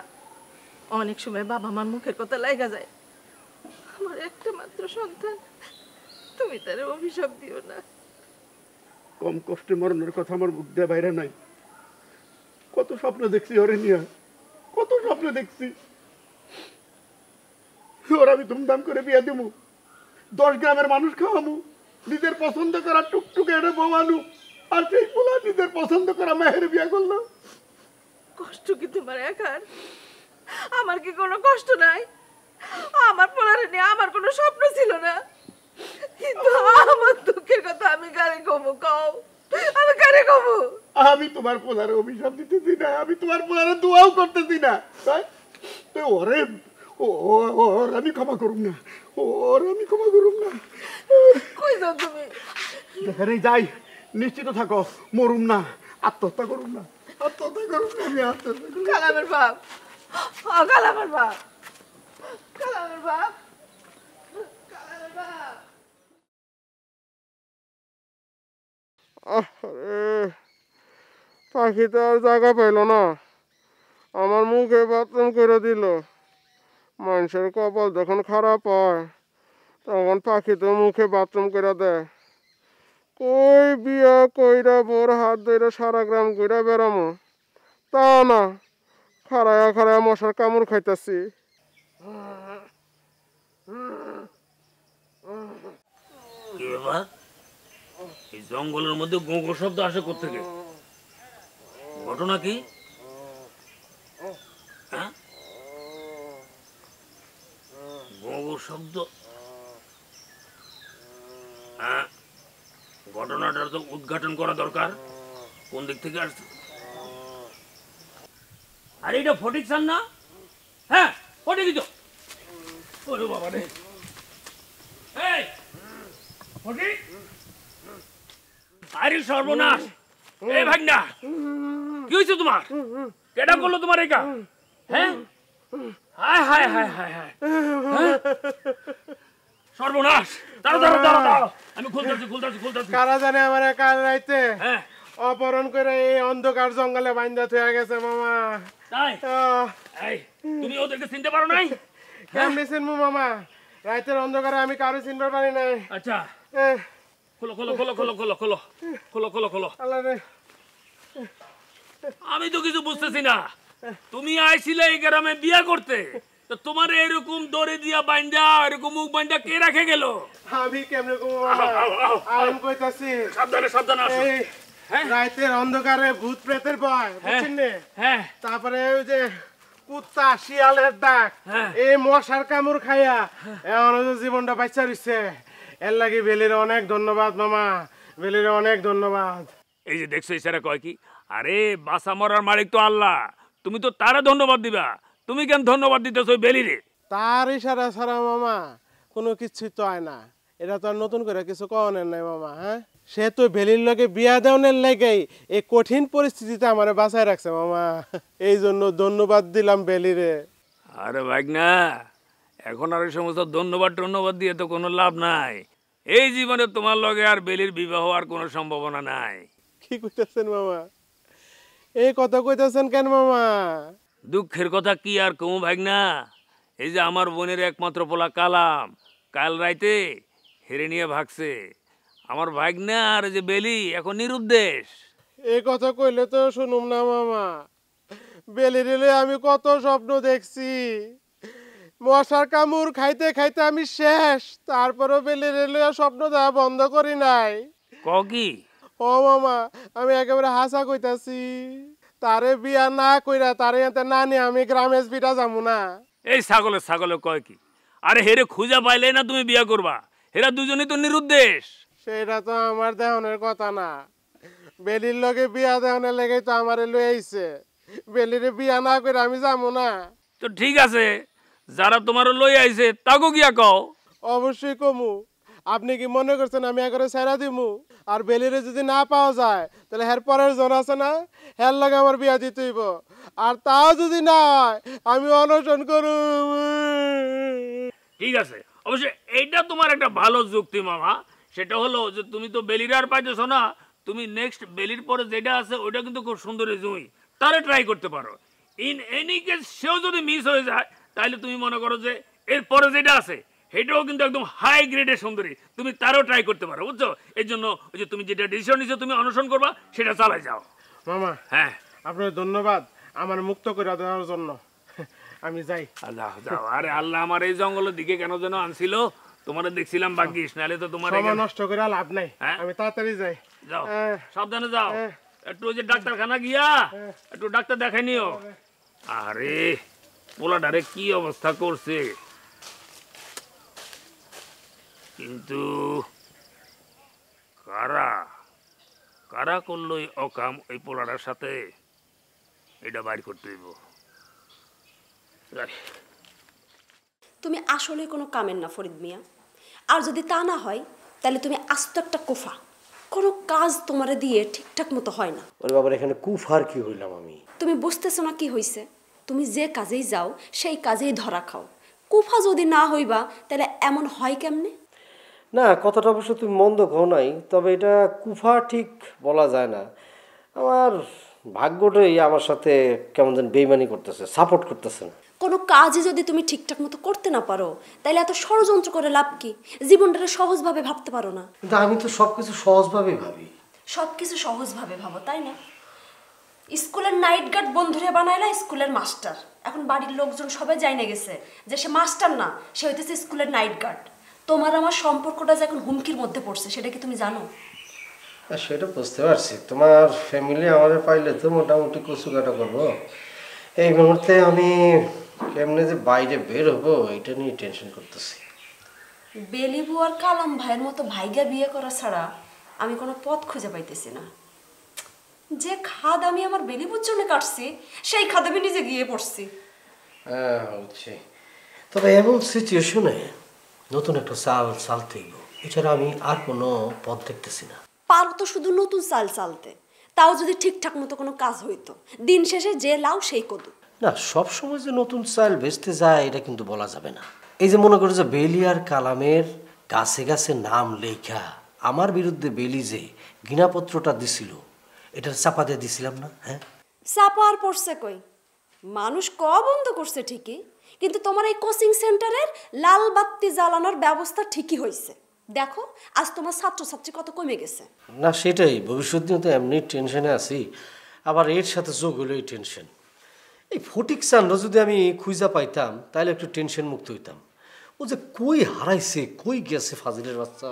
অনেক সময় বাবা মার মুখের কথা লাগা যায়। আমার একটা মাত্র সন্তান, তুমি তার অভিশাপ দিও না। কম কষ্টে মরণের কথা আমার মুখ দিয়ে বাইরে নাই। কত স্বপ্ন দেখছি ওরে নিয়ে, কত স্বপ্ন দেখছি। ওর আমি ধুমধাম করে বিয়ে দেবো, 10 গ্রামের মানুষ খাওয়াবো, নিজের পছন্দ করা টুকটুকে এনে বমানু, আর সেই পোলা নিজের পছন্দ করা মেয়ের বিয়ে করলো। কষ্ট কি তোমার একার? আমার কি কোনো কষ্ট নাই? আমার পোলারে নিয়ে আমার কোনো স্বপ্ন ছিল না, কিন্তু আমার দুঃখের কথা আমি কারে কমু, কও আমি কারে কমু? আমি তোমার পোলারে অভিশাপ দিতেছি না, আমি তোমার পোলারে দোয়াও করতেছি না। তো ওরে ওর আমি ক্ষমা করুম না, ওর আমি ক্ষমা করুম না। কই যাও তুমি? যেখানেই যাই নিশ্চিত থাকো, মরুম না, আত্মহত্যা করুম না, আত্মহত্যা করুম না, আমি আত্মহত্যা করুম। কালামের বাপ, ও কালামের বাপ, কালামের বাপ, কালামের বাপ। পাখি তো আর জায়গা পাইল না, আমার মুখে বাথরুম করে দিল। মানুষের কপাল যখন খারাপ হয় তখন পাখি তো মুখে বাথরুম করে দেয়। কই বিয়া কইরা বোর হাত ধরে সারা গ্রাম ঘুরে বেড়ামো, তা না, খাড়ায়া খাড়ায়া মশার কামড় খাইতাছি। এই জঙ্গলের মধ্যে গোগো শব্দ আসে কোত্থেকে? ঘটনা কি? গোগো শব্দ, ঘটনাটার তো উদ্ঘাটন করা দরকার। কোন দিক থেকে আসছে? আরে এটা ফটিক চান না? হ্যাঁ ফটিকই তো। ওরে বাবা রে, এই ফটিক, আরে সর্বনাশ! এই ভাগনা, কি হয়েছে তোমার? কেডা করলো তোমার একা? হ্যাঁ, হায় হায় হায় হায় হায়, সর্বনাশ! দাঁড়াও দাঁড়াও দাঁড়াও দাঁড়াও, আমি খুলতেছি খুলতেছি খুলতেছি। কারা জানে আমার কাল রাইতে অপহরণ করে এই অন্ধকার জঙ্গলে বাইন্দা থয়ে গেছে মামা। তাই? এই তুমি ওদেরকে চিনতে পারো নাই? কেমনি চিনবো মামা, রাইতের অন্ধকারে আমি কারো চিনতে পারি নাই। আচ্ছা খোলো খোলো খোলো খোলো খোলো খোলো খোলো খোলো খোলো। আল্লাহ রে, আমি তো কিছু বুঝতেছি না। তুমি আইছিলে এই গ্রামে বিয়া করতে, তো তোমার এরকম দড়ি দিয়া বাইন্দা, এরকম মুখ বাইন্দা কে রাখে গেল? আমি কেমনে কমু মামা, আমি কইতাছি। সাবধানে সাবধানে আসো। রাইতের অন্ধকারে ভূত প্রেতের ভয়, বুঝছেন নে? তারপরে ওই যে কুত্তা শিয়ালের ডাক, এই মশার কামড় খাইয়া এখন জীবনটা বাচ্চা রইছে। এর লাগি বেলির অনেক ধন্যবাদ মামা, বেলির অনেক ধন্যবাদ। এই যে দেখছো ইশারা কয় কি, আরে বাসা মরার মালিক তো আল্লাহ, তুমি তো তারা ধন্যবাদ দিবা। তুমি কেন ধন্যবাদ দিতেছো ওই বেলিরে? তার ইশারা ছাড়া মামা কোনো কিছুই তো হয় না। এটা তো আর নতুন করে কিছু কওনের নাই মামা। হ্যাঁ, সে তো বেলির লগে বিয়া দেওয়ার লাগেই এই কঠিন পরিস্থিতিতে আমারে বাঁচায় রাখছে মামা, এই জন্য ধন্যবাদ দিলাম বেলিরে। আরে ভাগনা, এখন আর এই সমস্ত ধন্যবাদ টন্যবাদ দিয়ে তো কোনো লাভ নাই। এই জীবনে তোমার লগে আর বেলির বিবাহ আর কোনো সম্ভাবনা নাই। কি কইতেছেন মামা? এই কথা কইতেছেন কেন মামা? দুঃখের কথা কি আর কমু ভাগনা, এই যে আমার বোনের একমাত্র পোলা কালাম কাল রাইতে হেরে নিয়ে ভাগছে। আমার ভাগনা আর যে বেলি এখন নিরুদ্দেশ। এই কথা কইলে তো শুনুম না মামা। বেলি রেলে আমি কত স্বপ্ন দেখছি, মশার কামড় খাইতে খাইতে আমি শেষ। তারপরও বেলি রেলে স্বপ্ন দেওয়া বন্ধ করি নাই। ক কি? ও মামা, আমি একেবারে হাসা কইতাছি। তারে বিয়া না কইরা তারে এতে না নিয়ে আমি গ্রামে বিটা যাবো না। এই ছাগলে ছাগলে কয় কি? আরে হেরে খুঁজা পাইলে না তুমি বিয়া করবা? হেরা দুজনেই তো নিরুদ্দেশ। সেটা তো আমার দেহনের কথা না। বেলির লগে বিয়া দেহনের লেগে তো আমার লই আইছে। বেলিরে বিয়া না করে আমি যাবো না। তো ঠিক আছে, যারা তোমার লই আইছে তাকে গিয়া কও। অবশ্যই কমু। আপনি কি মনে করছেন আমি একবারে ছাইরা দিমু? আর বেলিরে যদি না পাওয়া যায় তাহলে হের পরের জন আছে না, হের লগে আমার বিয়া দিতে হইব। আর তাও যদি না হয় আমি অনশন করব। ঠিক আছে, অবশ্যই এইটা তোমার একটা ভালো যুক্তি মামা। সেটা হলো যে তুমি তো বেলির আর পাইতেছ না, তুমি নেক্সট বেলির পরে যেটা আছে ওইটা কিন্তু খুব সুন্দর জুই, তারে ট্রাই করতে পারো। ইন এনি কেস সেও যদি মিস হয়ে যায় তাহলে তুমি মনে করো যে এর পরে যেটা আছে সেটাও কিন্তু একদম হাই গ্রেডের সুন্দরী, তুমি তারও ট্রাই করতে পারো, বুঝছো? এই জন্য ওই যে তুমি যেটা ডিসিশন নিছো তুমি অনুসরণ করবা, সেটা চালাই যাও। মামা, হ্যাঁ আপনার ধন্যবাদ আমার মুক্ত করে দেওয়ার জন্য। আমি যাই। আল্লাহ যাও। আরে আল্লাহ আমার এই জঙ্গলের দিকে কেন যেন আনছিল, তোমারে দেখছিলাম ভাগ্যিস, নাহলে তো তোমার সময় নষ্ট করে লাভ নাই। আমি তাড়াতাড়ি যাই। যাও, সাবধানে যাও। একটু ওই যে ডাক্তারখানা গিয়া একটু ডাক্তার দেখাই নিও। আরে পোলাটারে কি অবস্থা করছে, কিন্তু কারা কারা করলো এই অকাম ওই পোলাটার সাথে, এটা বাইর করতে হইব। তুমি আসলে কোনো কামের না ফরিদ মিয়া। আর যদি তা না হয় তাহলে তুমি আস্ত একটা কুফা, কোনো কাজ তোমারে দিয়ে ঠিকঠাক মতো হয় না। ওরে বাবার, এখানে কুফার কি হইলাম আমি? তুমি বুঝতেছো না কি হইছে? তুমি যে কাজেই যাও সেই কাজেই ধরা খাও। কুফা যদি না হইবা তাহলে এমন হয় কেমনে? না, কথাটা অবশ্য তুমি মন্দ কও নাই, তবে এটা কুফা ঠিক বলা যায় না। আমার ভাগ্যটাই আমার সাথে কেমন যেন বেইমানি করতেছে, সাপোর্ট করতেছে না। কোনো কাজই যদি তুমি ঠিকঠাক মতো করতে না পারো তাহলে এত ষড়যন্ত্র করে লাভ কি? জীবনটাকে সহজভাবে ভাবতে পারো না? কিন্তু আমি তো সবকিছু সহজভাবে ভাবি। সব কিছু সহজভাবে ভাবো, তাই না? স্কুলের নাইট গার্ড বন্ধুরে বানাইলা স্কুলের মাস্টার। এখন বাড়ির লোকজন সবাই জাইনে গেছে যে সে মাস্টার না, সে হইতেছে স্কুলের নাইট গার্ড। তোমার আমার সম্পর্কটা যে এখন হুমকির মধ্যে পড়ছে, সেটা কি তুমি জানো? সেটা বুঝতে পারছি। তোমার ফ্যামিলি আমাদের পাইলে তো মোটামুটি কচু কাটা করবো। এই মুহূর্তে আমি কেমনে যে বাইরে বের হবো এটা নিয়ে টেনশন করতেছি। বেলিবু আর কালাম ভাইয়ের মতো ভাইগা বিয়ে করা ছাড়া আমি কোনো পথ খুঁজে পাইতেছি না। যে খাদ আমি আমার বেলিবুর জন্য কাটছি সেই খাদ আমি নিজে গিয়ে পড়ছি। হ্যাঁ হচ্ছে, তবে এমন সিচুয়েশনে নতুন একটা চাল চালতে হইব, এছাড়া আমি আর কোনো পথ দেখতেছি না। পারো তো শুধু নতুন চাল চালতে, তাও যদি ঠিকঠাক মতো কোনো কাজ হইতো। দিন শেষে যে লাউ সেই কদু। না, সব সময় যে নতুন চাল বেচতে যায় এটা কিন্তু বলা যাবে না। এই যে মনে করো যে বেলি আর কালামের গাছে গাছে নাম লেখা আমার বিরুদ্ধে বেলি যে ঘৃণাপত্রটা দিছিল, এটা চাপা দিয়ে দিছিলাম না? হ্যাঁ, চাপা আর পড়ছে কই? মানুষ বন্ধ করছে ঠিকই, কিন্তু তোমার এই কোচিং সেন্টারের লাল বাতি জ্বালানোর ব্যবস্থা ঠিকই হয়েছে। দেখো আজ তোমার ছাত্রছাত্রী কত কমে গেছে। না সেটাই, ভবিষ্যৎ নিয়ে তো এমনি টেনশনে আছি, আবার এর সাথে যোগ হলো এই টেনশন। এই ফটিক চান্ড যদি আমি খুঁজা পাইতাম তাহলে একটু টেনশন মুক্ত হইতাম। ও যে কই হারাইছে, কই গেছে ফাজিলের বাচ্চা।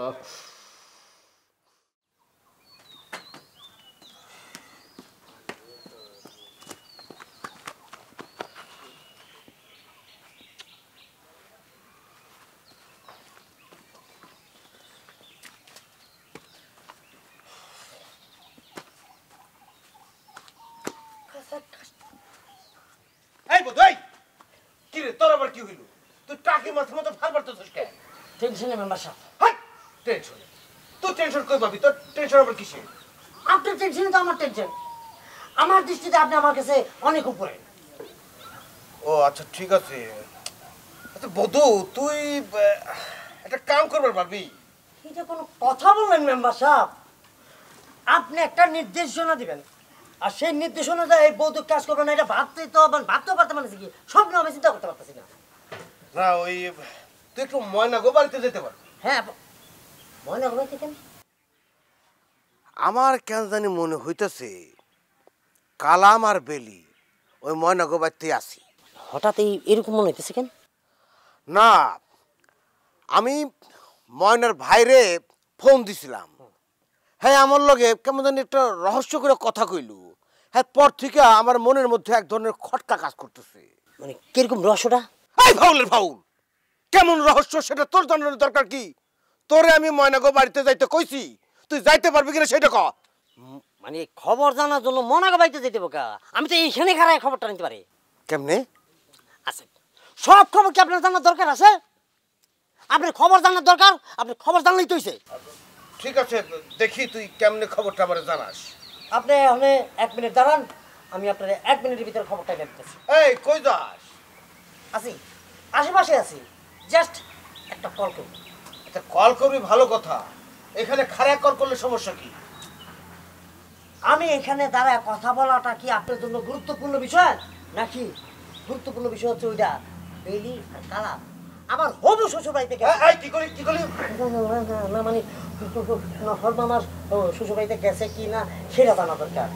এই বোধই কি রে, তোর আবার কি হইল? তুই টাকি মাথার মতো ফাল মারতেছিস কেন? টেনশনে মেম্বার সাহেব। হাই টেনশন, তুই টেনশন কই পাবি? তোর টেনশন আবার কিসে? আপনার টেনশনে তো আমার টেনশন। আমার দৃষ্টিতে আপনি আমার কাছে অনেক উপরে। ও আচ্ছা ঠিক আছে। আচ্ছা বধু, তুই একটা কাম করবার পারবি? এটা কোনো কথা বললেন মেম্বার সাহেব? আপনি একটা নির্দেশনা দিবেন আর সেই নির্দেশ অনুযায়ী এই বৌদ্ধ কাজ করবে না, এটা ভাবতেই তো ভাবতেও পারতে মানে কি স্বপ্ন আমি চিন্তা করতে পারতেছি না। না ওই তুই একটু ময়নাগো বাড়িতে যেতে পার। হ্যাঁ ময়নাগো বাড়িতে কেন? আমার কেন জানি মনে হইতেছে কালাম আর বেলি ওই ময়নাগো বাড়িতে আসি। হঠাৎ এরকম মনে হইতেছে কেন? না আমি ময়নার ভাইরে ফোন দিছিলাম, হ্যাঁ আমার লগে কেমন জানি একটা রহস্য করে কথা কইল। হ্যাঁ পর থেকে আমার মনের মধ্যে এক ধরনের খটকা কাজ করতেছে। মানে কিরকম রহস্যটা? এই ফাউলের ফাউল, কেমন রহস্য সেটা তোর জানার দরকার কি? তোরে আমি ময়নাগো বাড়িতে যাইতে কইছি, তুই যাইতে পারবি কিনা সেটা ক। মানে খবর জানার জন্য ময়নাগো বাড়িতে যেতে বোকা? আমি তো এইখানে খারাপ খবরটা নিতে পারি। কেমনে? আচ্ছা সব খবর কি আপনার জানার দরকার আছে? আপনার খবর জানার দরকার, আপনি খবর জানলেই তো হইছে। ঠিক আছে দেখি তুই কেমনে খবরটা আমারে জানাস। আপনি আপনি 1 মিনিট দাঁড়ান, আমি আপনার 1 মিনিটের ভিতরে খবরটা দেখতেছি। এই কই যাস? আছি, আশেপাশে আছি, জাস্ট একটা কল করব। একটা কল করবি ভালো কথা, এখানে খারাপ কল করলে সমস্যা কি? আমি এখানে দাঁড়ায় কথা বলাটা কি আপনার জন্য গুরুত্বপূর্ণ বিষয় নাকি? গুরুত্বপূর্ণ বিষয় হচ্ছে ওইটা বেলি আর কালাম আমার হবু শ্বশুর বাড়িতে গেছে। কি করি কি করি? না মানে হরমামার শ্বশুর বাড়িতে গেছে কি না সেটা জানা দরকার।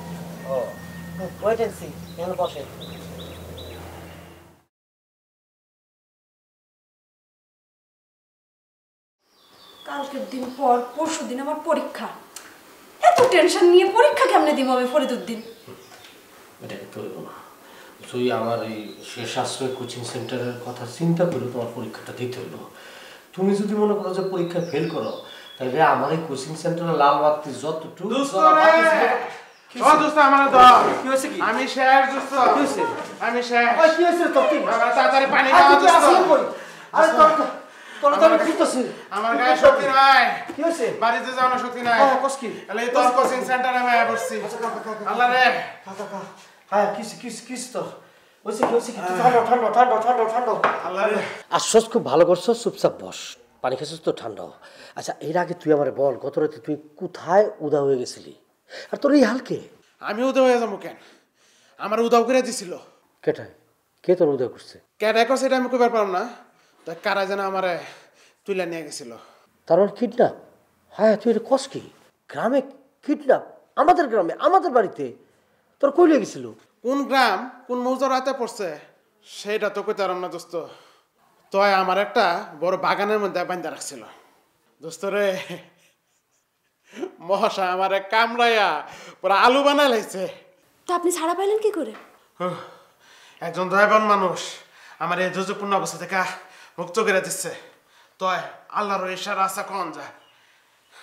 ও ওয়েট এন্ড সি, এখানে বসে। কালকের দিন পর পরশু দিন আমার পরীক্ষা, এত টেনশন নিয়ে পরীক্ষা কেমনে দিব আমি ফরিদউদ্দিন? এটাকে তো না তুই আমার এই শেষ আশ্রয় কোচিং সেন্টারের কথা চিন্তা করে তোমার পরীক্ষাটা দিতে হলো। তুমি যদি মনে করো যে পরীক্ষা ফেল করো তাহলে আমার এই কোচিং সেন্টারে লাল বাতি যতটুকু আমি শেষ দোস্ত, আমি শেষ। কি হয়েছে তোর? কি তাড়াতাড়ি পানি দাও দোস্ত। আরে তোর তো আমি খুঁজতেছি। আমার গায়ে শক্তি নাই। কি হয়েছে? বাড়িতে যাওয়ার শক্তি নাই। কস কি? তাহলে এই তোর কোচিং সেন্টারে আমি বসছি। আল্লাহ রে। হ্যাঁ কিস তোর হয়েছে কি? ঠান্ডা। আল্লাহ রে। আশ্বাস খুব ভালো করছো, চুপচাপ বস, পানি খেয়েছিস তো ঠান্ডা। আচ্ছা এর আগে তুই আমার বল, গত রাতে তুই কোথায় উদা হয়ে গেছিলি আর তোর এই হালকে? আমি উদয় হয়ে যাবো কেন? আমার উদাও করে দিছিল। কেটায়? কে তোর উদয় করছে? কেটে করছে এটা আমি কইবার পারলাম না, তা কারা যেন আমারে তুলে নিয়ে গেছিল। তার মানে কিডন্যাপ? হ্যাঁ তুই এটা কস কি? গ্রামে কিডন্যাপ? আমাদের গ্রামে, আমাদের বাড়িতে? তোর কই লিয়ে গেছিল? কোন গ্রাম কোন মৌজার রাতে পড়ছে সেটা তো কইতে পারলাম না দোস্ত। তয় আমার একটা বড় বাগানের মধ্যে বান্ধা রাখছিল দোস্ত রে। মহাশা আমার কামড়াইয়া পুরো আলু বানাই লাইছে। তা আপনি ছাড়া পাইলেন কি করে? একজন দয়াবান মানুষ আমার এই যুজপূর্ণ অবস্থা থেকে মুক্ত করে দিচ্ছে। তয় আল্লাহর ইশারা আছে কোন যায়।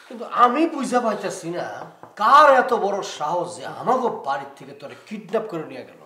কিন্তু আমি বুঝা পাইতেছি না কার এত বড় সাহস যে আমাকে বাড়ির থেকে তোরে কিডন্যাপ করে নিয়ে গেল।